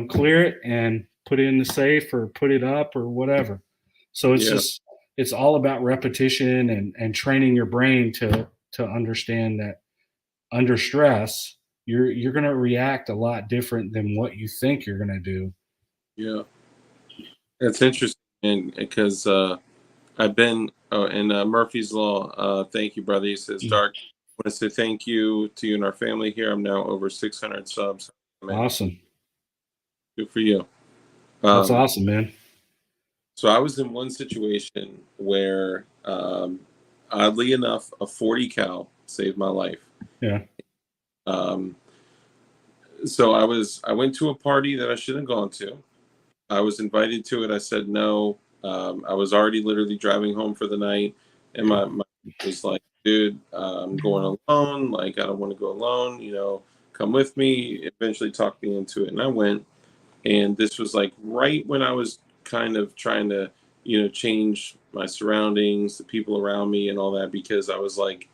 clear it and put it in the safe or put it up or whatever. So Yeah. it's all about repetition and training your brain to understand that under stress, you're going to react a lot different than what you think you're going to do. Yeah. That's interesting because I've been in Murphy's Law. Thank you, brother. He says, Mm. Dark, I want to say thank you to you and our family here. I'm now over 600 subs. Man, Awesome. good for you. That's awesome, man. So I was in one situation where, oddly enough, a 40 cal saved my life. Yeah. So I went to a party that I shouldn't have gone to. I was invited to it. I said no. I was already literally driving home for the night, and my was like, dude, I'm going alone. Like, I don't want to go alone. Come with me. Eventually talked me into it, and I went. And this was like right when I was kind of trying to, change my surroundings, the people around me, and all that, because I was like,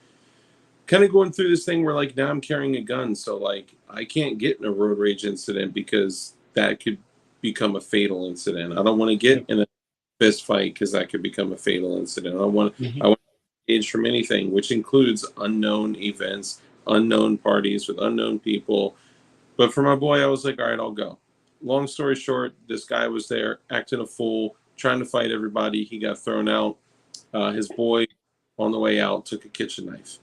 kind of going through this thing where like now I'm carrying a gun, so like I can't get in a road rage incident because that could become a fatal incident. I don't want to get in a fist fight because that could become a fatal incident. I want to engage from anything, which includes unknown events, unknown parties with unknown people. But for my boy, I was like, all right, I'll go. Long story short, this guy was there acting a fool, trying to fight everybody. He got thrown out. His boy, on the way out, took a kitchen knife,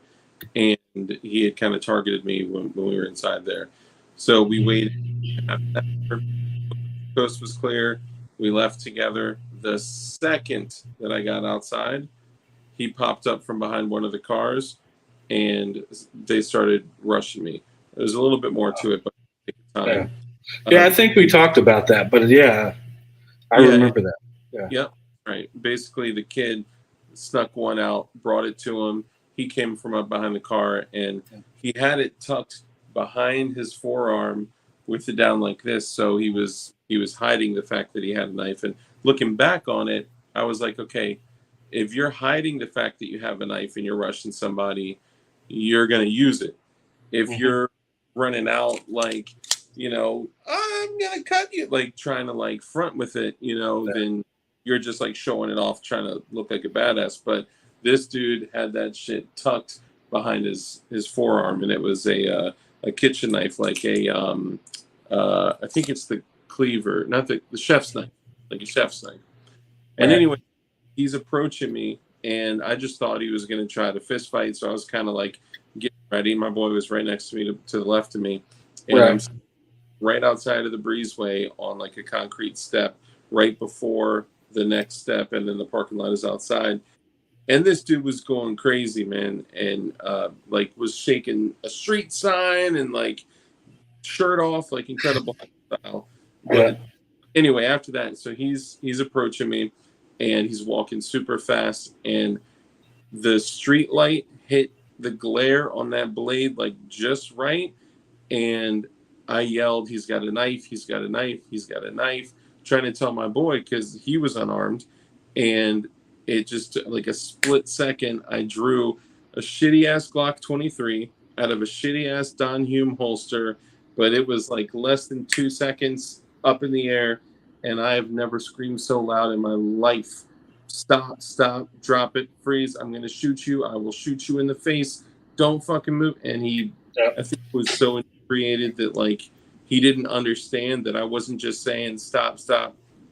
and he had kind of targeted me when we were inside there. So we waited. The coast was clear. We left together. The second that I got outside, he popped up from behind one of the cars, and they started rushing me. There's a little bit more to it, but time. Yeah, I think we talked about that, but I remember that. Yeah. Yep. Right. Basically, the kid snuck one out, brought it to him. He came from up behind the car, and he had it tucked behind his forearm with it down like this. So he was hiding the fact that he had a knife. And looking back on it, I was like, okay, if you're hiding the fact that you have a knife and you're rushing somebody, you're going to use it. If you're running out like, I'm going to cut you, like trying to like front with it, then you're just like showing it off, trying to look like a badass. But this dude had that shit tucked behind his forearm, and it was a kitchen knife, like I think it's the cleaver, not the chef's knife, like a chef's knife. And anyway, he's approaching me, and I just thought he was going to try to fist fight, so I was kind of like getting ready. My boy was right next to me, to the left of me, and I'm right outside of the breezeway on like a concrete step, right before the next step, and then the parking lot is outside. And this dude was going crazy, man, and like was shaking a street sign and like shirt off, like incredible style. But anyway, after that, so he's approaching me, and he's walking super fast, and the street light hit the glare on that blade like just right, and I yelled, "He's got a knife! He's got a knife! He's got a knife!" Trying to tell my boy because he was unarmed, and it just like a split second. I drew a shitty ass Glock 23 out of a shitty ass Don Hume holster, but it was like less than 2 seconds up in the air, and I have never screamed so loud in my life. Stop, drop it, freeze. I'm going to shoot you. I will shoot you in the face. Don't fucking move. And he, I think, was so inebriated that like he didn't understand that I wasn't just saying stop,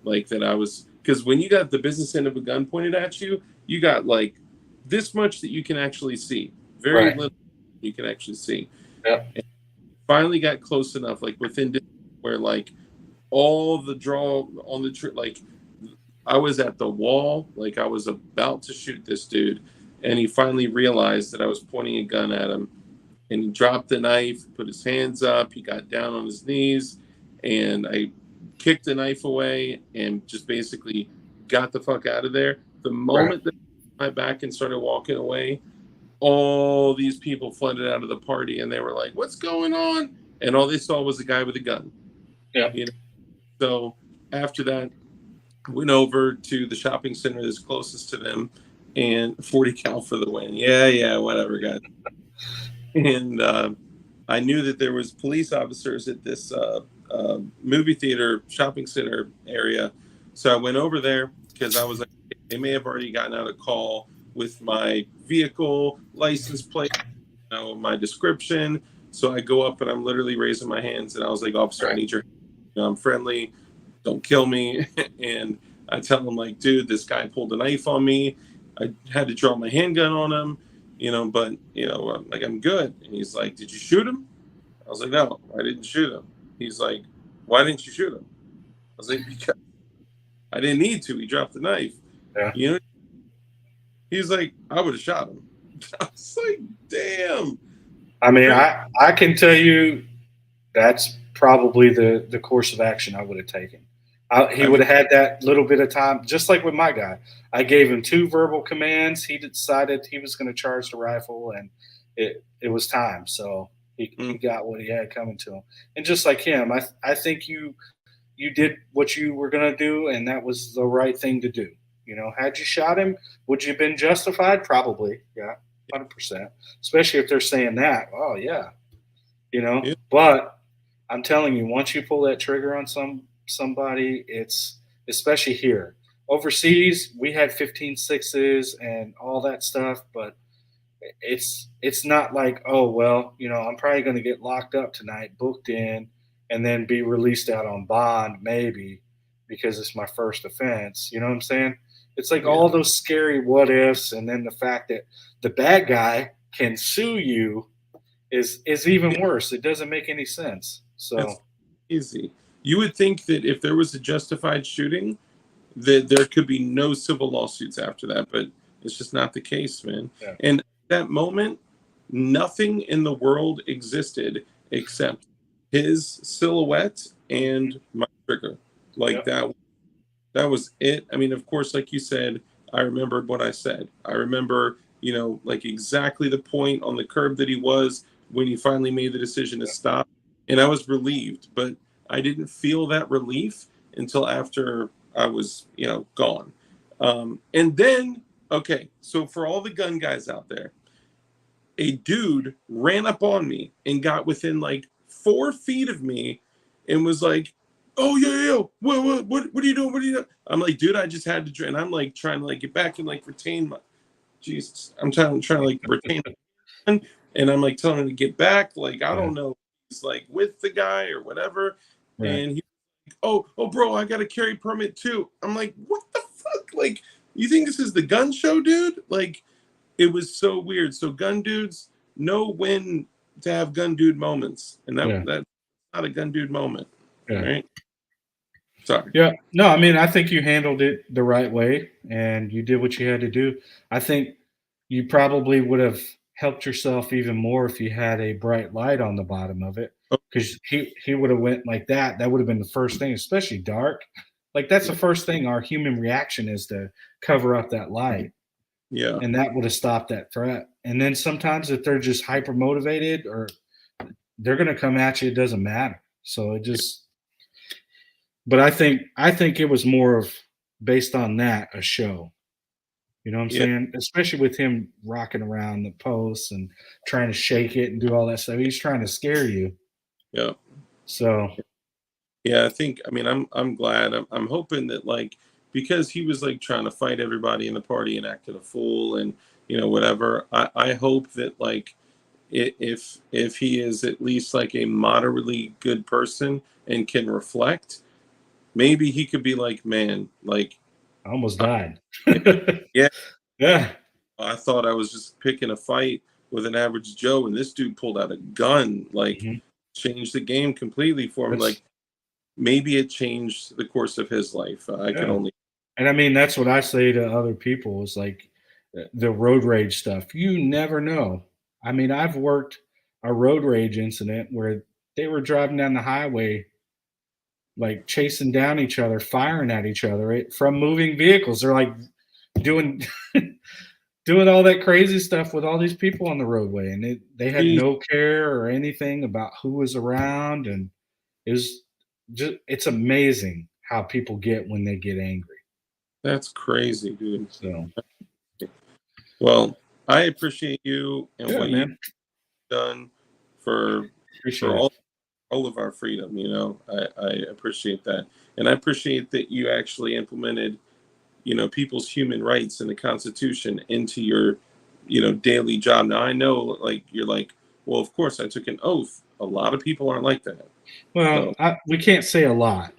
like that I was, because when you got the business end of a gun pointed at you, you got like this much that you can actually see. Very little you can actually see. And finally got close enough, like within where like all the draw on the tree, like I was at the wall, like I was about to shoot this dude, and he finally realized that I was pointing a gun at him, and he dropped the knife, put his hands up, he got down on his knees, and I kicked the knife away and just basically got the fuck out of there. The moment that I went back and started walking away, all these people flooded out of the party, and they were like, "What's going on?" And all they saw was a guy with a gun. So after that, Went over to the shopping center that's closest to them, and 40 cal for the win. Yeah, yeah, whatever, guys. And I knew that there was police officers at this movie theater shopping center area, so I went over there because I was like, they may have already gotten out a call with my vehicle license plate, my description. So I go up and I'm literally raising my hands, and I was like, officer, I need your, I'm friendly, don't kill me. And I tell him like, dude, this guy pulled a knife on me. I had to draw my handgun on him, but like, I'm good. And he's like, did you shoot him? I was like, no, I didn't shoot him. He's like, why didn't you shoot him? I was like, because I didn't need to. He dropped the knife. Yeah. You know, he's like, I would have shot him. I was like, damn. I mean, I can tell you that's probably the course of action I would have taken. He would have had that little bit of time, just like with my guy. I gave him 2 verbal commands. He decided he was going to charge the rifle, and it was time. So he got what he had coming to him. And just like him, I think you did what you were going to do, and that was the right thing to do. Had you shot him, would you have been justified? Probably, yeah, 100%. Especially if they're saying that. Oh, yeah. Yeah. But I'm telling you, once you pull that trigger on somebody, it's especially here. Overseas, we had 15-6s and all that stuff, but it's not like, oh well, I'm probably going to get locked up tonight, booked in, and then be released out on bond maybe because it's my first offense. You know what I'm saying? It's like all those scary what ifs, and then the fact that the bad guy can sue you is even worse. It doesn't make any sense. So That's easy. You would think that if there was a justified shooting, that there could be no civil lawsuits after that, but it's just not the case, man. Yeah. And at that moment, nothing in the world existed except his silhouette and my trigger. Like that was it. I mean, of course, like you said, I remembered what I said. I remember, like exactly the point on the curb that he was when he finally made the decision to stop. And I was relieved, but I didn't feel that relief until after I was, gone. And then, okay, so for all the gun guys out there, a dude ran up on me and got within like 4 feet of me and was like, oh yeah, what are you doing? What are you doing? I'm like, dude, I just had to drink. And I'm like trying to like get back and like retain my Jesus. I'm trying to like retain my and I'm like telling him to get back. Like, I don't know, he's like with the guy or whatever. Right. And he's like, oh bro, I got a carry permit too. I'm like, what the fuck? Like, you think this is the gun show, dude? Like, it was so weird. So gun dudes know when to have gun dude moments, and that's not a gun dude moment, right? Sorry. Yeah. No, I mean, I think you handled it the right way, and you did what you had to do. I think you probably would have helped yourself even more if you had a bright light on the bottom of it, because he would have went like that. That would have been the first thing, especially dark. Like that's the first thing our human reaction is to cover up that light. Yeah. And that would have stopped that threat. And then sometimes if they're just hyper motivated or they're going to come at you, it doesn't matter. So it just, but I think it was more of based on that, a show. You know what I'm saying? Especially with him rocking around the posts and trying to shake it and do all that stuff. He's trying to scare you. Yeah. So yeah, I mean, I'm glad. I'm hoping that like, because he was like trying to fight everybody in the party and acted a fool and whatever. I hope that like if he is at least like a moderately good person and can reflect, maybe he could be like, man, like I almost died. Yeah. Yeah. I thought I was just picking a fight with an average Joe, and this dude pulled out a gun, like changed the game completely for him. Like maybe it changed the course of his life. I can only. And I mean, that's what I say to other people is like the road rage stuff. You never know. I mean, I've worked a road rage incident where they were driving down the highway, like chasing down each other, firing at each other from moving vehicles. They're like doing doing all that crazy stuff with all these people on the roadway, and they had no care or anything about who was around. And it was just, it's amazing how people get when they get angry. That's crazy, dude. So Well, I appreciate you and yeah, what you've man, done for appreciate for it. all of our freedom. I appreciate that, and I appreciate that you actually implemented people's human rights and the Constitution into your daily job. Now I know, like you're like, well, of course I took an oath. A lot of people aren't like that, Well, so we can't say a lot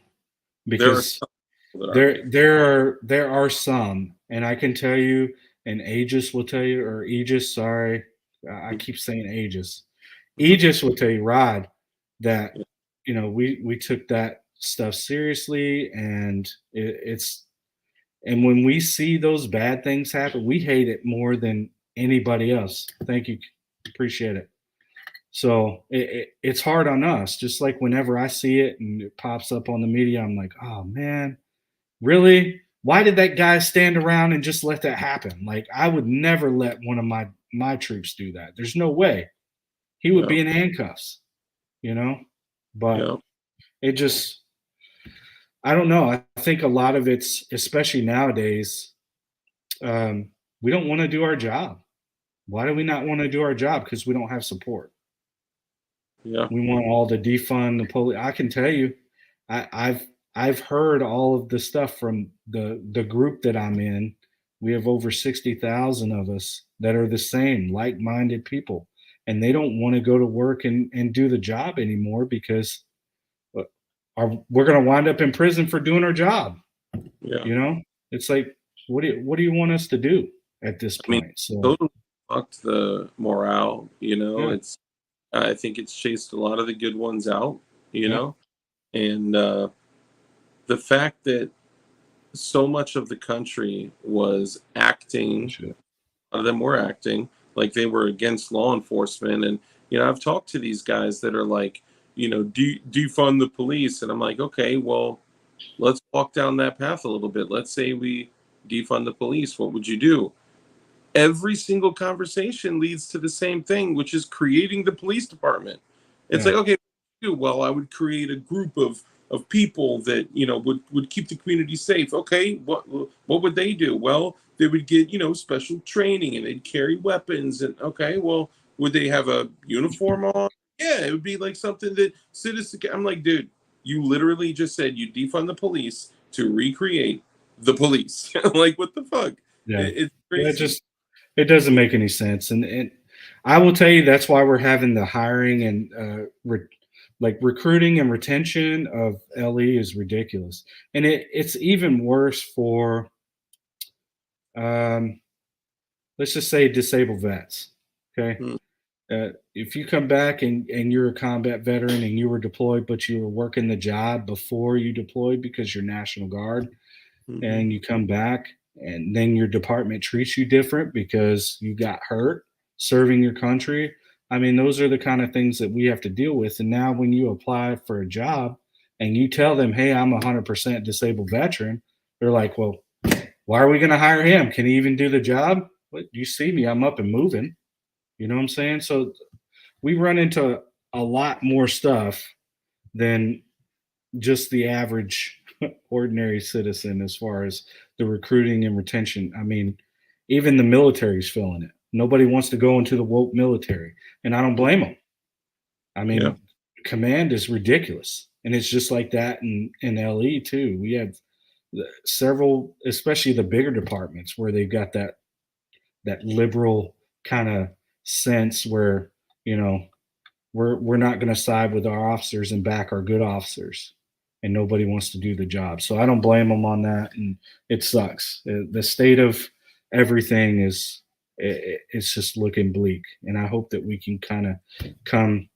there are because some people that aren't there like that. there are some, and I can tell you, and Aegis will tell you, or Aegis, sorry, I keep saying Aegis. Mhm. Aegis will tell you, Rod, that Yeah, we took that stuff seriously, and it's and when we see those bad things happen, we hate it more than anybody else. Thank you, appreciate it. So it's hard on us. Just like whenever I see it and it pops up on the media, I'm like, oh man, really? Why did that guy stand around and just let that happen? Like I would never let one of my troops do that. There's no way. He would yeah, be in handcuffs, you know? But yeah, it just I don't know. I think a lot of it's especially nowadays, we don't want to do our job. Why do we not want to do our job? Because we don't have support. yeah. We want all the defund the police. I can tell you, I've heard all of the stuff from the group that I'm in. We have over 60,000 of us that are the same, like-minded people, and they don't want to go to work and do the job anymore because we're going to wind up in prison for doing our job. Yeah. You know, it's like, what do you want us to do at this I mean, point? So totally fucked the morale. yeah, I think it's chased a lot of the good ones out. You yeah, know, and the fact that so much of the country was acting, shit. a lot of them were acting like they were against law enforcement. And I've talked to these guys that are like, defund the police, and I'm like, okay, well, let's walk down that path a little bit. Let's say we defund the police. What would you do? Every single conversation leads to the same thing, which is creating the police department. It's Yeah, like, okay, well, I would create a group of people that would keep the community safe. Okay, what would they do? Well, they would get special training and they'd carry weapons. And okay, well, would they have a uniform on? Yeah, it would be like something that citizens. I'm like, dude, you literally just said you defund the police to recreate the police. Like, what the fuck? yeah, It's yeah. It crazy. just it doesn't make any sense, and I will tell you that's why we're having the hiring and like recruiting and retention of LE is ridiculous, and it's even worse for um, let's just say disabled vets. Okay, Mm, if you come back and you're a combat veteran and you were deployed, but you were working the job before you deployed because you're National Guard, mhm. and you come back and then your department treats you different because you got hurt serving your country. I mean, those are the kind of things that we have to deal with. And now, when you apply for a job and you tell them, hey, I'm a 100% disabled veteran, they're like, well, why are we going to hire him? Can he even do the job? What, you see me, I'm up and moving. You know what I'm saying? So we run into a lot more stuff than just the average ordinary citizen as far as the recruiting and retention. I mean, even the military's feeling it. Nobody wants to go into the woke military, and I don't blame them. I Yeah. mean, command is ridiculous, and it's just like that in LE too. We have several, especially the bigger departments, where they've got that liberal kind of sense where you know we're not going to side with our officers and back our good officers, and nobody wants to do the job. So I don't blame them on that, and it sucks. The state of everything is it's just looking bleak, and I hope that we can kind of come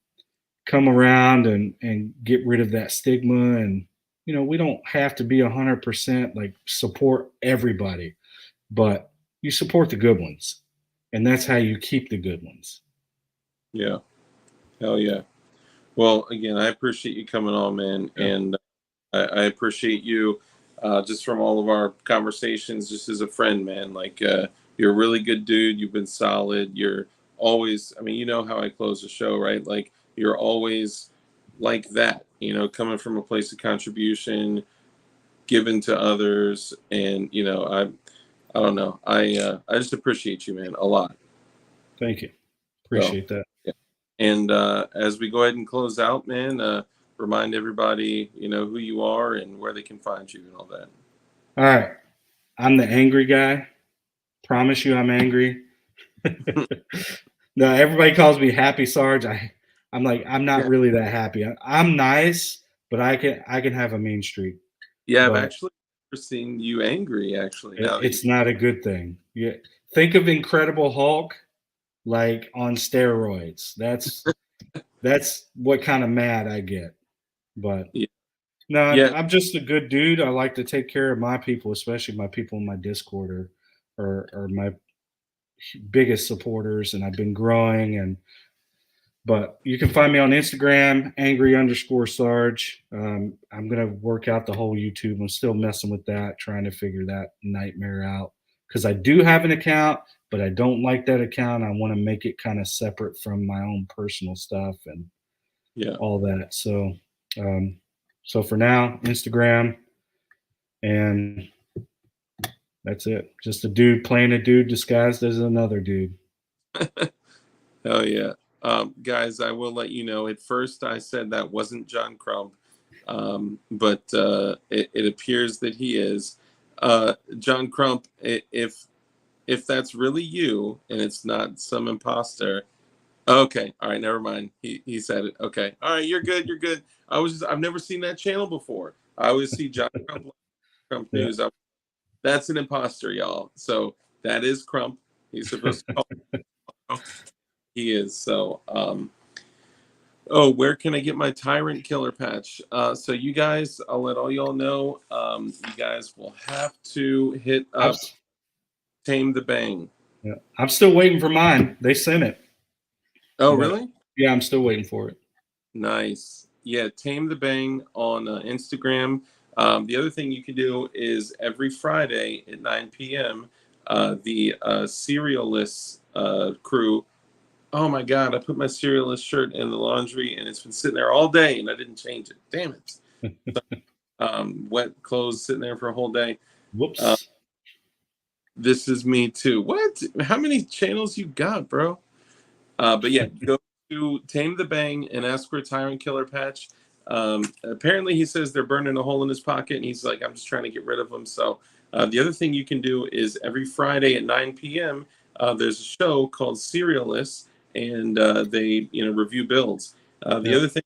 come around and get rid of that stigma. And we don't have to be 100% like support everybody, but you support the good ones, and that's how you keep the good ones. Yeah. Hell yeah. Well, again, I appreciate you coming on, man, Yeah. and I appreciate you just from all of our conversations, just as a friend, man. Like, you're a really good dude. You've been solid. You're always. I mean, you know how I close the show, right? Like, you're always like that. Coming from a place of contribution, given to others, and I don't know. I just appreciate you, man, a lot. Thank you. So, Appreciate that. yeah. And as we go ahead and close out, man, remind everybody, who you are and where they can find you and all that. All right. I'm the angry guy. Promise you I'm angry. No, everybody calls me Happy Sarge. I'm like, I'm not Yeah. really that happy. I'm nice, but I can have a mean streak. Yeah, I've But actually never seen you angry. Actually, now that it's not a good thing. Yeah, think of Incredible Hulk like on steroids. That's what kind of mad I get. But yeah, no, yeah, I'm just a good dude. I like to take care of my people, especially my people in my Discord or my biggest supporters, and I've been growing. But you can find me on Instagram, angry_Sarge. I'm gonna work out the whole YouTube. I'm still messing with that, trying to figure that nightmare out because I do have an account, but I don't like that account. I want to make it kind of separate from my own personal stuff and yeah. all that. Um, so for now, Instagram, and that's it. Just a dude playing a dude disguised as another dude. Oh yeah. Guys, I will let you know. At first, I said that wasn't John Crump, but it appears that he is. John Crump, if that's really you and it's not some imposter. Okay, all right, never mind. He said it. Okay, all right, you're good. You're good. I've never seen that channel before. I always see John Crump Yeah. News. That's an imposter, y'all. So that is Crump. He's supposed to call. He is. So, oh, where can I get my Tyrant Killer patch? So you guys, I'll let all y'all know. You guys will have to hit I'm, up Tame the Bang. yeah, I'm still waiting for mine. They sent it. Oh, But really? yeah, I'm still waiting for it. Nice. Yeah, Tame the Bang on Instagram. The other thing you can do is every Friday at 9 p.m., the Serialists crew. Oh my God, I put my Serialist shirt in the laundry and it's been sitting there all day and I didn't change it. Damn it. Wet clothes sitting there for a whole day. Whoops. This is me too. What? How many channels you got, bro? But yeah, go to Tame the Bang and ask for a Tyrant Killer patch. Apparently, he says they're burning a hole in his pocket, and he's like, I'm just trying to get rid of them. So the other thing you can do is every Friday at 9 p.m., there's a show called Serialists, and they review builds. The Yeah. other thing,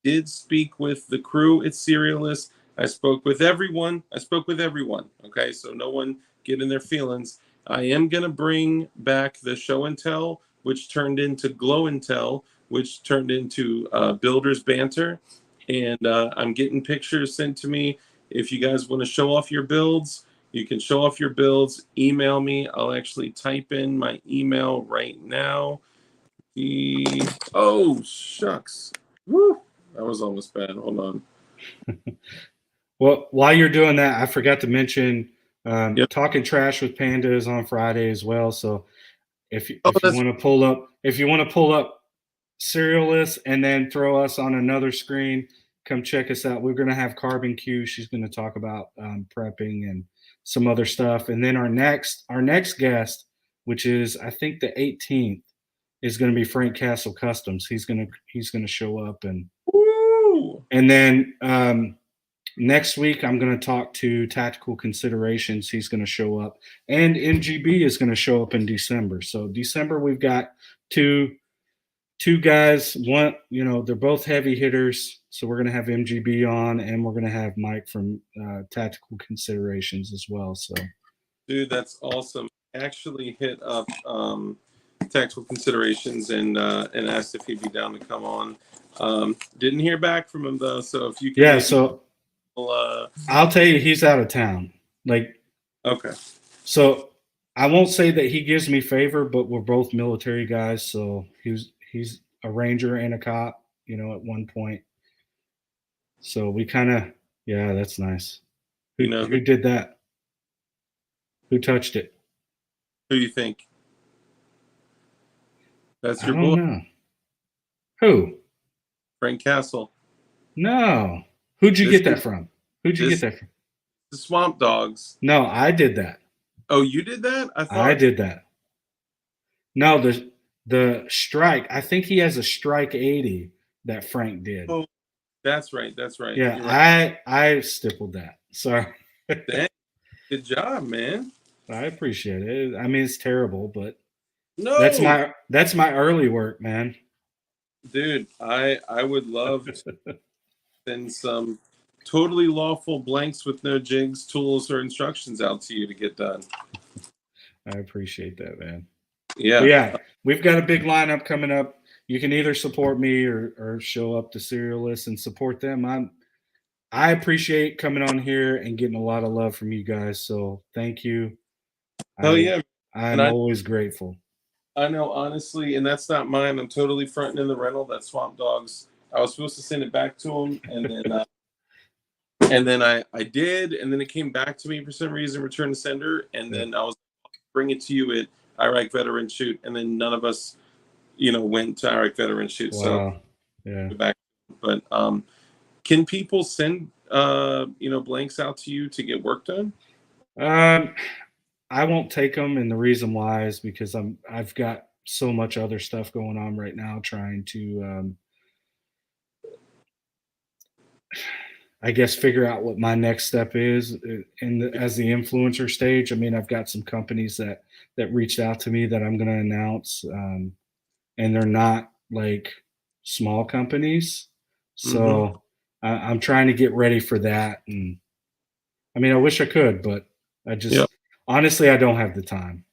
did speak with the crew at Serialist. I spoke with everyone. Okay, so no one get in their feelings. I am gonna bring back the show and tell, which turned into glow and tell, which turned into builders banter, and I'm getting pictures sent to me. If you guys want to show off your builds, you can show off your builds. Email me. I'll actually type in my email right now. Oh shucks. Woo. That was almost bad. Hold on. Well, while you're doing that, I forgot to mention Yep. Talking Trash with Panda is on Friday as well. So if Oh, you that's want to pull up Serial List and then throw us on another screen, come check us out. We're going to have Carbon Q. She's going to talk about prepping and some other stuff. And then our next guest, which is I think the 18th, is going to be Frank Castle Customs. He's going to show up woo. and then next week, I'm going to talk to Tactical Considerations. He's going to show up, and MGB is going to show up in December. So December, we've got two guys. One, they're both heavy hitters. So we're going to have MGB on, and we're going to have Mike from Tactical Considerations as well. So, Dude, that's awesome. Actually, hit up Tactical Considerations and asked if he'd be down to come on. Didn't hear back from him though. So if you can, yeah. So I'll tell you, he's out of town. Okay. So I won't say that he gives me favor, but we're both military guys. So he's a ranger and a cop, at one point. So we kind of, yeah, that's nice. Who did that? Who touched it? Who you think? That's your I don't boy, know. Who? Frank Castle. No. Who'd you get that from? the swamp dogs. No, I did that. Oh, you did that? I I thought. did that. No, the strike. I think he has a strike 80 that Frank did. Oh, that's right. That's right. Yeah, You're right. I stippled that. Sorry. Dang, good job, man. I appreciate it. I mean, it's terrible, but No, that's my early work, man. dude, I would love to send some totally lawful blanks with no jigs, tools, or instructions out to you to get done. I appreciate that, man. But Yeah. yeah, we've got a big lineup coming up. You can either support me or show up to Serialist and support them. I appreciate coming on here and getting a lot of love from you guys. So thank you. Hell I yeah. And I'm always grateful. I know honestly, and that's not mine. I'm totally fronting in the rental. That Swamp Dogs. I was supposed to send it back to him, and then I did, and then it came back to me for some reason, return to sender, and then I was bring it to you at Iraq Veteran Shoot, and then none of us, went to Iraq Veteran Shoot. Wow. So Yeah. back, but can people send blanks out to you to get work done? I won't take them, and the reason why is because I've got so much other stuff going on right now, trying to I guess figure out what my next step is as the influencer stage. I mean, I've got some companies that reached out to me that I'm going to announce, and they're not like small companies, Mm-hmm. so I'm trying to get ready for that. And I mean, I wish I could, but I Yeah. just honestly I don't have the time.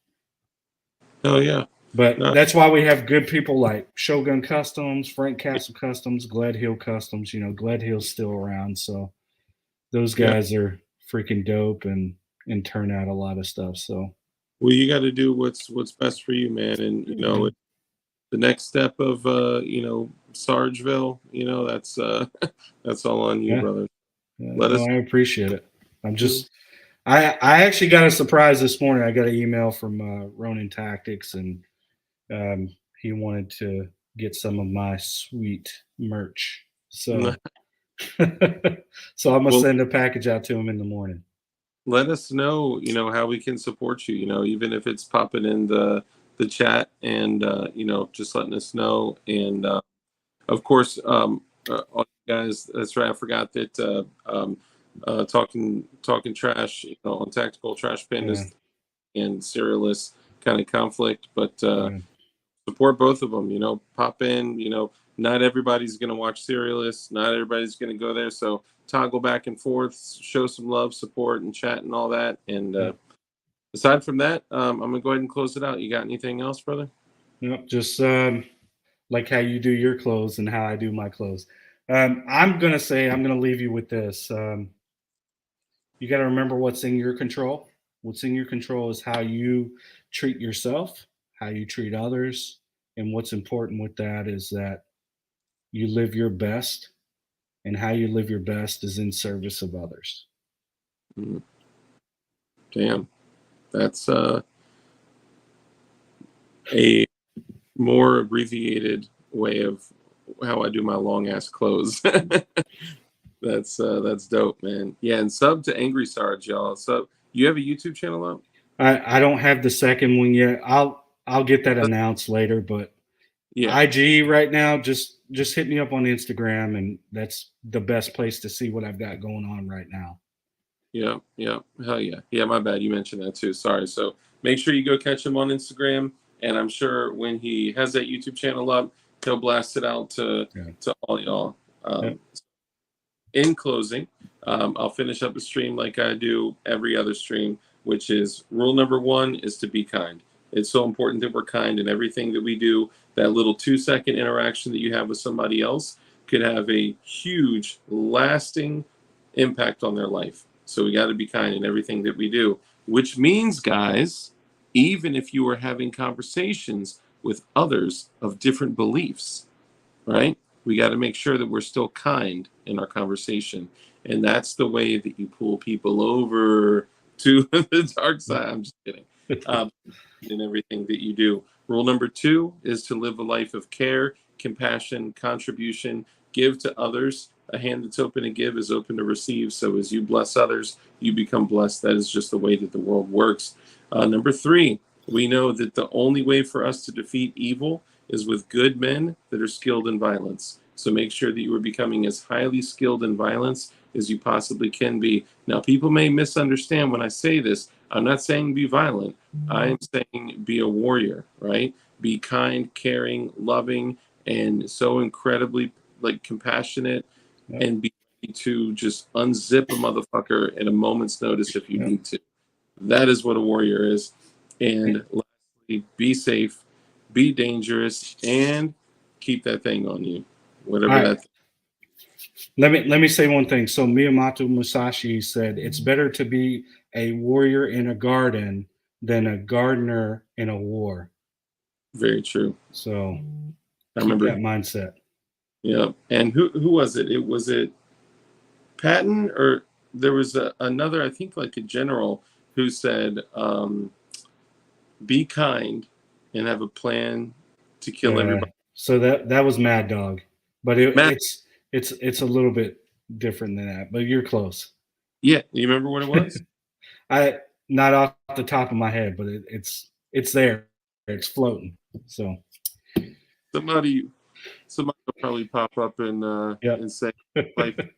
Oh yeah. But No. that's why we have good people like Shogun Customs, Frank Castle Customs, Glad Hill Customs. Glad Hill's still around, so those Yeah. guys are freaking dope and turn out a lot of stuff. So Well, you got to do what's best for you, man. And the next step of Sargeville, that's all on you, yeah, brother. Let no, us. I appreciate it. I actually got a surprise this morning. I got an email from Ronin Tactics, and he wanted to get some of my sweet merch. So so I'm gonna Well, send a package out to him in the morning. let us know, how we can support you. Even if it's popping in the chat and just letting us know. And of course, all you guys. That's right. I forgot that talking trash, on Tactical Trash Yeah, Pandas and Serialist kind of conflict, but yeah, support both of them. Pop in. Not everybody's going to watch Serialist. Not everybody's going to go there. So toggle back and forth, show some love, support, and chat and all that. And yeah. aside from that, I'm gonna go ahead and close it out. You got anything else, brother? Yep, just like how you do your clothes and how I do my clothes. I'm gonna leave you with this. You got to remember what's in your control. What's in your control is how you treat yourself, how you treat others, and what's important with that is that you live your best, and how you live your best is in service of others. Mm, damn, that's a more abbreviated way of how I do my long ass clothes. That's dope, man. Yeah, and sub to Angry Sarge, y'all. So you have a YouTube channel up? I don't have the second one yet. I'll get that announced later, but Yeah, IG right now, just hit me up on Instagram, and that's the best place to see what I've got going on right now. yeah, yeah. Hell yeah. Yeah, my bad. You mentioned that too. Sorry. So make sure you go catch him on Instagram. And I'm sure when he has that YouTube channel up, he'll blast it out to Yeah. all y'all. Yeah. In closing, I'll finish up the stream like I do every other stream, which is rule number one is to be kind. It's so important that we're kind in everything that we do. That little 2-second interaction that you have with somebody else could have a huge, lasting impact on their life. So we got to be kind in everything that we do, which means, guys, even if you are having conversations with others of different beliefs, right? We got to make sure that we're still kind in our conversation. And that's the way that you pull people over to the dark side. I'm just kidding. In everything that you do. Rule number 2 is to live a life of care, compassion, contribution, give to others, A hand that's open to give is open to receive. So as you bless others, you become blessed. That is just the way that the world works. Number 3, we know that the only way for us to defeat evil is with good men that are skilled in violence. So make sure that you are becoming as highly skilled in violence as you possibly can be. Now, people may misunderstand when I say this. I'm not saying be violent. I'm saying be a warrior, right? Be kind, caring, loving, and so incredibly compassionate, and be ready to just unzip a motherfucker at a moment's notice if you need to. That is what a warrior is. And lastly, be safe, be dangerous, and keep that thing on you. Whatever that thing. Let me say one thing. So Miyamoto Musashi said it's better to be a warrior in a garden than a gardener in a war. Very true. So I keep remember that mindset. Yeah. And who was it? Was it Patton, or there was another, I think like a general, who said, be kind and have a plan to kill everybody. So that was Mad Dog, but Matt, it's a little bit different than that. But you're close. yeah, you remember what it was? I not off the top of my head, but it's there. It's floating. So Somebody will probably pop up and say, like,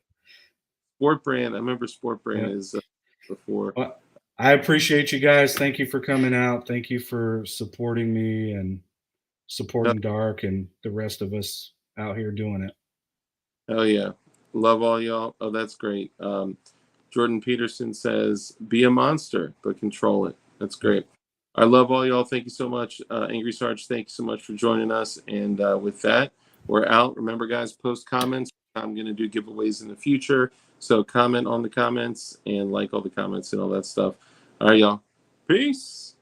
Sport Brand. I remember Sport Brand is before. Well, I appreciate you guys. Thank you for coming out. Thank you for supporting me and supporting Dark and the rest of us out here doing it. Oh yeah, love all y'all. Oh, that's great. Jordan Peterson says, "Be a monster, but control it." That's great. I love all y'all. Thank you so much, Angry Sarge. Thank you so much for joining us. And with that, we're out. Remember, guys, post comments. I'm going to do giveaways in the future. So comment on the comments and like all the comments and all that stuff. All right, y'all. Peace.